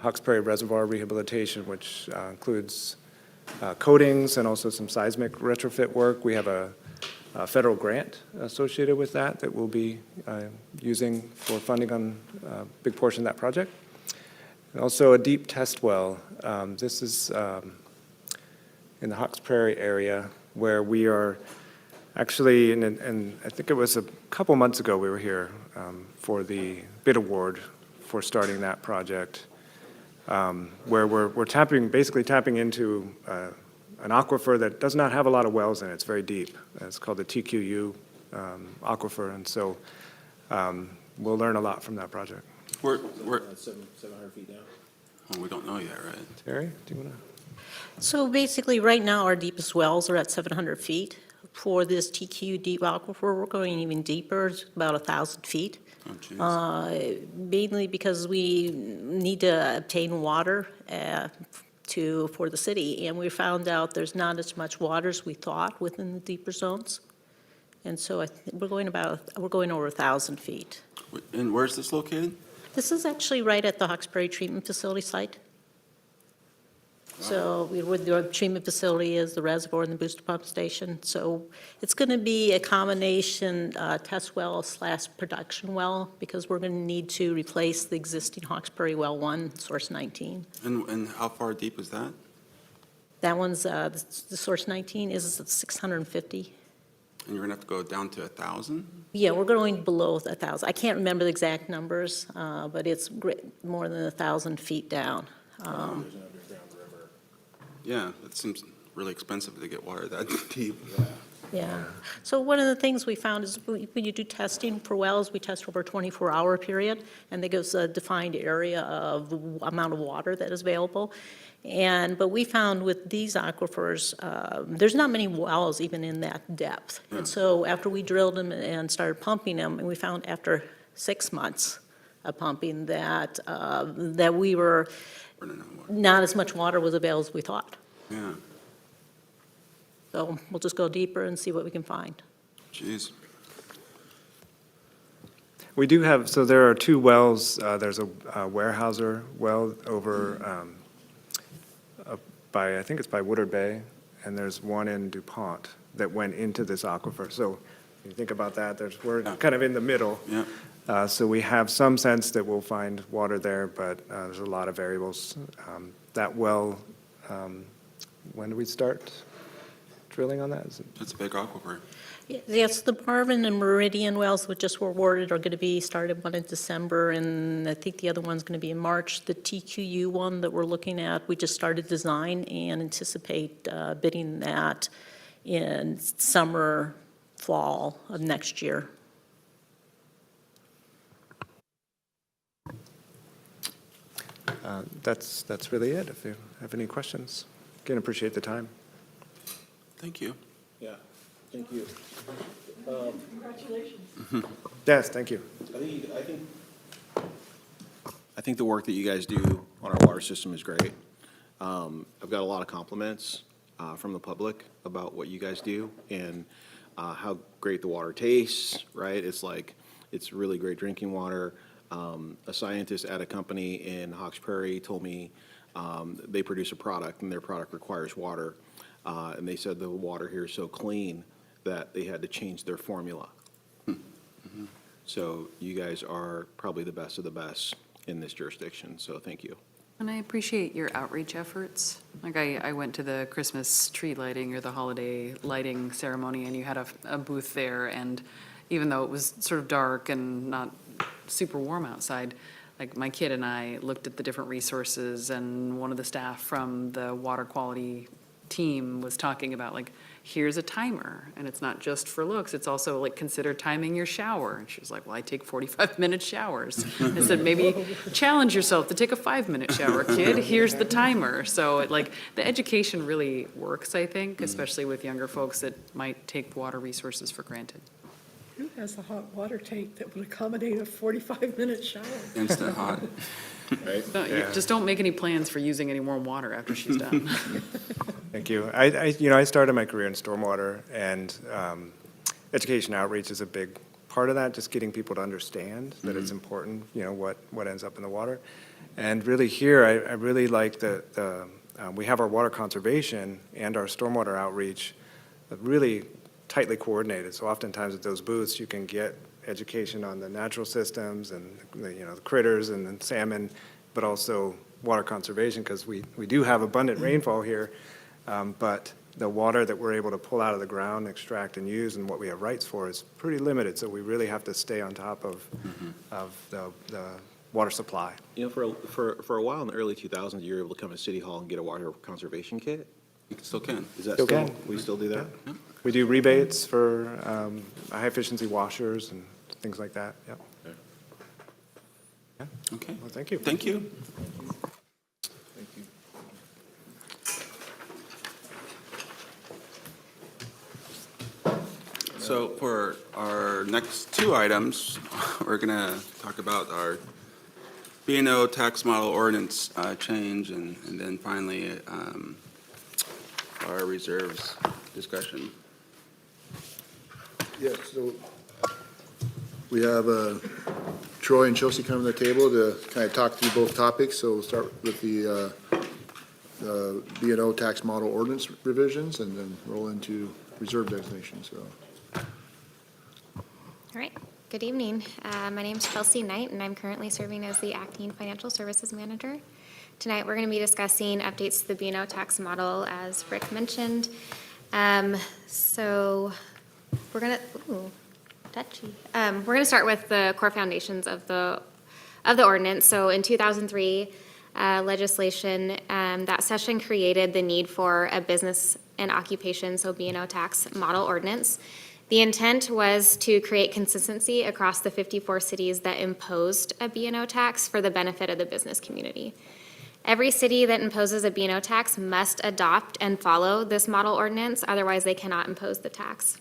Hawks Prairie Reservoir rehabilitation, which includes coatings and also some seismic retrofit work. We have a federal grant associated with that we'll be using for funding on a big portion of that project. And also a deep test well. This is in the Hawks Prairie area where we are actually, and I think it was a couple months ago we were here for the bid award for starting that project, where we're basically tapping into an aquifer that does not have a lot of wells in it. It's very deep. It's called the TQU aquifer, and so we'll learn a lot from that project. We're, 700 feet down. oh, we don't know yet, right? Terry, do you want to? So basically, right now, our deepest wells are at 700 feet. For this TQ deep aquifer, we're going even deeper, it's about 1,000 feet. Oh, geez. Mainly because we need to obtain water for the city, and we found out there's not as much water as we thought within the deeper zones. And so we're going over 1,000 feet. And where's this located? This is actually right at the Hawks Prairie Treatment Facility site. So where the treatment facility is, the reservoir and the booster pump station. So it's going to be a combination test well / production well, because we're going to need to replace the existing Hawks Prairie Well 1, source 19. And how far deep is that? That one's, the source 19 is 650. And you're gonna have to go down to 1,000? Yeah, we're going below 1,000. I can't remember the exact numbers, but it's more than 1,000 feet down. Yeah, it seems really expensive to get water that deep. Yeah. So one of the things we found is when you do testing for wells, we test over a 24-hour period, and there goes a defined area of the amount of water that is available. But we found with these aquifers, there's not many wells even in that depth. Yeah. And so after we drilled them and started pumping them, and we found after 6 months of pumping that we were, Running out of water. not as much water was available as we thought. Yeah, So we'll just go deeper and see what we can find. geez. We do have, so there are 2 wells. There's a Weyerhaeuser well over up by, I think it's by Woodard Bay, and there's one in DuPont that went into this aquifer. So when you think about that, we're kind of in the middle. Yeah. So we have some sense that we'll find water there, but there's a lot of variables. That well, when do we start drilling on that? That's a big aquifer. Yes, the Marvin and Meridian wells, which just were awarded, are going to be started one in December, and I think the other one's going to be in March. The TQU one that we're looking at, we just started design and anticipate bidding that in summer, fall of next year. That's really it. If you have any questions, again, appreciate the time. Thank you. Yeah, thank you. Congratulations. Yes, thank you. I think the work that you guys do on our water system is great. I've got a lot of compliments from the public about what you guys do and how great the water tastes, right? It's really great drinking water. A scientist at a company in Hawks Prairie told me they produce a product and their product requires water. And they said the water here is so clean that they had to change their formula. So you guys are probably the best of the best in this jurisdiction, so thank you. And I appreciate your outreach efforts. Like I went to the Christmas tree lighting or the holiday lighting ceremony, and you had a booth there, and even though it was sort of dark and not super warm outside, like my kid and I looked at the different resources, and one of the staff from the water quality team was talking about, like, here's a timer, and it's not just for looks, it's also like, consider timing your shower. And she was like, well, I take 45-minute showers. I said, maybe challenge yourself to take a 5-minute shower, kid, here's the timer. So the education really works, I think, especially with younger folks that might take water resources for granted. Who has a hot water tank that would accommodate a 45-minute shower? Instant hot. Right? No, you just don't make any plans for using any warm water after she's done. Thank you. I started my career in stormwater, and education outreach is a big part of that, just getting people to understand that it's important, what ends up in the water. And really here, I really like we have our water conservation and our stormwater outreach, really tightly coordinated. So oftentimes at those booths, you can get education on the natural systems and, the critters and the salmon, but also water conservation, because we do have abundant rainfall here, but the water that we're able to pull out of the ground, extract and use, and what we have rights for is pretty limited. So we really have to stay on top of the water supply. For a while in the early 2000s, you were able to come to City Hall and get a water conservation kit. You still can. Is that Still still, can. we still do that? We do rebates for high-efficiency washers and things like that, yep. Okay. Well, thank you. Thank you. So for our next two items, we're going to talk about our B&O tax model ordinance change, and then finally our reserves discussion. Yes, so we have Troy and Chelsea coming to the table to kind of talk through both topics. So we'll start with the B&O tax model ordinance revisions and then roll into reserve designation, so. All right, good evening. My name is Chelsea Knight, and I'm currently serving as the Acting Financial Services Manager. Tonight, we're going to be discussing updates to the B&O tax model, as Rick mentioned. So we're going to, touchy. We're going to start with the core foundations of the ordinance. So in 2003, legislation, that session created the need for a business and occupation, so B&O tax model ordinance. The intent was to create consistency across the 54 cities that imposed a B&O tax for the benefit of the business community. Every city that imposes a B&O tax must adopt and follow this model ordinance, otherwise they cannot impose the tax.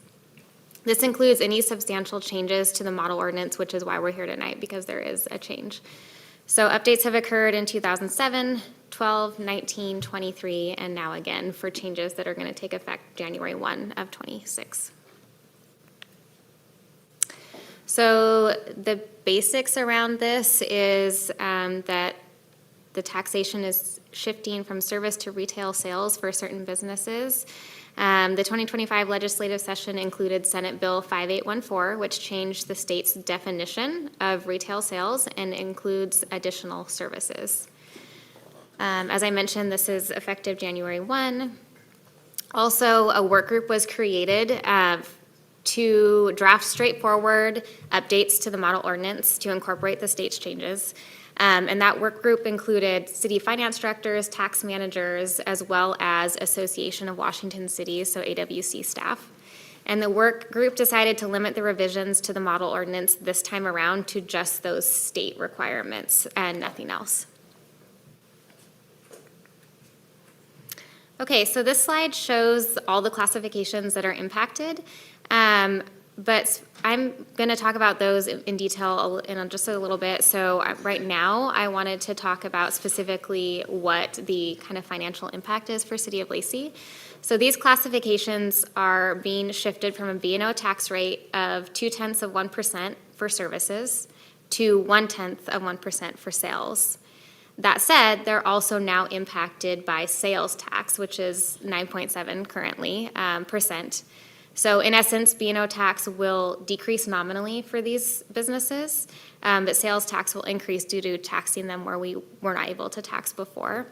This includes any substantial changes to the model ordinance, which is why we're here tonight, because there is a change. So updates have occurred in 2007, 12, 19, 23, and now again for changes that are going to take effect January 1 of 26. So the basics around this is that the taxation is shifting from service to retail sales for certain businesses. The 2025 legislative session included Senate Bill 5814, which changed the state's definition of retail sales and includes additional services. As I mentioned, this is effective January 1. Also, a work group was created to draft straightforward updates to the model ordinance to incorporate the state's changes. And that work group included city finance directors, tax managers, as well as Association of Washington Cities, so AWC staff. And the work group decided to limit the revisions to the model ordinance this time around to just those state requirements and nothing else. Okay, so this slide shows all the classifications that are impacted. But I'm going to talk about those in detail in just a little bit. So right now, I wanted to talk about specifically what the kind of financial impact is for City of Lacey. So these classifications are being shifted from a B&O tax rate of 0.2% for services to 0.1% for sales. That said, they're also now impacted by sales tax, which is 9.7 currently percent. So in essence, B&O tax will decrease nominally for these businesses, but sales tax will increase due to taxing them where we were not able to tax before.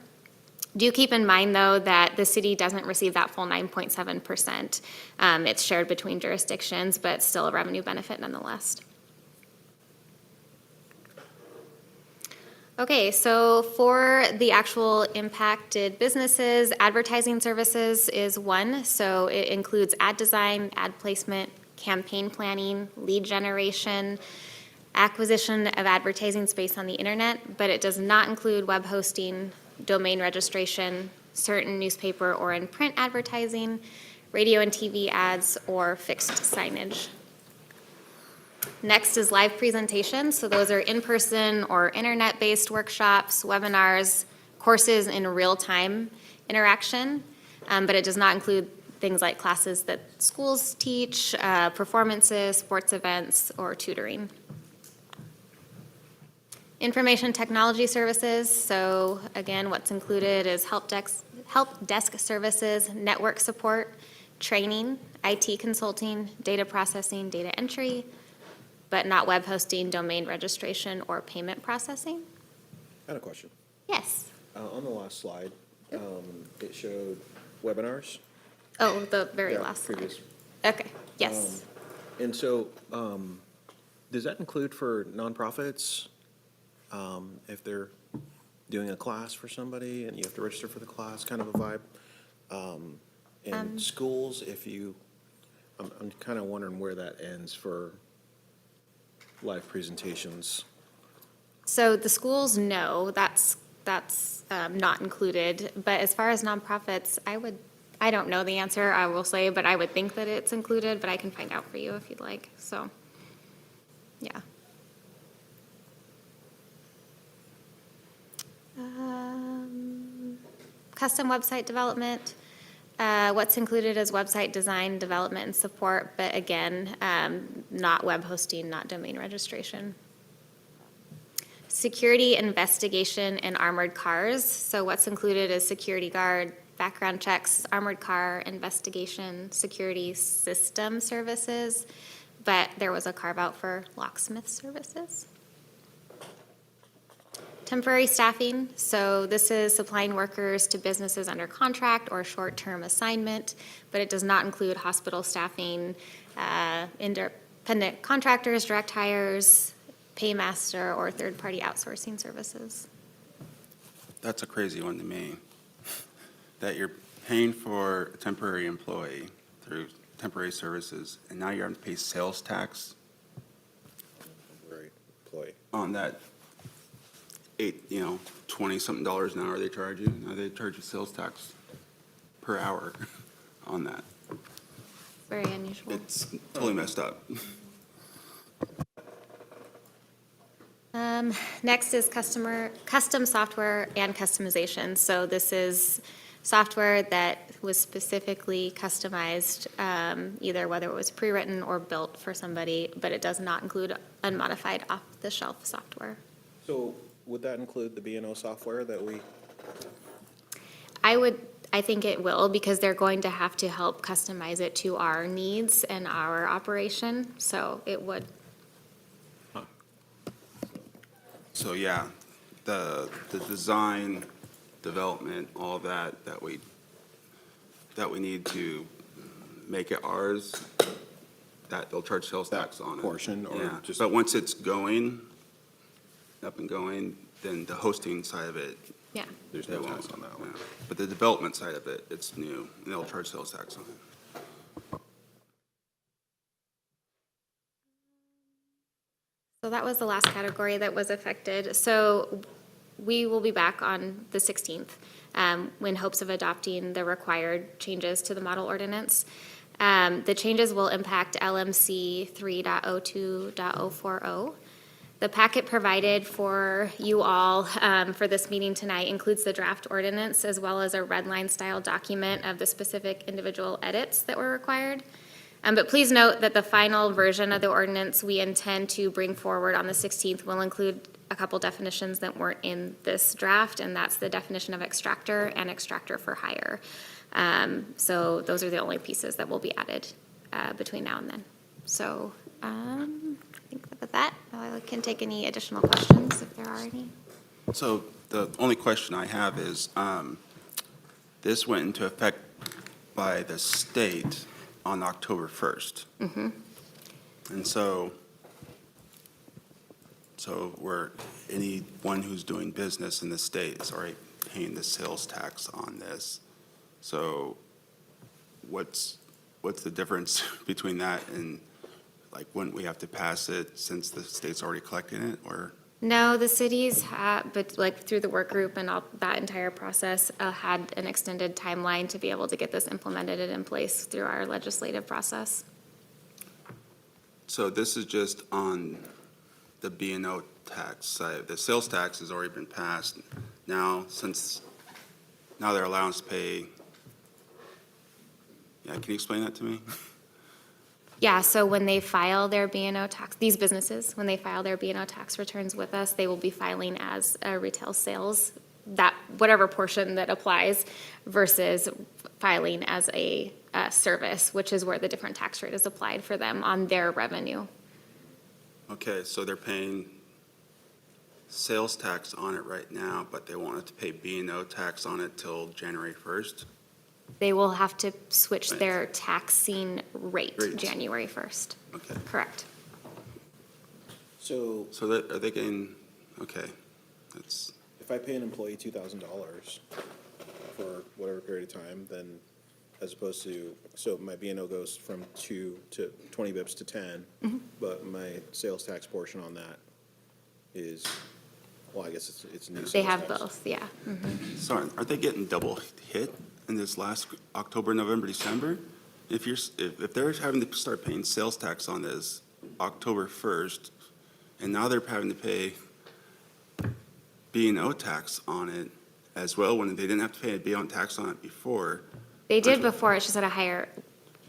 Do keep in mind, though, that the city doesn't receive that full 9.7%. It's shared between jurisdictions, but still a revenue benefit nonetheless. Okay, so for the actual impacted businesses, advertising services is one. So it includes ad design, ad placement, campaign planning, lead generation, acquisition of advertising space on the internet, but it does not include web hosting, domain registration, certain newspaper or in print advertising, radio and TV ads, or fixed signage. Next is live presentations. So those are in-person or internet-based workshops, webinars, courses in real-time interaction, but it does not include things like classes that schools teach, performances, sports events, or tutoring. Information technology services. So again, what's included is help desk services, network support, training, IT consulting, data processing, data entry, but not web hosting, domain registration, or payment processing? I had a question. Yes. On the last slide, it showed webinars. Oh, the very Yeah, last slide. previous. Okay, yes. And so, does that include for nonprofits? If they're doing a class for somebody and you have to register for the class, kind of a vibe? And schools, if you, I'm kind of wondering where that ends for live presentations. So the schools, no, that's not included. But as far as nonprofits, I don't know the answer, I will say, but I would think that it's included, but I can find out for you if you'd like, so, yeah. Custom website development, what's included is website design, development, and support, but again, not web hosting, not domain registration. Security investigation and armored cars. So what's included is security guard, background checks, armored car investigation, security system services, but there was a carve out for locksmith services. Temporary staffing. So this is supplying workers to businesses under contract or short-term assignment, but it does not include hospital staffing, independent contractors, direct hires, paymaster, or third-party outsourcing services. That's a crazy one to me, that you're paying for a temporary employee through temporary services, and now you're having to pay sales tax Right, employee. on that 20-something dollars an hour they charge you. Now they charge you sales tax per hour on that. Very unusual. It's totally messed up. Next is custom software and customization. So this is software that was specifically customized, either whether it was pre-written or built for somebody, but it does not include unmodified off-the-shelf software. So would that include the B&O software that we? I think it will, because they're going to have to help customize it to our needs and our operation, so it would. So, yeah, the design, development, all that we need to make it ours, that they'll charge sales tax on it. Portion, or Yeah, just? but once it's up and going, then the hosting side of it. Yeah. There's no tax on that one. Yeah. But the development side of it, it's new, and they'll charge sales tax on it. So that was the last category that was affected. So we will be back on the 16th in hopes of adopting the required changes to the model ordinance. The changes will impact LMC 3.02.040. The packet provided for you all for this meeting tonight includes the draft ordinance as well as a red line style document of the specific individual edits that were required. But please note that the final version of the ordinance we intend to bring forward on the 16th will include a couple definitions that weren't in this draft, and that's the definition of extractor and extractor for hire. So those are the only pieces that will be added between now and then. So I think with that, I can take any additional questions if there are any. So the only question I have is, this went into effect by the state on October 1st. Mm-hmm. And so anyone who's doing business in the state is already paying the sales tax on this. So what's the difference between that and, like, wouldn't we have to pass it since the state's already collecting it, or? No, the cities have, but like through the work group and all that entire process, had an extended timeline to be able to get this implemented and in place through our legislative process. So this is just on the B&O tax side. The sales tax has already been passed. Now they're allowing us to pay. Yeah, can you explain that to me? Yeah, so when they file their B&O tax, these businesses, when they file their B&O tax returns with us, they will be filing as a retail sales that, whatever portion that applies versus filing as a service, which is where the different tax rate is applied for them on their revenue. Okay, so they're paying sales tax on it right now, but they won't have to pay B&O tax on it till January 1st? They will have to switch their taxing rate Rate. January 1st. Okay. Correct. So So that, are they getting, okay, that's, if I pay an employee $2,000 for whatever period of time, then as opposed to, so my B&O goes from 2 to 20 bips to 10, but my sales tax portion on that is, well, I guess it's new sales They have tax. both, yeah. sorry, aren't they getting double hit in this last October, November, December? If you're, if they're having to start paying sales tax on this October 1st, and now they're having to pay B&O tax on it as well, when they didn't have to pay a B&O tax on it before. They did before, it's just at a higher,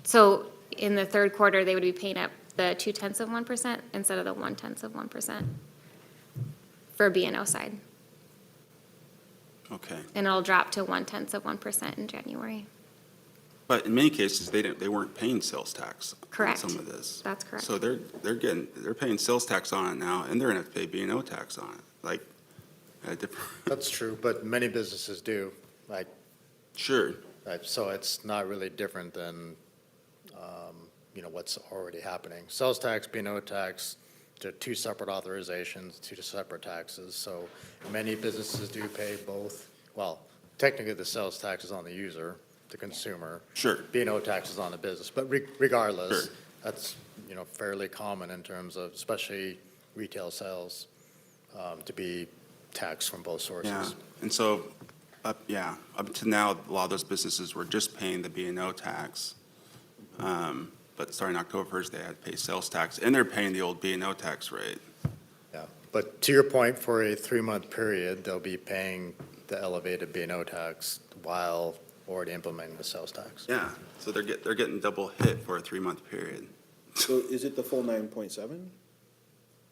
so in the third quarter, they would be paying up the 0.2% instead of the 0.1% for B&O side. Okay, And it'll drop to 0.1% in January. but in many cases, they weren't paying sales tax on Correct. some of this. That's correct. So they're paying sales tax on it now, and they're gonna have to pay B&O tax on it, like, at a different, That's true, but many businesses do, like, sure. so it's not really different than, what's already happening. Sales tax, B&O tax, they're two separate authorizations, two separate taxes, so many businesses do pay both. Well, technically, the sales tax is on the user, the consumer. Sure. B&O tax is on the business, but regardless, Sure. that's, fairly common in terms of, especially retail sales, to be taxed from both sources. Yeah, and so, up to now, a lot of those businesses were just paying the B&O tax. But starting October 1st, they had to pay sales tax, and they're paying the old B&O tax rate. Yeah, but to your point, for a 3-month period, they'll be paying the elevated B&O tax while already implementing the sales tax. Yeah, so they're getting double hit for a 3-month period. So is it the full 9.7?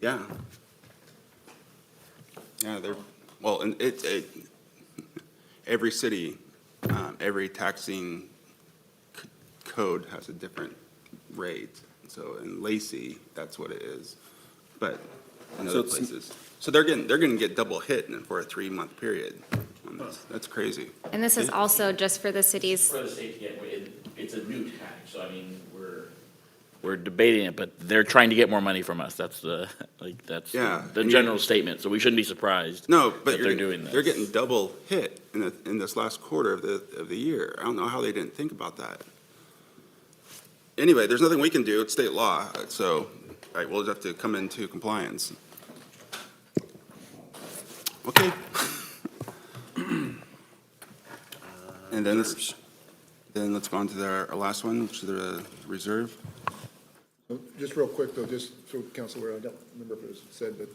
Yeah. Yeah, well, and every city, every taxing code has a different rate. So in Lacey, that's what it is. But in So other it's- places, so they're gonna get double hit for a 3-month period on this. That's crazy. And this is also just for the cities. For the state, it's a new tax, so I mean, we're debating it, but they're trying to get more money from us. That's Yeah, the and general statement, so we shouldn't be surprised. No, but that they're doing this. they're getting double hit in this last quarter of the year. I don't know how they didn't think about that. Anyway, there's nothing we can do. It's state law, so, all right, we'll just have to come into compliance. Okay. And then let's go on to our last one, which is the reserve. Just real quick, though, just so council aware, I don't remember if it was said, but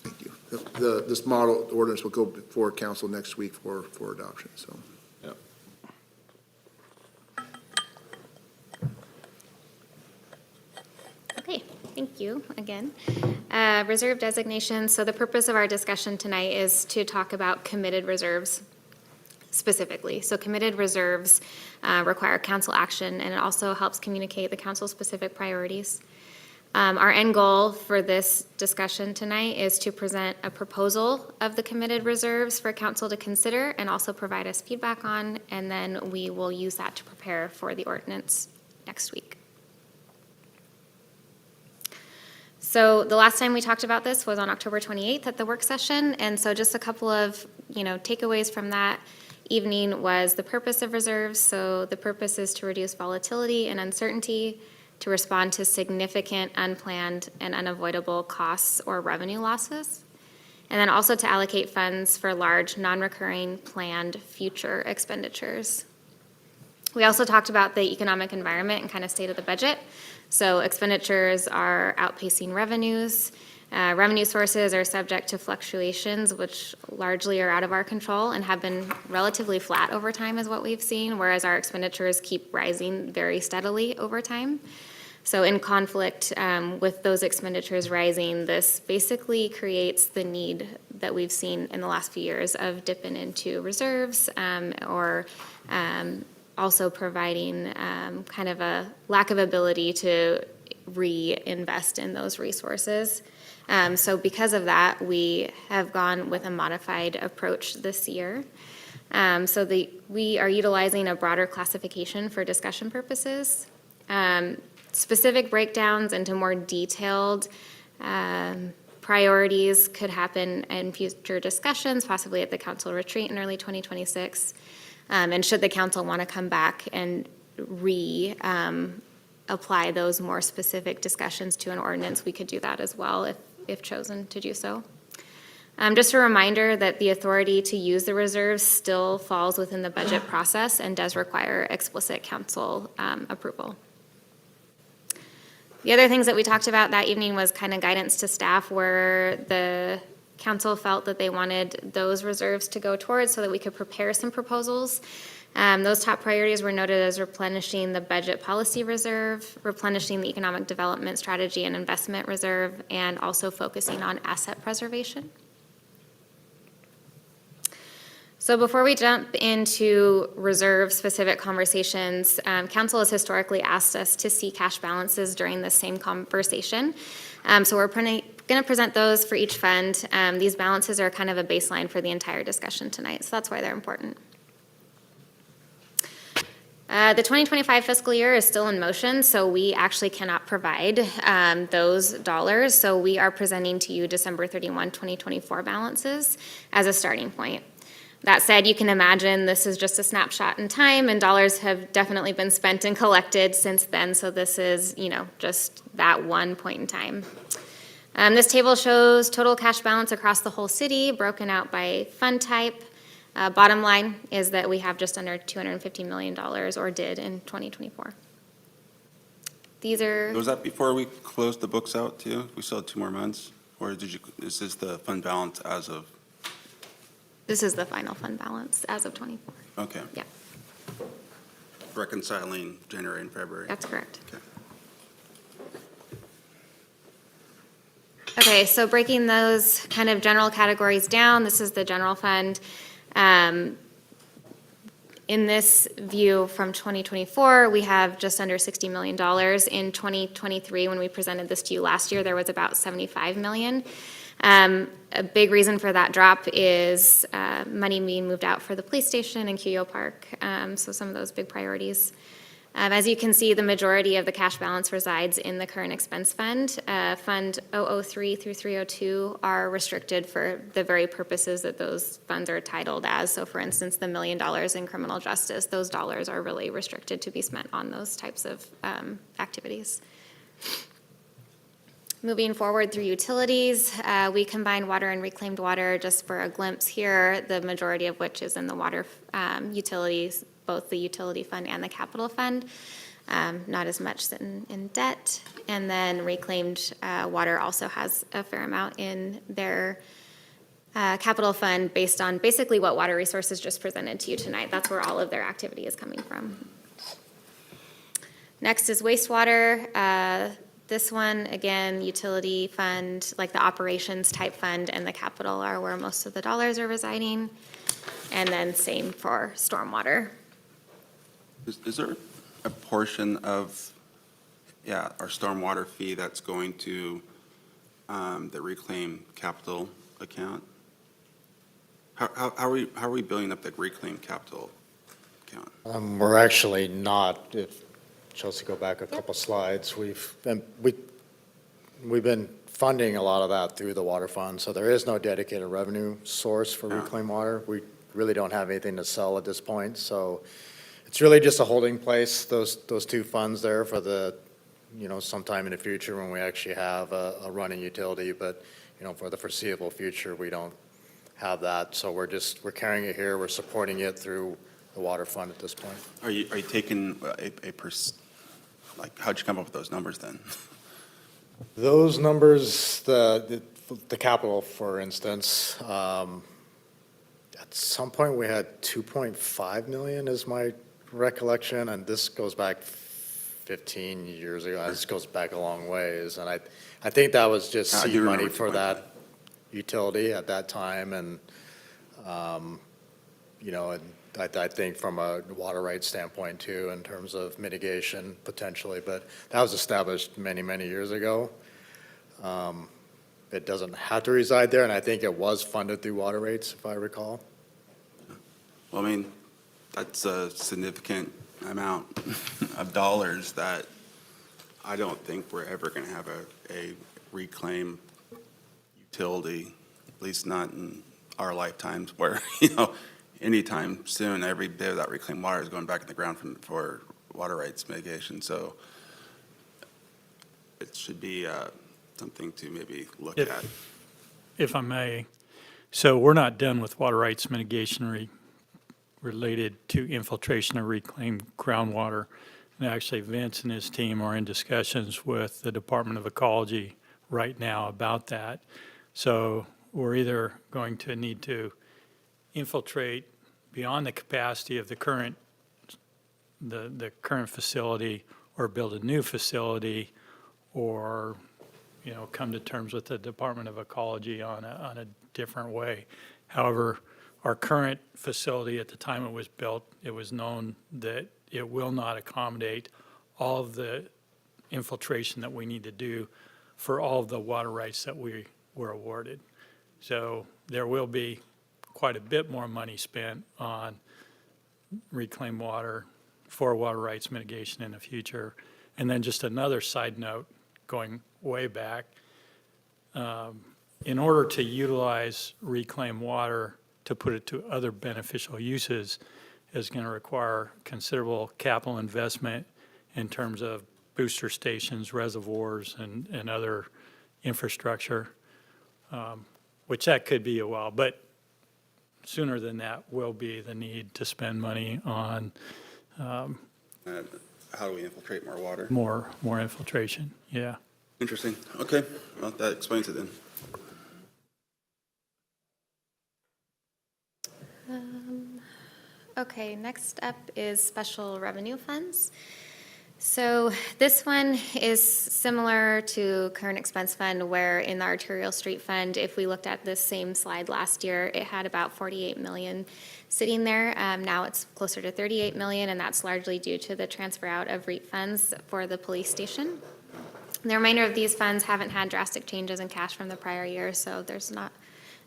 thank you. This model ordinance will go before council next week for adoption, so. Yep. Okay, thank you again. Reserve designation, so the purpose of our discussion tonight is to talk about committed reserves specifically. So committed reserves require council action, and it also helps communicate the council's specific priorities. Our end goal for this discussion tonight is to present a proposal of the committed reserves for council to consider and also provide us feedback on, and then we will use that to prepare for the ordinance next week. So the last time we talked about this was on October 28th at the work session, and so just a couple of, takeaways from that evening was the purpose of reserves. So the purpose is to reduce volatility and uncertainty, to respond to significant unplanned and unavoidable costs or revenue losses, and then also to allocate funds for large, non-recurring, planned future expenditures. We also talked about the economic environment and kind of state of the budget. So expenditures are outpacing revenues. Revenue sources are subject to fluctuations, which largely are out of our control and have been relatively flat over time is what we've seen, whereas our expenditures keep rising very steadily over time. So in conflict with those expenditures rising, this basically creates the need that we've seen in the last few years of dipping into reserves or also providing kind of a lack of ability to reinvest in those resources. So because of that, we have gone with a modified approach this year. We are utilizing a broader classification for discussion purposes. Specific breakdowns into more detailed priorities could happen in future discussions, possibly at the council retreat in early 2026. And should the council want to come back and apply those more specific discussions to an ordinance, we could do that as well if chosen to do so. Just a reminder that the authority to use the reserves still falls within the budget process and does require explicit council approval. The other things that we talked about that evening was kind of guidance to staff where the council felt that they wanted those reserves to go towards so that we could prepare some proposals. Those top priorities were noted as replenishing the budget policy reserve, replenishing the economic development strategy and investment reserve, and also focusing on asset preservation. So before we jump into reserve-specific conversations, council has historically asked us to see cash balances during the same conversation. So we're going to present those for each fund. These balances are kind of a baseline for the entire discussion tonight, so that's why they're important. The 2025 fiscal year is still in motion, so we actually cannot provide those dollars. So we are presenting to you December 31, 2024 balances as a starting point. That said, you can imagine this is just a snapshot in time, and dollars have definitely been spent and collected since then, so this is, just that one point in time. This table shows total cash balance across the whole city, broken out by fund type. Bottom line is that we have just under $250 million, or did in 2024. Was that before we closed the books out too? We still had 2 more months? Or is this the fund balance as of? This is the final fund balance as of 24. Okay. Yeah. Reconciling January and February. That's correct. Okay. Okay, so breaking those kind of general categories down, this is the general fund. In this view from 2024, we have just under $60 million. In 2023, when we presented this to you last year, there was about $75 million. A big reason for that drop is money being moved out for the police station and Cuyo Park, so some of those big priorities. As you can see, the majority of the cash balance resides in the current expense fund. Fund 003 through 302 are restricted for the very purposes that those funds are titled as. So for instance, the $1 million in criminal justice, those dollars are really restricted to be spent on those types of activities. Moving forward through utilities, we combine water and reclaimed water just for a glimpse here, the majority of which is in the water utilities, both the utility fund and the capital fund, not as much in debt. And then reclaimed water also has a fair amount in their capital fund based on basically what Water Resources just presented to you tonight. That's where all of their activity is coming from. Next is wastewater. This one, again, utility fund, like the operations type fund and the capital are where most of the dollars are residing. And then same for stormwater. Is there a portion of, our stormwater fee that's going to the reclaim capital account? How are we building up the reclaim capital account? We're actually not. If Chelsea, go back a couple slides. We've been funding a lot of that through the water fund, so there is no dedicated revenue source for reclaimed water. We really don't have anything to sell at this point, so it's really just a holding place, those 2 funds there for the, sometime in the future when we actually have a running utility, but, for the foreseeable future, we don't have that, so we're carrying it here, we're supporting it through the water fund at this point. Are you taking how'd you come up with those numbers then? Those numbers, the capital, for instance, at some point we had 2.5 million is my recollection, and this goes back 15 years ago. This goes back a long ways. And I think that was just I do seed remember money what for you meant. that utility at that time. And, you know, and I think from a water rights standpoint too, in terms of mitigation potentially, but that was established many, many years ago. It doesn't have to reside there, and I think it was funded through water rates, if I recall. Well, I mean, that's a significant amount of dollars that I don't think we're ever going to have a reclaim utility, at least not in our lifetimes, where, you know, anytime soon, every bit of that reclaimed water is going back in the ground for water rights mitigation. So it should be something to maybe look If- at. If I may, so we're not done with water rights mitigation related to infiltration of reclaimed groundwater. And actually, Vince and his team are in discussions with the Department of Ecology right now about that. So we're either going to need to infiltrate beyond the capacity of the current facility, or build a new facility, or, you know, come to terms with the Department of Ecology on a different way. However, our current facility, at the time it was built, it was known that it will not accommodate all of the infiltration that we need to do for all of the water rights that we were awarded. So there will be quite a bit more money spent on reclaimed water for water rights mitigation in the future. And then just another side note, going way back, in order to utilize reclaimed water to put it to other beneficial uses is going to require considerable capital investment in terms of booster stations, reservoirs, and other infrastructure, which that could be a while. But sooner than that will be the need to spend money on How do we infiltrate more water? more infiltration, yeah. Interesting. Okay, well, that explains it then. Okay, next up is special revenue funds. So this one is similar to current expense fund, where in the arterial street fund, if we looked at this same slide last year, it had about 48 million sitting there. Now it's closer to 38 million, and that's largely due to the transfer out of REIT funds for the police station. The remainder of these funds haven't had drastic changes in cash from the prior year, so there's not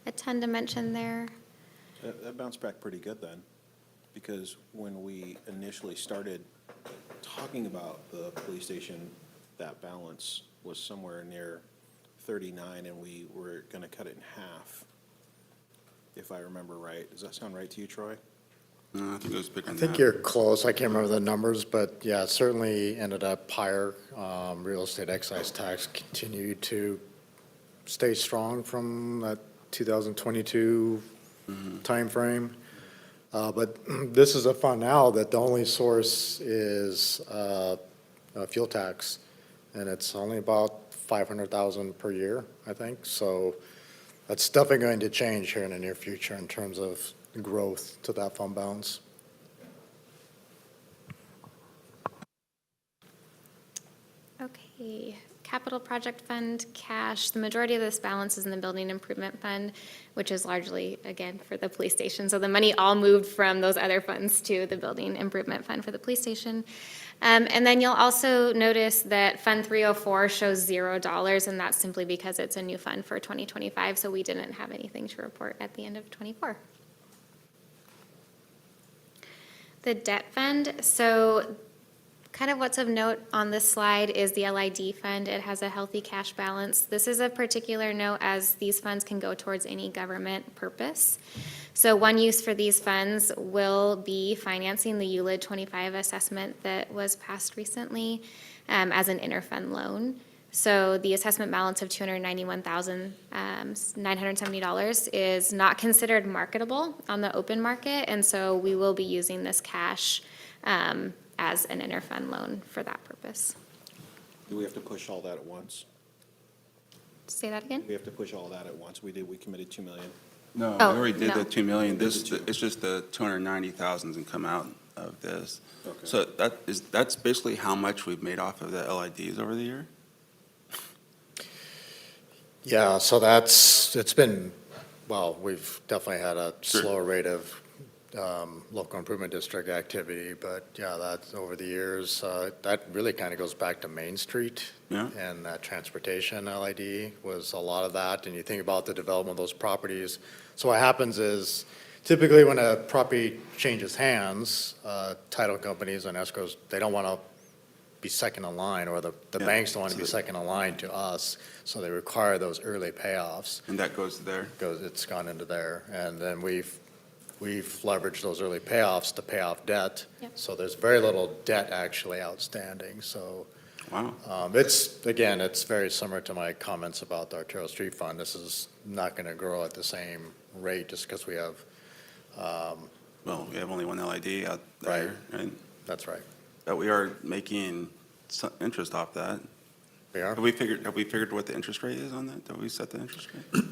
a ton to mention there. That bounced back pretty good then, because when we initially started talking about the police station, that balance was somewhere near 39, and we were going to cut it in half, if I remember right. Does that sound right to you, Troy? No, I think it was bigger I than think that. you're close. I can't remember the numbers, but yeah, it certainly ended up higher. Real estate excise tax continued to stay strong from that 2022 timeframe. But this is a fund now that the only source is fuel tax, and it's only about $500,000 per year, I think. So that's definitely going to change here in the near future in terms of growth to that fund balance. Okay, capital project fund, cash. The majority of this balance is in the building improvement fund, which is largely, again, for the police station. So the money all moved from those other funds to the building improvement fund for the police station. And then you'll also notice that Fund 304 shows $0, and that's simply because it's a new fund for 2025, so we didn't have anything to report at the end of '24. The debt fund, so kind of what's of note on this slide is the LID fund. It has a healthy cash balance. This is of particular note as these funds can go towards any government purpose. So one use for these funds will be financing the ULID 25 assessment that was passed recently as an interfund loan. So the assessment balance of $291,970 is not considered marketable on the open market, and so we will be using this cash as an interfund loan for that purpose. Do we have to push all that at once? Say that again? We have to push all that at once. We committed 2 million. No, we Oh, already did no. the 2 million. It's just the 290,000 and come out. of this. So that's basically how much we've made off of the LIDs over the year? Yeah, so it's been, well, we've definitely had a slower rate of local improvement district activity, but yeah, that's over the years, that really kind of goes back to Main Street. Yeah. And that transportation LID was a lot of that, and you think about the development of those properties. So what happens is, typically when a property changes hands, title companies and escrows, they don't want to be second in line, or the Yeah. banks don't want to be second in line to us, so they require those early payoffs. And that goes there? It's gone into there, and then we've leveraged those early payoffs to pay off debt. Yep. So there's very little debt actually outstanding, so. Wow. It's very similar to my comments about the Arterial Street Fund. This is not going to grow at the same rate just because we have. Well, we have only one LID out there, right? That's right. But we are making some interest off that. We are. Have we figured what the interest rate is on that? Have we set the interest rate?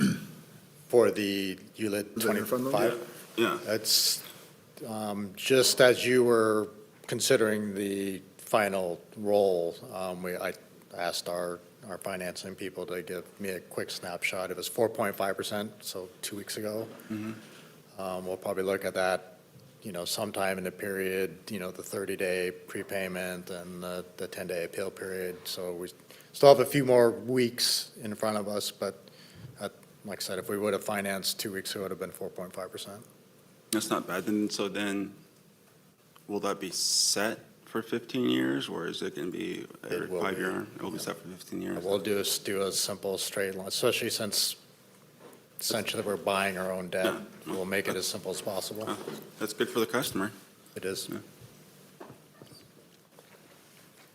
For the ULIT Is that your fund loan? 25? Yeah. It's just as you were considering the final roll, I asked our financing people to give me a quick snapshot. It was 4.5%, so 2 weeks ago. We'll probably look at that, sometime in the period, the 30-day prepayment and the 10-day appeal period. So we still have a few more weeks in front of us, but like I said, if we would have financed 2 weeks ago, it would have been 4.5%. That's not bad. Then will that be set for 15 years, or is it going to be a It will 5-year? be. It will be set for 15 years? We'll do a simple straight line, especially since essentially we're buying our own debt. We'll make it as simple as possible. That's good for the customer. It is.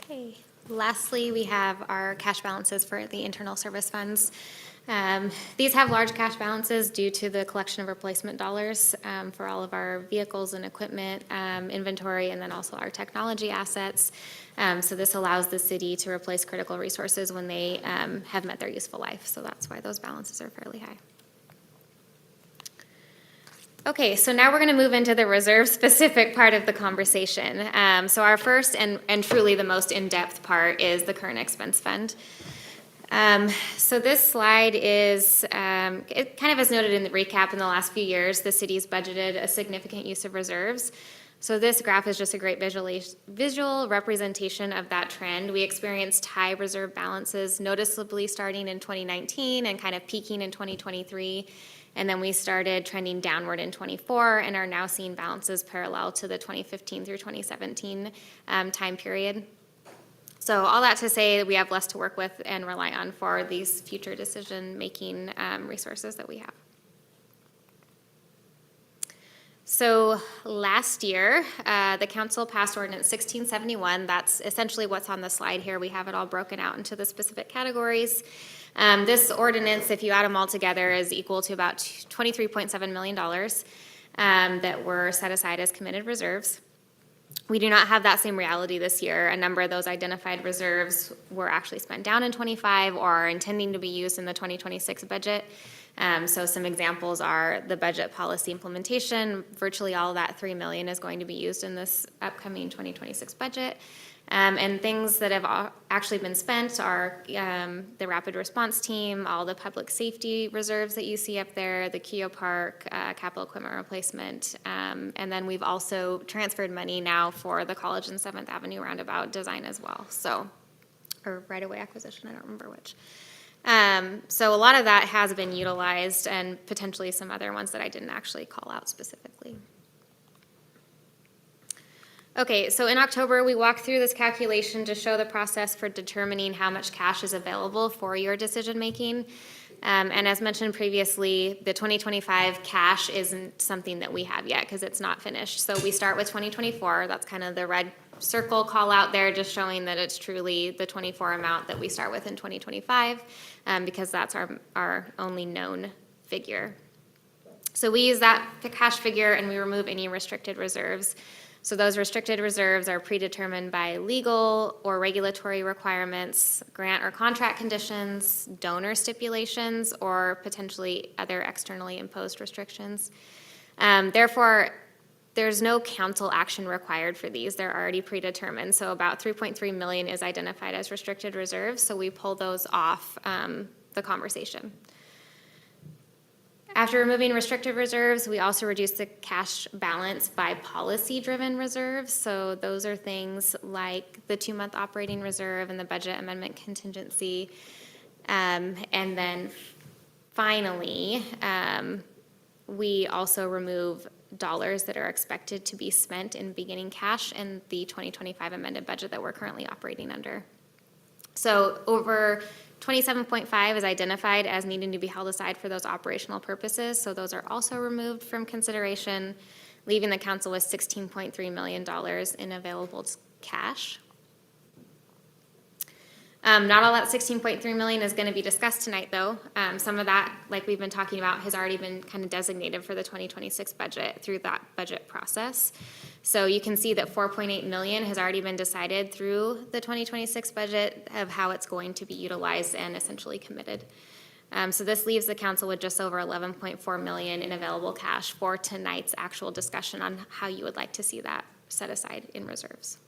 Okay. Lastly, we have our cash balances for the internal service funds. These have large cash balances due to the collection of replacement dollars for all of our vehicles and equipment inventory, and then also our technology assets. So this allows the city to replace critical resources when they have met their useful life. So that's why those balances are fairly high. Okay, so now we're going to move into the reserve-specific part of the conversation. So our first and truly the most in-depth part is the current expense fund. So this slide is, it kind of is noted in the recap in the last few years, the city's budgeted a significant use of reserves. So this graph is just a great visual representation of that trend. We experienced high reserve balances noticeably starting in 2019 and kind of peaking in 2023. And then we started trending downward in 24 and are now seeing balances parallel to the 2015 through 2017 time period. So all that to say, we have less to work with and rely on for these future decision-making resources that we have. So last year, the council passed ordinance 1671. That's essentially what's on the slide here. We have it all broken out into the specific categories. This ordinance, if you add them all together, is equal to about $23.7 million that were set aside as committed reserves. We do not have that same reality this year. A number of those identified reserves were actually spent down in 25 or are intending to be used in the 2026 budget. So some examples are the budget policy implementation. Virtually all of that $3 million is going to be used in this upcoming 2026 budget. And things that have actually been spent are the rapid response team, all the public safety reserves that you see up there, the Keogh Park capital equipment replacement. And then we've also transferred money now for the College and 7th Avenue roundabout design as well. So, or right-of-way acquisition, I don't remember which. So a lot of that has been utilized, and potentially some other ones that I didn't actually call out specifically. Okay, so in October, we walked through this calculation to show the process for determining how much cash is available for your decision-making. And as mentioned previously, the 2025 cash isn't something that we have yet because it's not finished. So we start with 2024. That's kind of the red circle call out there, just showing that it's truly the 24 amount that we start with in 2025 because that's our only known figure. So we use that cash figure and we remove any restricted reserves. So those restricted reserves are predetermined by legal or regulatory requirements, grant or contract conditions, donor stipulations, or potentially other externally imposed restrictions. Therefore, there's no council action required for these. They're already predetermined. So about 3.3 million is identified as restricted reserves, so we pull those off the conversation. After removing restricted reserves, we also reduce the cash balance by policy-driven reserves. So those are things like the 2-month operating reserve and the budget amendment contingency. And then finally, we also remove dollars that are expected to be spent in beginning cash in the 2025 amended budget that we're currently operating under. So over 27.5 is identified as needing to be held aside for those operational purposes, so those are also removed from consideration, leaving the council with $16.3 million in available cash. Not all that 16.3 million is going to be discussed tonight, though. Some of that, like we've been talking about, has already been kind of designated for the 2026 budget through that budget process. So you can see that 4.8 million has already been decided through the 2026 budget of how it's going to be utilized and essentially committed. So this leaves the council with just over 11.4 million in available cash for tonight's actual discussion on how you would like to see that set aside in reserves.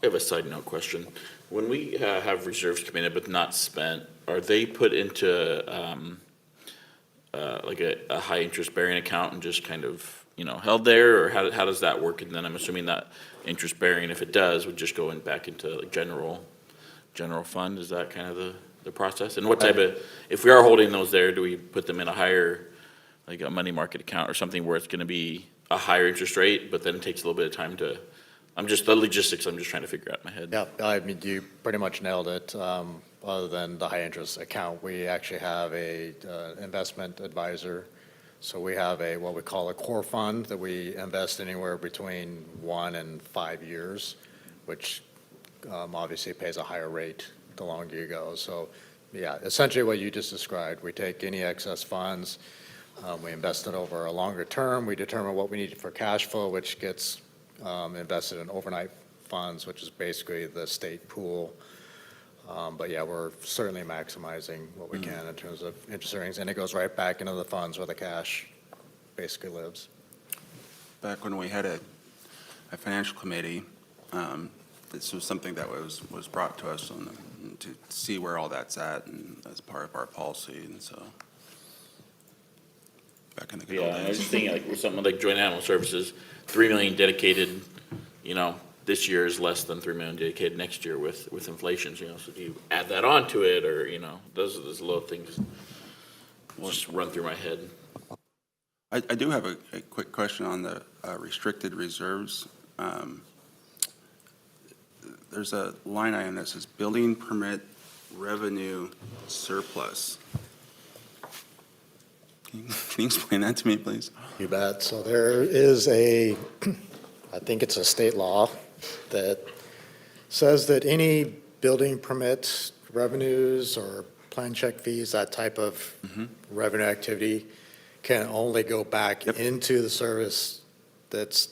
I have a side note question. When we have reserves committed but not spent, are they put into like a high interest bearing account and just kind of, held there? Or how does that work? And then I'm assuming that interest bearing, if it does, would just go back into like general fund? Is that kind of the process? And what type of, if we are holding those there, do we put them in a higher, like a money market account or something where it's going to be a higher interest rate, but then it takes a little bit of time to, the logistics, I'm just trying to figure out in my head. Yeah, I mean, you pretty much nailed it. Other than the high interest account, we actually have a investment advisor. So we have what we call a core fund that we invest anywhere between 1 and 5 years, which obviously pays a higher rate the longer you go. So yeah, essentially what you just described, we take any excess funds, we invest it over a longer term, we determine what we need for cash flow, which gets invested in overnight funds, which is basically the state pool. But yeah, we're certainly maximizing what we can in terms of interest earnings, and it goes right back into the funds where the cash basically lives. Back when we had a financial committee, this was something that was brought to us to see where all that's at, and as part of our policy, and so back in the good old Yeah, I was days. just thinking like with something like joint animal services, 3 million dedicated, this year is less than 3 million dedicated next year with inflation, so do you add that on to it, or, those little things just run through my head. I do have a quick question on the restricted reserves. There's a line item that says building permit revenue surplus. Can you explain that to me, please? You bet. So there is I think it's a state law that says that any building permit revenues or plan check fees, that type of revenue activity can only go back into the service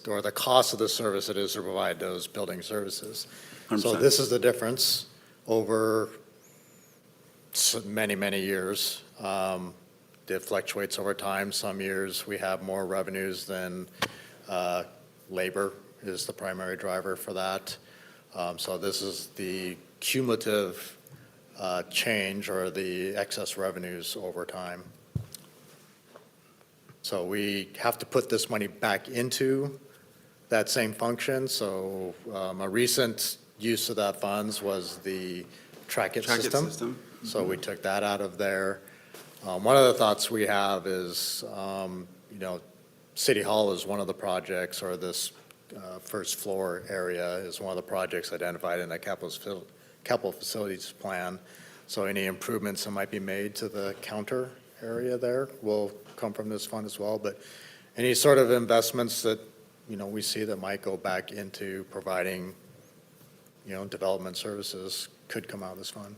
or the cost of the service it is to provide those building services. 100%. So this is the difference over many, many years. It fluctuates over time. Some years we have more revenues than labor is the primary driver for that. So this is the cumulative change or the excess revenues over time. So we have to put this money back into that same function. So a recent use of that funds was the track-it system. So we took that out of there. One of the thoughts we have is, City Hall is one of the projects, or this first floor area is one of the projects identified in the capital facilities plan. So any improvements that might be made to the counter area there will come from this fund as well. But any sort of investments that, we see that might go back into providing, development services could come out of this fund.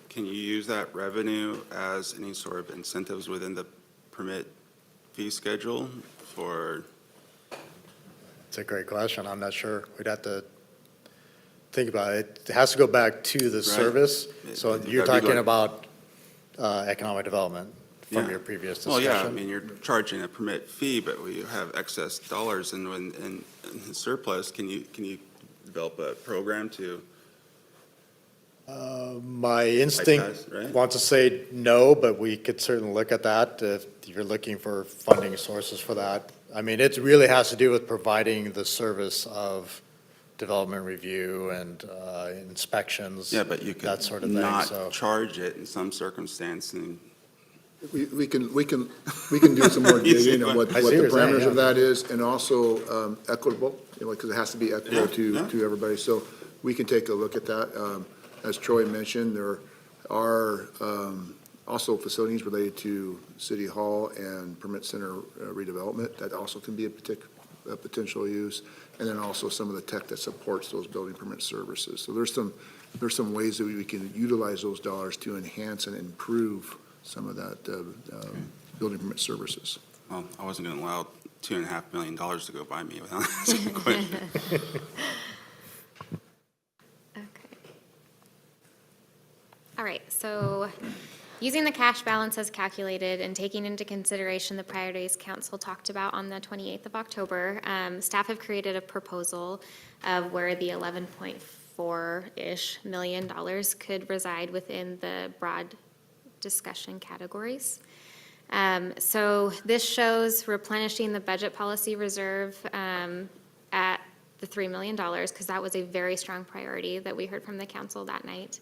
Can you use that revenue as any sort of incentives within the permit fee schedule for? It's a great question. I'm not sure. We'd have to think about it. It has to go back to the service. So you're talking about economic development from Yeah. your previous Well, discussion. yeah, I mean, you're charging a permit fee, but we have excess dollars and surplus. Can you develop a program to? My instinct Bypass, right? wants to say no, but we could certainly look at that if you're looking for funding sources for that. I mean, it really has to do with providing the service of development review and inspections. Yeah, but you could that sort of thing, not so. charge it in some circumstance and. We can do some more digging on what I see the what you're saying, parameters of yeah. that is, and also equitable, because it has to be equitable Yeah, yeah. to everybody. So we can take a look at that. As Troy mentioned, there are also facilities related to City Hall and Permit Center redevelopment. That also can be a potential use. And then also some of the tech that supports those building permit services. So there's some ways that we can utilize those dollars to enhance and improve some of that building permit services. Well, I wasn't going to allow $2.5 million to go by me without asking a question. Okay. All right, so using the cash balance as calculated and taking into consideration the priorities council talked about on the 28th of October, staff have created a proposal of where the $11.4-ish million could reside within the broad discussion categories. So this shows replenishing the budget policy reserve at the $3 million, because that was a very strong priority that we heard from the council that night.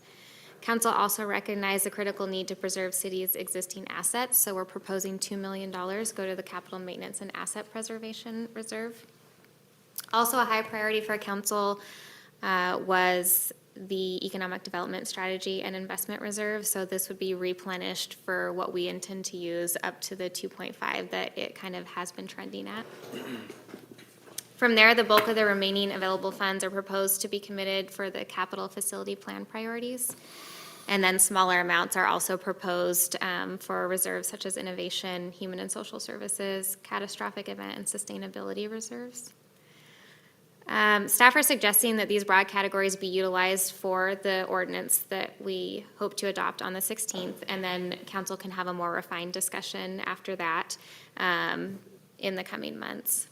Council also recognized the critical need to preserve city's existing assets, so we're proposing $2 million go to the capital maintenance and asset preservation reserve. Also a high priority for council was the economic development strategy and investment reserve, so this would be replenished for what we intend to use up to the 2.5 that it kind of has been trending at. From there, the bulk of the remaining available funds are proposed to be committed for the capital facility plan priorities. And then smaller amounts are also proposed for reserves such as innovation, human and social services, catastrophic event, and sustainability reserves. Staff are suggesting that these broad categories be utilized for the ordinance that we hope to adopt on the 16th, and then council can have a more refined discussion after that in the coming months.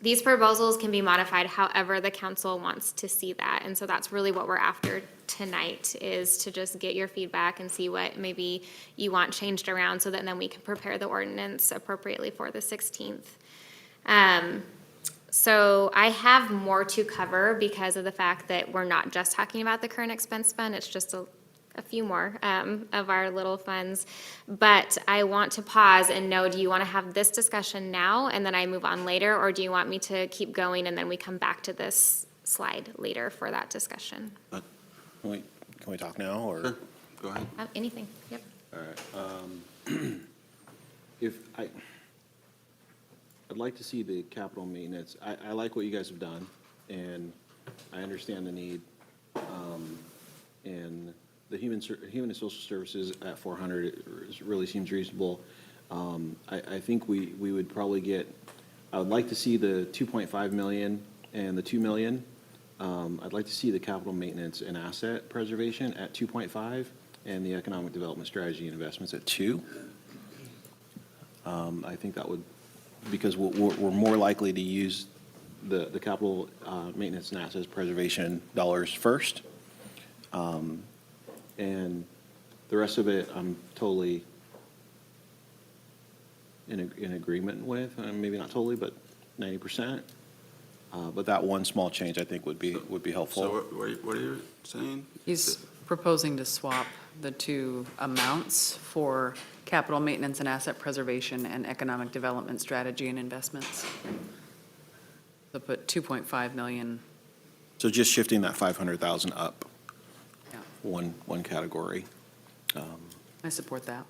These proposals can be modified however the council wants to see that, and so that's really what we're after tonight, is to just get your feedback and see what maybe you want changed around, so that then we can prepare the ordinance appropriately for the 16th. So I have more to cover because of the fact that we're not just talking about the current expense fund, it's just a few more of our little funds. But I want to pause and know, do you want to have this discussion now and then I move on later, or do you want me to keep going and then we come back to this slide later for that discussion? Can we talk now, or? Sure, go ahead. Anything, yep. All right. I'd like to see the capital maintenance. I like what you guys have done, and I understand the need. And the human and social services at 400 really seems reasonable. I think we would probably get, I would like to see the 2.5 million and the 2 million. I'd like to see the capital maintenance and asset preservation at 2.5 and the economic development strategy and investments at 2. I think that would, because we're more likely to use the capital maintenance and assets preservation dollars first. And the rest of it, I'm totally in agreement with, maybe not totally, but 90%. But that one small change, I think, would be helpful. So what are you saying? He's proposing to swap the two amounts for capital maintenance and asset preservation and economic development strategy and investments. So put 2.5 million. So just shifting that 500,000 up, Yeah. one category, I support that.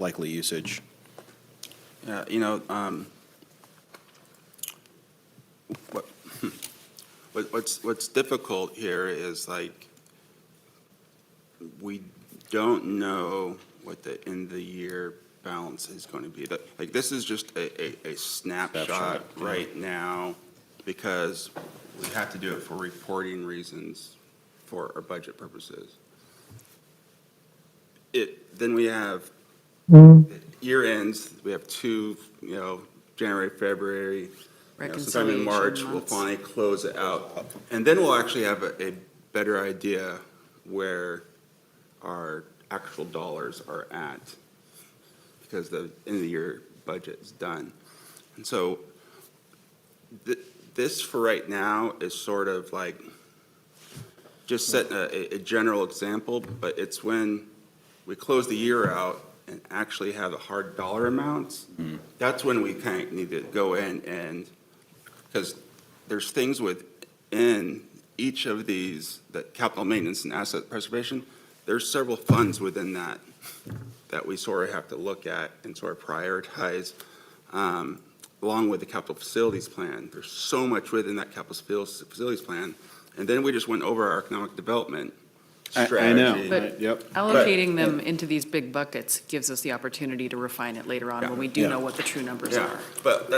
likely usage. Yeah, what's difficult here is, like, we don't know what the end of the year balance is going to be. Like, this is just a snapshot right now, because we have to do it for reporting reasons for our budget purposes. Then we have year ends, we have two, January, February, sometime in Reconciliation March, we'll months. finally close it out. And then we'll actually have a better idea where our actual dollars are at, because the end of the year budget is done. And so this for right now is sort of like just setting a general example, but it's when we close the year out and actually have the hard dollar amounts, that's when we kind of need to go in and, because there's things within each of these, the capital maintenance and asset preservation, there's several funds within that we sort of have to look at and sort of prioritize, along with the capital facilities plan. There's so much within that capital facilities plan. And then we just went over our economic development strategy. I know. But Yep. allocating them into these big buckets gives us the opportunity to refine it later on when we do Yeah. know what the true numbers Yeah, are. but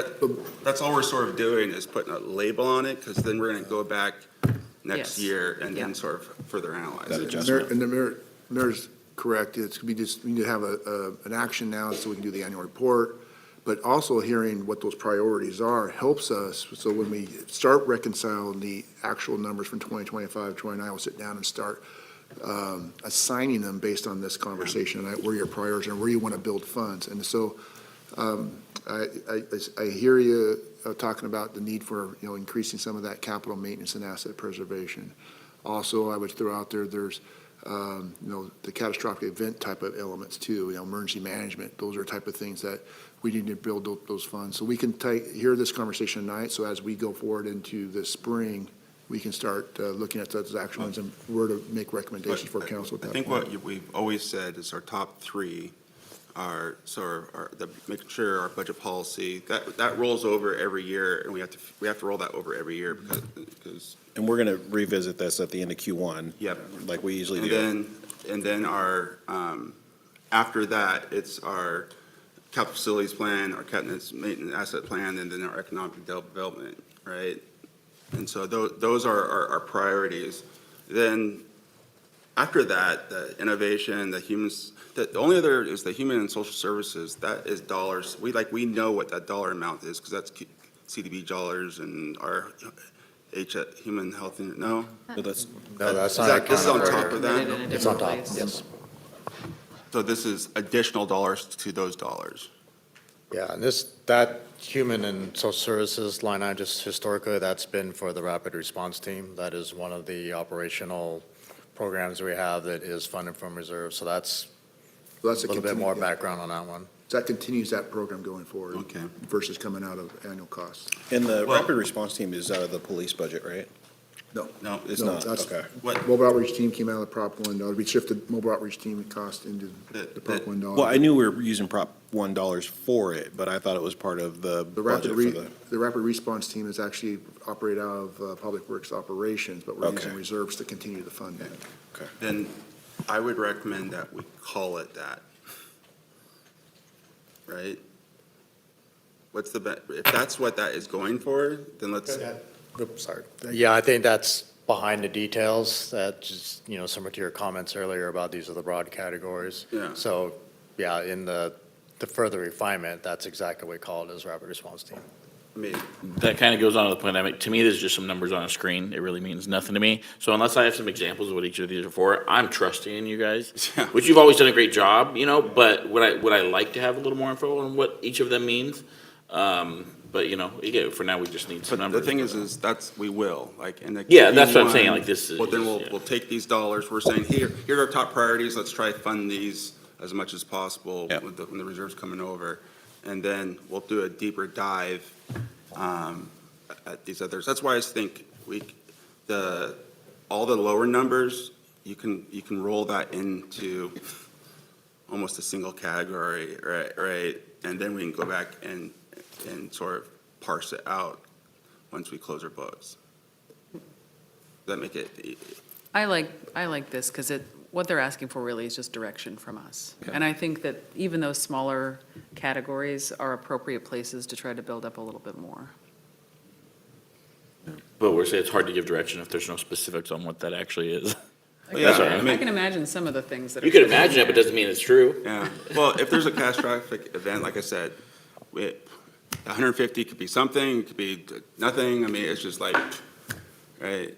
that's all we're sort of doing is putting a label on it, because then we're going to go back next Yes. year and then Yeah. sort of further analyze That it. adjustment. And the mayor's correct, it's, we need to have an action now so we can do the annual report, but also hearing what those priorities are helps us, so when we start reconciling the actual numbers from 2025, 29, we'll sit down and start assigning them based on this conversation, and where your priorities are, and where you want to build funds. And so I hear you talking about the need for, increasing some of that capital maintenance and asset preservation. Also, I would throw out there's the catastrophic event type of elements too, emergency management. Those are type of things that we need to build those funds. So we can hear this conversation tonight, so as we go forward into the spring, we can start looking at those action ones and where to make recommendations for council at I that think point. what we've always said is our top three are making sure our budget policy, that rolls over every year, and we have to roll that over every year because. And we're going to revisit this at the end of Q1. Yep. Like we usually And do. then our, after that, it's our capital facilities plan, our capital maintenance asset plan, and then our economic development, right? And so those are our priorities. Then after that, the innovation, the only other is the human and social services. That is dollars. We know what that dollar amount is, because that's CDB dollars and our human health, no? But that's, No, that's Is not. this is on accounted top for of here. that? In a It's on different top, place. yes. So this is additional dollars to those dollars. Yeah, and that human and social services line item, just historically, that's been for the rapid response team. That is one of the operational programs we have that is funded from reserve. So that's So a that's little bit more yeah. background on that one. So that continues that program going forward. Okay. Versus coming out of annual costs. and the Well- rapid response team is out of the police budget, right? No. No, It's No, not, that's- okay. What, Mobile outreach team came out of the Prop 1 dollar. We shifted mobile outreach team cost into the Prop 1 dollar. Well, I knew we were using Prop $1 for it, but I thought it was part of the The rapid, budget for the. the rapid response team is actually operate out of Public Works Operations, but we're Okay. using reserves to continue the funding. then I would recommend that we call it that. Right? What's if that's what that is going for, then let's, Oops, sorry. Yeah, I think that's behind the details, that just, similar to your comments earlier about these are the broad categories. Yeah. So, yeah, in the further refinement, that's exactly what we call it as rapid response team. I mean, That kind of goes on to the point, to me, there's just some numbers on a screen. It really means nothing to me. So unless I have some examples of what each of these are for, I'm trusting in you guys, Yeah. which you've always done a great job, but would I like to have a little more info on what each of them means? But, again, for now, we just need some but numbers. the thing is we will, in the. Yeah, that's what I'm saying, Q1, like, this is- Well, then yeah. we'll take these dollars, we're saying, here's our top priorities, let's try to fund these as much as possible Yeah. with when the reserves coming over. And then we'll do a deeper dive, at these others. That's why I think all the lower numbers, you can roll that into almost a single category, right? And then we can go back and sort of parse it out once we close our books. Does that make it? I like this because what they're asking for really is just direction from us. And I think that even those smaller categories are appropriate places to try to build up a little bit more. But we're saying it's hard to give direction if there's no specifics on what that actually is. Yeah, sorry. I I mean, can imagine some of the things that are. You could imagine it, but doesn't mean it's true. yeah. Well, if there's a catastrophic event, like I said, 150 could be something, it could be nothing. I mean, it's just like, right,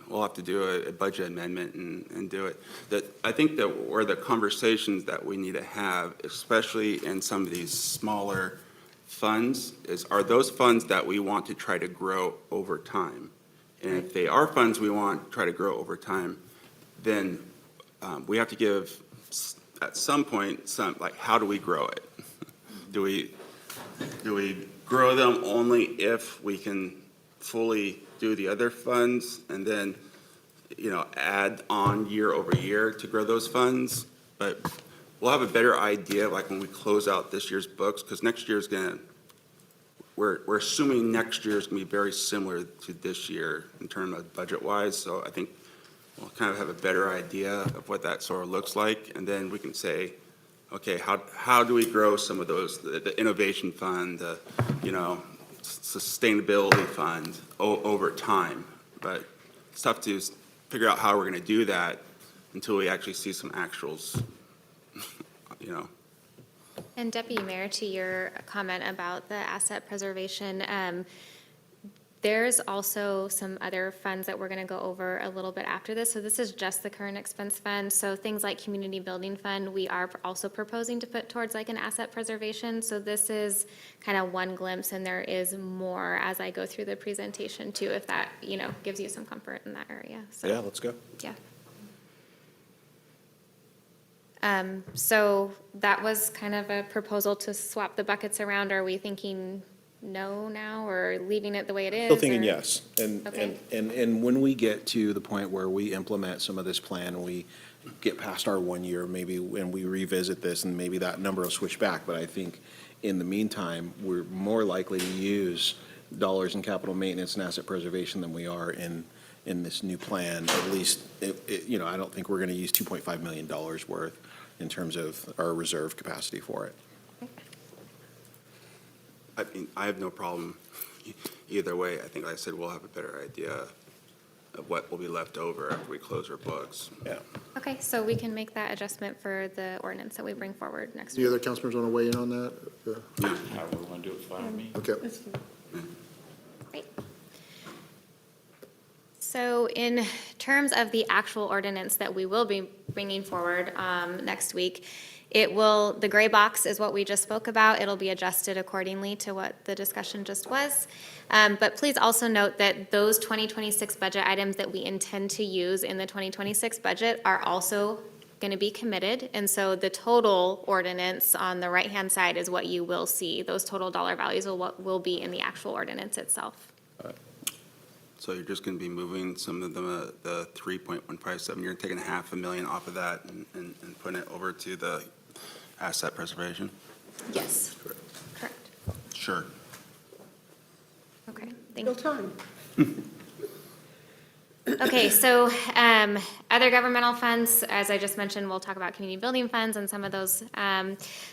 we'll have to do a budget amendment and do it. I think that where the conversations that we need to have, especially in some of these smaller funds, are those funds that we want to try to grow over time. And if they are funds we want to try to grow over time, then we have to give, at some point, like, how do we grow it? Do we grow them only if we can fully do the other funds and then, add on year over year to grow those funds? But we'll have a better idea, like, when we close out this year's books, because next year's we're assuming next year is gonna be very similar to this year in terms of budget-wise, so I think we'll kind of have a better idea of what that sort of looks like, and then we can say, okay, how do we grow some of those, the innovation fund, the, sustainability fund over time? But it's tough to figure out how we're gonna do that until we actually see some actuals, And Deputy Mayor, to your comment about the asset preservation, there's also some other funds that we're going to go over a little bit after this. So this is just the current expense fund. So things like community building fund, we are also proposing to put towards like an asset preservation. So this is kind of one glimpse, and there is more as I go through the presentation too, if that, gives you some comfort in that area. So, Yeah, let's go. yeah. So that was kind of a proposal to swap the buckets around. Are we thinking no now, or leaving it the way it is? Still thinking or- yes. Okay. And when we get to the point where we implement some of this plan, and we get past our 1 year, maybe, and we revisit this, and maybe that number will switch back. But I think in the meantime, we're more likely to use dollars in capital maintenance and asset preservation than we are in this new plan. At least, I don't think we're going to use $2.5 million worth in terms of our reserve capacity for it. I mean, I have no problem either way. I think, like I said, we'll have a better idea of what will be left over after we close our books. Yeah. Okay, so we can make that adjustment for the ordinance that we bring forward next Any week. other councilors want to weigh in on that? However we want to do it, fine with me. Okay. That's fine. Great. So in terms of the actual ordinance that we will be bringing forward next week, the gray box is what we just spoke about. It'll be adjusted accordingly to what the discussion just was. But please also note that those 2026 budget items that we intend to use in the 2026 budget are also going to be committed. And so the total ordinance on the right-hand side is what you will see. Those total dollar values will be in the actual ordinance itself. So you're just going to be moving some of the 3.157, you're taking $500,000 off of that and putting it over to the asset preservation? Yes, correct. Sure. Okay, Still thank time. you. Okay, so other governmental funds, as I just mentioned, we'll talk about community building funds and some of those.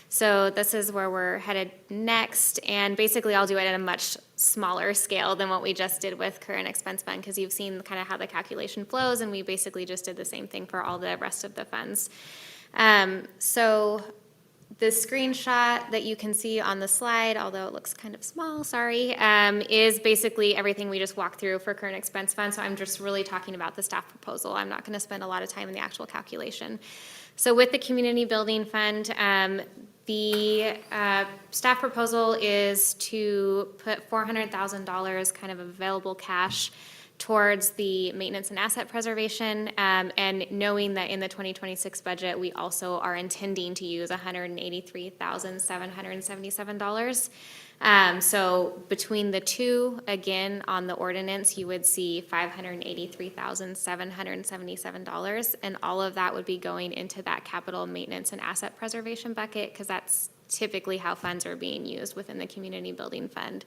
So this is where we're headed next, and basically I'll do it at a much smaller scale than what we just did with current expense fund, because you've seen kind of how the calculation flows, and we basically just did the same thing for all the rest of the funds. So the screenshot that you can see on the slide, although it looks kind of small, sorry, is basically everything we just walked through for current expense fund. So I'm just really talking about the staff proposal. I'm not going to spend a lot of time in the actual calculation. So with the community building fund, the staff proposal is to put $400,000 kind of available cash towards the maintenance and asset preservation, and knowing that in the 2026 budget, we also are intending to use $183,777. So between the two, again, on the ordinance, you would see $583,777, and all of that would be going into that capital maintenance and asset preservation bucket, because that's typically how funds are being used within the community building fund.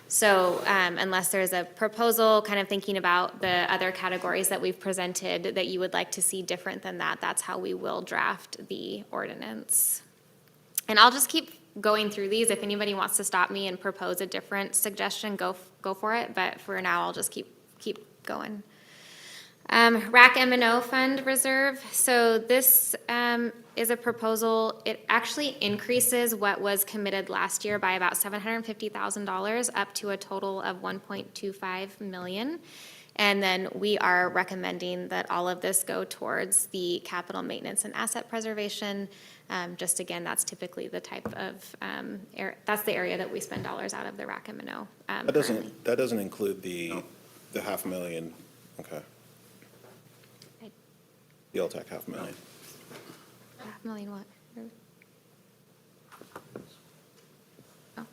So unless there's a proposal kind of thinking about the other categories that we've presented that you would like to see different than that, that's how we will draft the ordinance. And I'll just keep going through these. If anybody wants to stop me and propose a different suggestion, go for it. But for now, I'll just keep going. RAC M&O Fund Reserve. So this is a proposal. It actually increases what was committed last year by about $750,000 up to a total of $1.25 million. And then we are recommending that all of this go towards the capital maintenance and asset preservation. Just again, that's typically the type of, that's the area that we spend dollars out of the RAC M&O. That doesn't include the $500,000, okay. The LTAC $500,000. $500,000 what? Oh.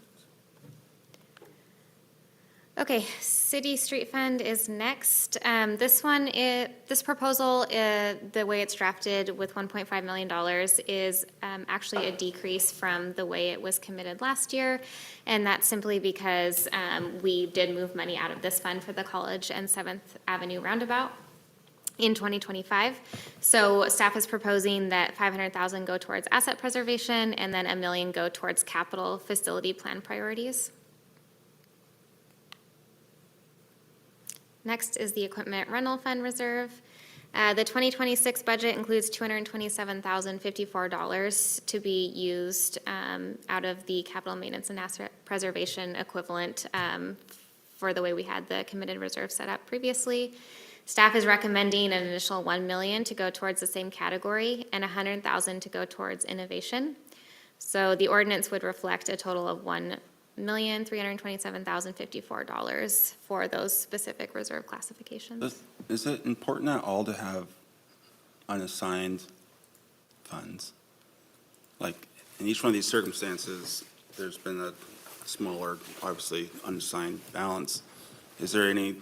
Okay, City Street Fund is next. This proposal, the way it's drafted with $1.5 million is actually a decrease from the way it was committed last year. And that's simply because we did move money out of this fund for the College and 7th Avenue roundabout in 2025. So staff is proposing that $500,000 go towards asset preservation and then $1 million go towards capital facility plan priorities. Next is the Equipment Rental Fund Reserve. The 2026 budget includes $227,054 to be used out of the capital maintenance and asset preservation equivalent for the way we had the committed reserve set up previously. Staff is recommending an initial $1 million to go towards the same category and $100,000 to go towards innovation. So the ordinance would reflect a total of $1,327,054 for those specific reserve classifications. Is it important at all to have unassigned funds? Like, in each one of these circumstances, there's been a smaller, obviously, unassigned balance. Is there any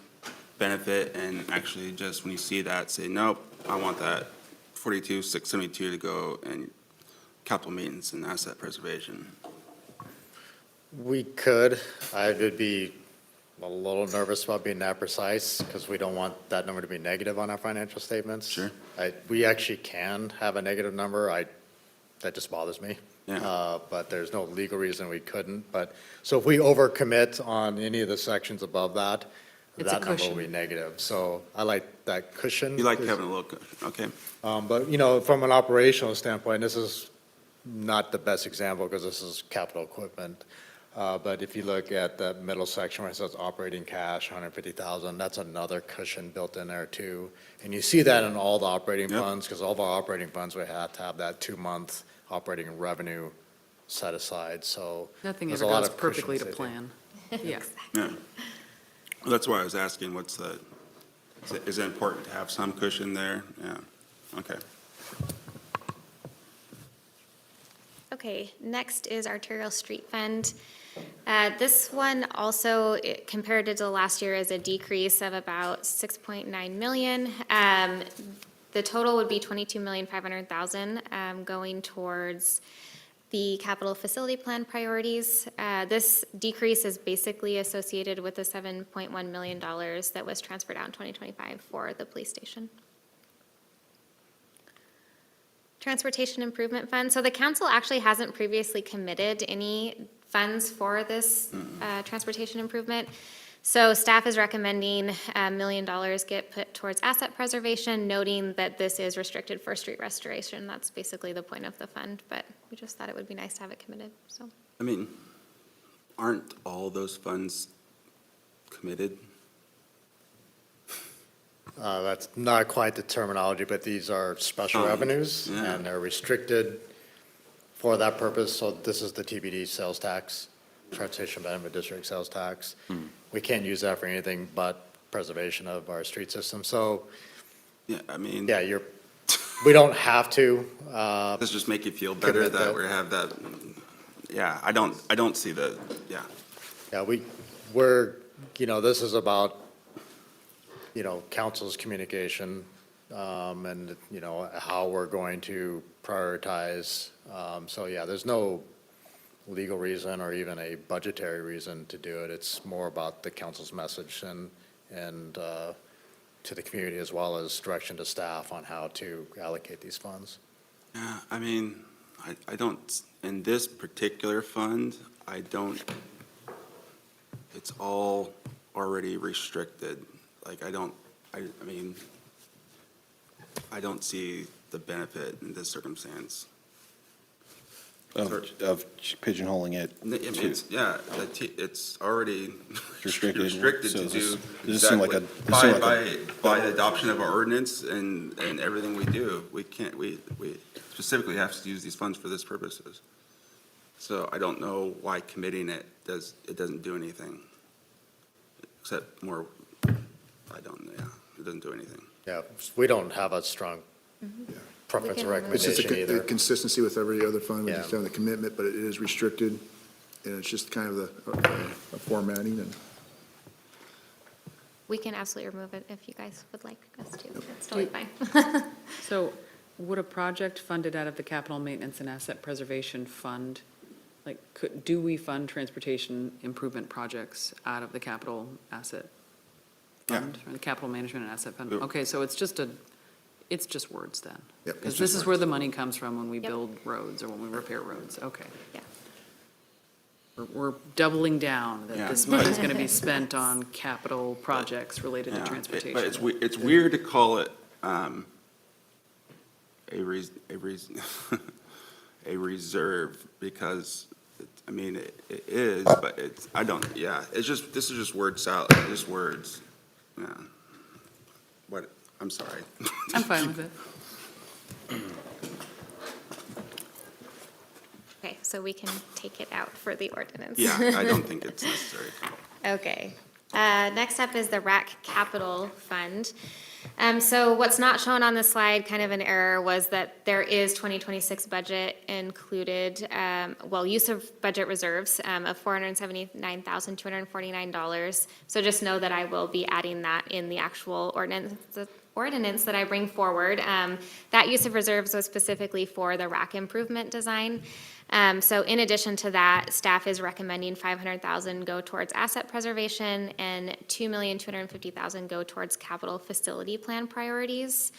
benefit in actually just, when you see that, say, nope, I want that 42,672 to go in capital maintenance and asset preservation? We could. I would be a little nervous about being that precise because we don't want that number to be negative on our financial statements. Sure. We actually can have a negative number. That just bothers me. Yeah. But there's no legal reason we couldn't. But, so if we overcommit on any of the sections above that, It's a that number will cushion. be negative. So I like that cushion. You like having a little, okay. But, you know, from an operational standpoint, this is not the best example because this is capital equipment. But if you look at the middle section where it says operating cash, 150,000, that's another cushion built in there too. And you see that in all the operating Yep. funds, because all of our operating funds, we have to have that 2-month operating revenue set aside, so. Nothing there's ever a lot goes of perfectly to cushions they do. plan. Yeah. Yeah. Well, that's why I was asking, is it important to have some cushion there? Yeah, okay. Okay, next is Arterial Street Fund. This one also, compared to last year, is a decrease of about $6.9 million. The total would be $22,500,000 going towards the capital facility plan priorities. This decrease is basically associated with the $7.1 million that was transferred out in 2025 for the police station. Transportation Improvement Fund. So the council actually hasn't previously committed any funds for this transportation improvement. So staff is recommending $1 million get put towards asset preservation, noting that this is restricted for street restoration. That's basically the point of the fund, but we just thought it would be nice to have it committed, so. I mean, aren't all those funds committed? That's not quite the terminology, but these are special revenues, yeah. and they're restricted for that purpose. So this is the TBD sales tax, Transportation Benefit District sales tax. We can't use that for anything but preservation of our street system. So, Yeah, I mean. yeah, we don't have to. Does it just make you feel better commit that that. we have that? Yeah, I don't see the, yeah. Yeah, we're, this is about, council's communication, and, how we're going to prioritize. So, yeah, there's no legal reason or even a budgetary reason to do it. It's more about the council's message and to the community, as well as direction to staff on how to allocate these funds. Yeah, I mean, I don't, in this particular fund, it's all already restricted. Like, I mean, I don't see the benefit in this circumstance. Of pigeonholing it I mean, to it's already restricted. restricted So to does do this seem like exactly, a- does it seem like by the adoption of our ordinance and everything we do, we can't, we specifically have to use these funds for this purposes. So I don't know why committing it doesn't do anything. Except more, it doesn't do anything. Yeah, we don't have a strong preference or It's just recommendation a either. consistency with every other fund, we Yeah. just have the commitment, but it is restricted, and it's just kind of a formatting and. We can absolutely remove it if you guys would like us to. It's totally fine. So would a project funded out of the Capital Maintenance and Asset Preservation Fund, like, do we fund transportation improvement projects out of the capital asset fund? Or the capital management and asset fund? Yep. Okay, so it's just words then? Yep, Because it's this just is where words. the money comes from when we Yep. build roads or when we repair roads, okay. Yeah. We're doubling down that Yeah. this money is going to be spent on capital projects related to Yeah, transportation. But it's weird to call it a reserve, because, I mean, it is, but it's, this is just word salad, just words. Yeah. What, I'm sorry. I'm fine with it. Okay, so we can take it out for the ordinance. Yeah, I don't think it's necessary. Okay. Next up is the RAC Capital Fund. So what's not shown on the slide, kind of an error, was that there is 2026 budget included, use of budget reserves of $479,249. So just know that I will be adding that in the actual ordinance that I bring forward. That use of reserves was specifically for the RAC improvement design. So in addition to that, staff is recommending $500,000 go towards asset preservation and $2,250,000 go towards capital facility plan priorities.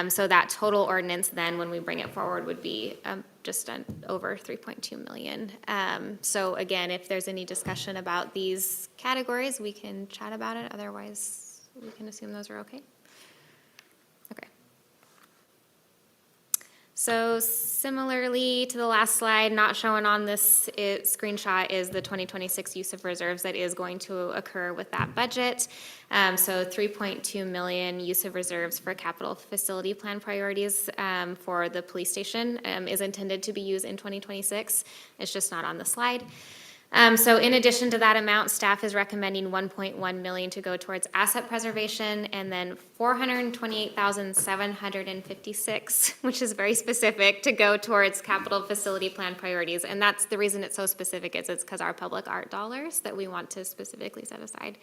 So that total ordinance then, when we bring it forward, would be just over $3.2 million. So again, if there's any discussion about these categories, we can chat about it. Otherwise, we can assume those are okay. Okay. So similarly to the last slide, not shown on this screenshot is the 2026 use of reserves that is going to occur with that budget. So 3.2 million use of reserves for capital facility plan priorities for the police station is intended to be used in 2026. It's just not on the slide. So in addition to that amount, staff is recommending 1.1 million to go towards asset preservation, and then 428,756, which is very specific, to go towards capital facility plan priorities. And that's the reason it's so specific, is it's because our public art dollars that we want to specifically set aside.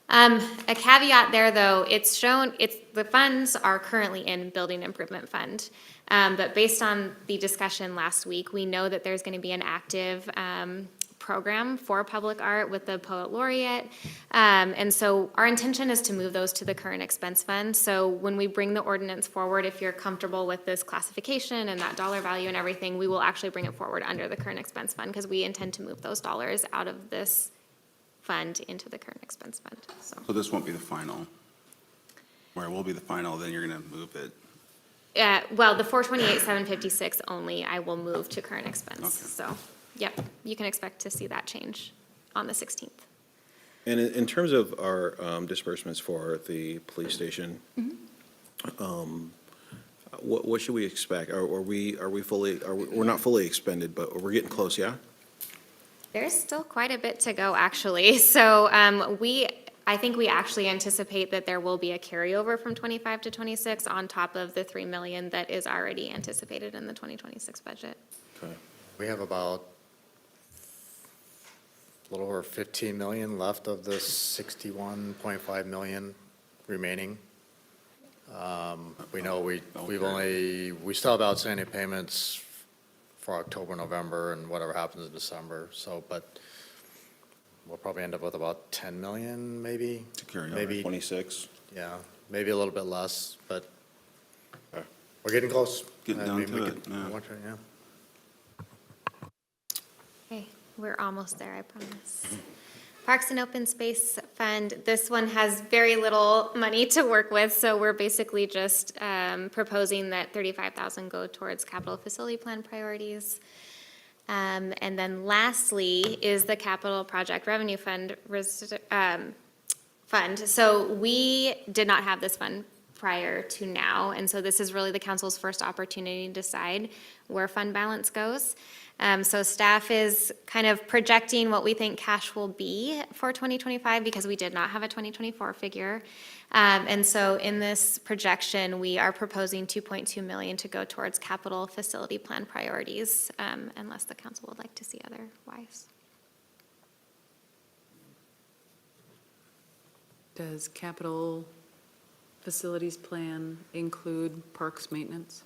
A caveat there, though, the funds are currently in building improvement fund. But based on the discussion last week, we know that there's going to be an active program for public art with the poet laureate. And so our intention is to move those to the current expense fund. So when we bring the ordinance forward, if you're comfortable with this classification and that dollar value and everything, we will actually bring it forward under the current expense fund, because we intend to move those dollars out of this fund into the current expense fund. So this won't be the final, where it will be the final, then you're going to move it. Well, the 428,756 only, I will move to current expense. Okay. So, yep, you can expect to see that change on the 16th. And in terms of our disbursements for the police station, what should we expect? We're not fully expended, but we're getting close, yeah? There's still quite a bit to go, actually. So I think we actually anticipate that there will be a carryover from 25 to 26 on top of the 3 million that is already anticipated in the 2026 budget. Okay. We have about a little over 15 million left of the 61.5 million remaining. We know we still have outstanding payments for October, November, and whatever happens in December, but we'll probably end up with about 10 million, maybe. To carry over Maybe 26? Yeah, maybe a little bit less, but Okay. we're getting close. Getting I down mean, to we it, could- yeah. watch it, yeah. Okay, we're almost there, I promise. Parks and Open Space Fund, this one has very little money to work with, so we're basically just proposing that 35,000 go towards capital facility plan priorities. And then lastly is the Capital Project Revenue Fund fund. So we did not have this fund prior to now, and so this is really the council's first opportunity to decide where fund balance goes. So staff is kind of projecting what we think cash will be for 2025 because we did not have a 2024 figure. And so in this projection, we are proposing 2.2 million to go towards capital facility plan priorities, unless the council would like to see otherwise. Does capital facilities plan include parks maintenance?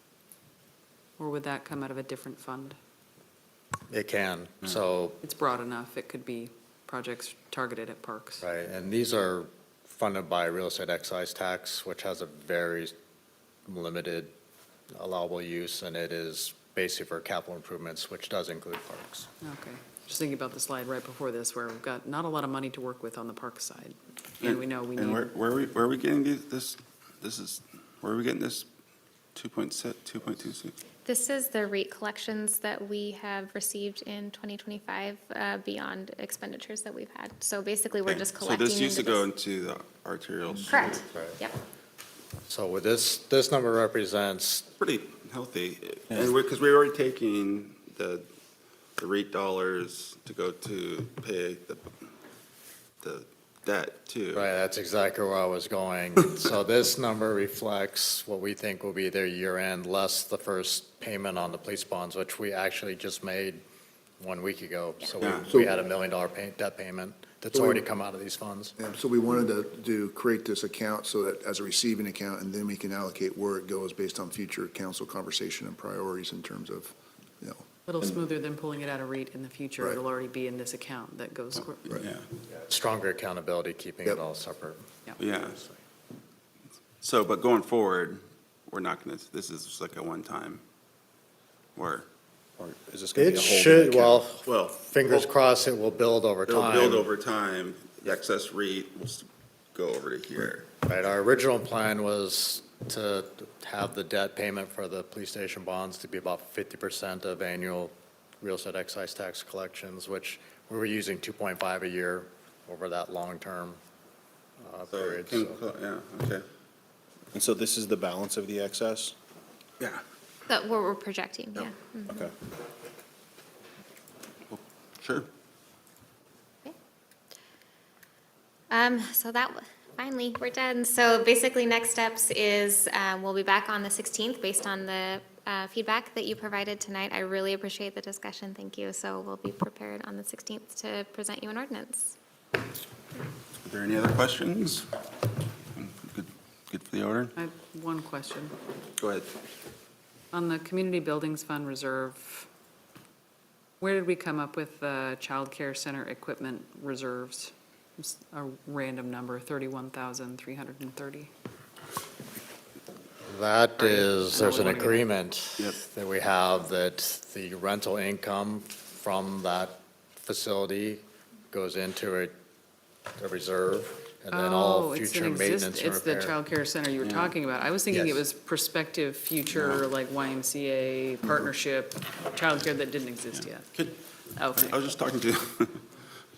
Or would that come out of a different fund? It can, so, It's broad enough, it could be projects targeted at parks. right, and these are funded by real estate excise tax, which has a very limited allowable use, and it is basically for capital improvements, which does include parks. Okay, just thinking about the slide right before this, where we've got not a lot of money to work with on the park side. And we know we And need, where are we getting where are we getting this 2.26? This is the REIT collections that we have received in 2025 beyond expenditures that we've had. So basically, we're just collecting. So this used to into go this. into the arterials. Correct, Right. yep. So with this number represents, Pretty healthy, and because we're already taking the REIT dollars to go to pay the debt too. right, that's exactly where I was going. So this number reflects what we think will be their year-end, less the first payment on the police bonds, which we actually just made 1 week ago. So Yeah. we had $1 million debt payment that's already come out of these funds. Yeah, so we wanted to create this account so that as a receiving account, and then we can allocate where it goes based on future council conversation and priorities in terms of, you know. a little smoother than pulling it out of REIT in the future. Right. It'll already be in this account that goes. Right. Yeah, Stronger accountability, keeping Yep. it all separate. yeah. So, but going forward, we're not gonna, this is just like a one-time, or is this gonna be It a whole? should, well, Well, fingers crossed it will build over it'll time. build over time, the excess REIT will go over to here. Right, our original plan was to have the debt payment for the police station bonds to be about 50% of annual real estate excise tax collections, which we were using 2.5 a year over that long-term period. So Yeah, okay, And so this is the balance of the excess? yeah. That what we're projecting, yeah. Okay. Sure. So that, finally, we're done. So basically, next steps is we'll be back on the 16th based on the feedback that you provided tonight. I really appreciate the discussion. Thank you. So we'll be prepared on the 16th to present you an ordinance. Are there any other questions? Good for the order? I have one question. Go ahead. On the Community Buildings Fund Reserve, where did we come up with the childcare center equipment reserves? It's a random number, 31,330. that is, there's an Now we wanna get- agreement Yep. that we have that the rental income from that facility goes into a reserve, and then all Oh, it's future an maintenance and It's the repair. childcare center you were talking about. I was thinking it Yes. was prospective future, like YMCA partnership, childcare that didn't exist yet. Could- Okay. I was just talking to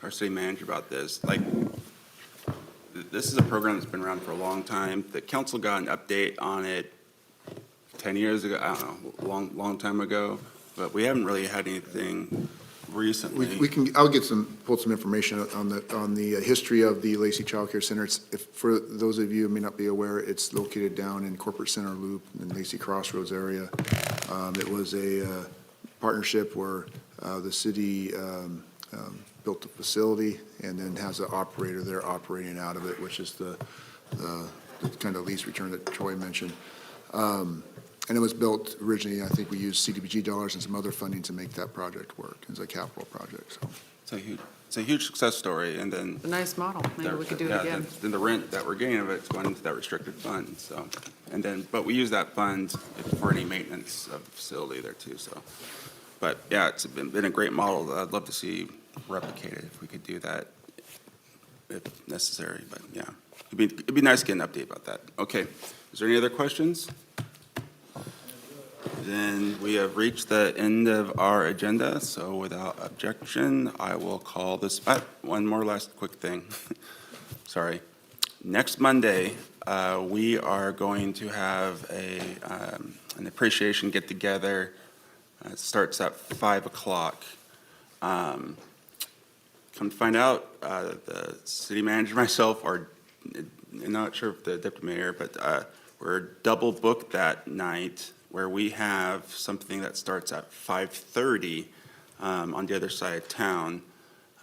our city manager about this, like, this is a program that's been around for a long time. The council got an update on it 10 years ago, I don't know, long time ago, but we haven't really had anything recently. We can, I'll get pull some information on the history of the Lacey Child Care Center. For those of you who may not be aware, it's located down in Corporate Center Loop in Lacey Crossroads area. It was a partnership where the city built the facility and then has an operator there operating out of it, which is the kind of lease return that Troy mentioned. And it was built originally, I think we used CDBG dollars and some other funding to make that project work as a capital project, so. It's a huge success story, and then. A nice model. Maybe we could do it yeah, again. Then the rent that we're getting of it's going into that restricted fund, so. And then, but we use that fund for any maintenance of the facility there too, so. But yeah, it's been a great model that I'd love to see replicated if we could do that if necessary, but yeah. It'd be nice to get an update about that. Okay, is there any other questions? Then we have reached the end of our agenda, so without objection, I will call this, one more last quick thing. Sorry. Next Monday, we are going to have an appreciation get-together. It starts at 5 o'clock. Come to find out, the city manager and myself are, I'm not sure if the deputy mayor, but we're double booked that night, where we have something that starts at 5:30 on the other side of town.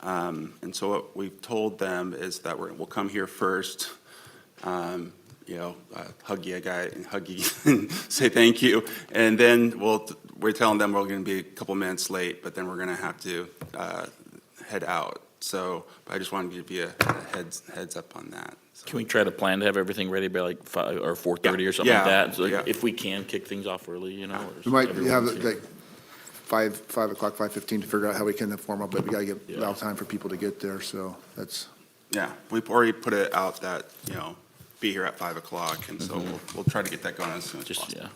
And so what we've told them is that we'll come here first, hug you and say thank you. And then we're telling them we're going to be a couple minutes late, but then we're going to have to head out. So I just wanted to give you a heads up on that. Can we try to plan to have everything ready by like 5 or 4:30 or something like Yeah, that? So yeah. if we can kick things off early, or We might have everyone's here. like 5 o'clock, 5:15 to figure out how we can inform them, but we gotta allow time for people to get there, so that's. Yeah, we've already put it out that, be here at 5 o'clock, and so we'll try to get that going as soon as possible.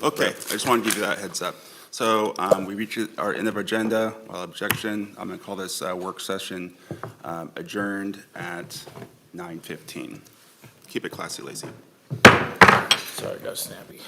Okay, I just wanted to give you that heads up. So we reached our end of our agenda. Without objection, I'm going to call this work session adjourned at 9:15. Keep it classy, Lacey. Sorry, I got snappy.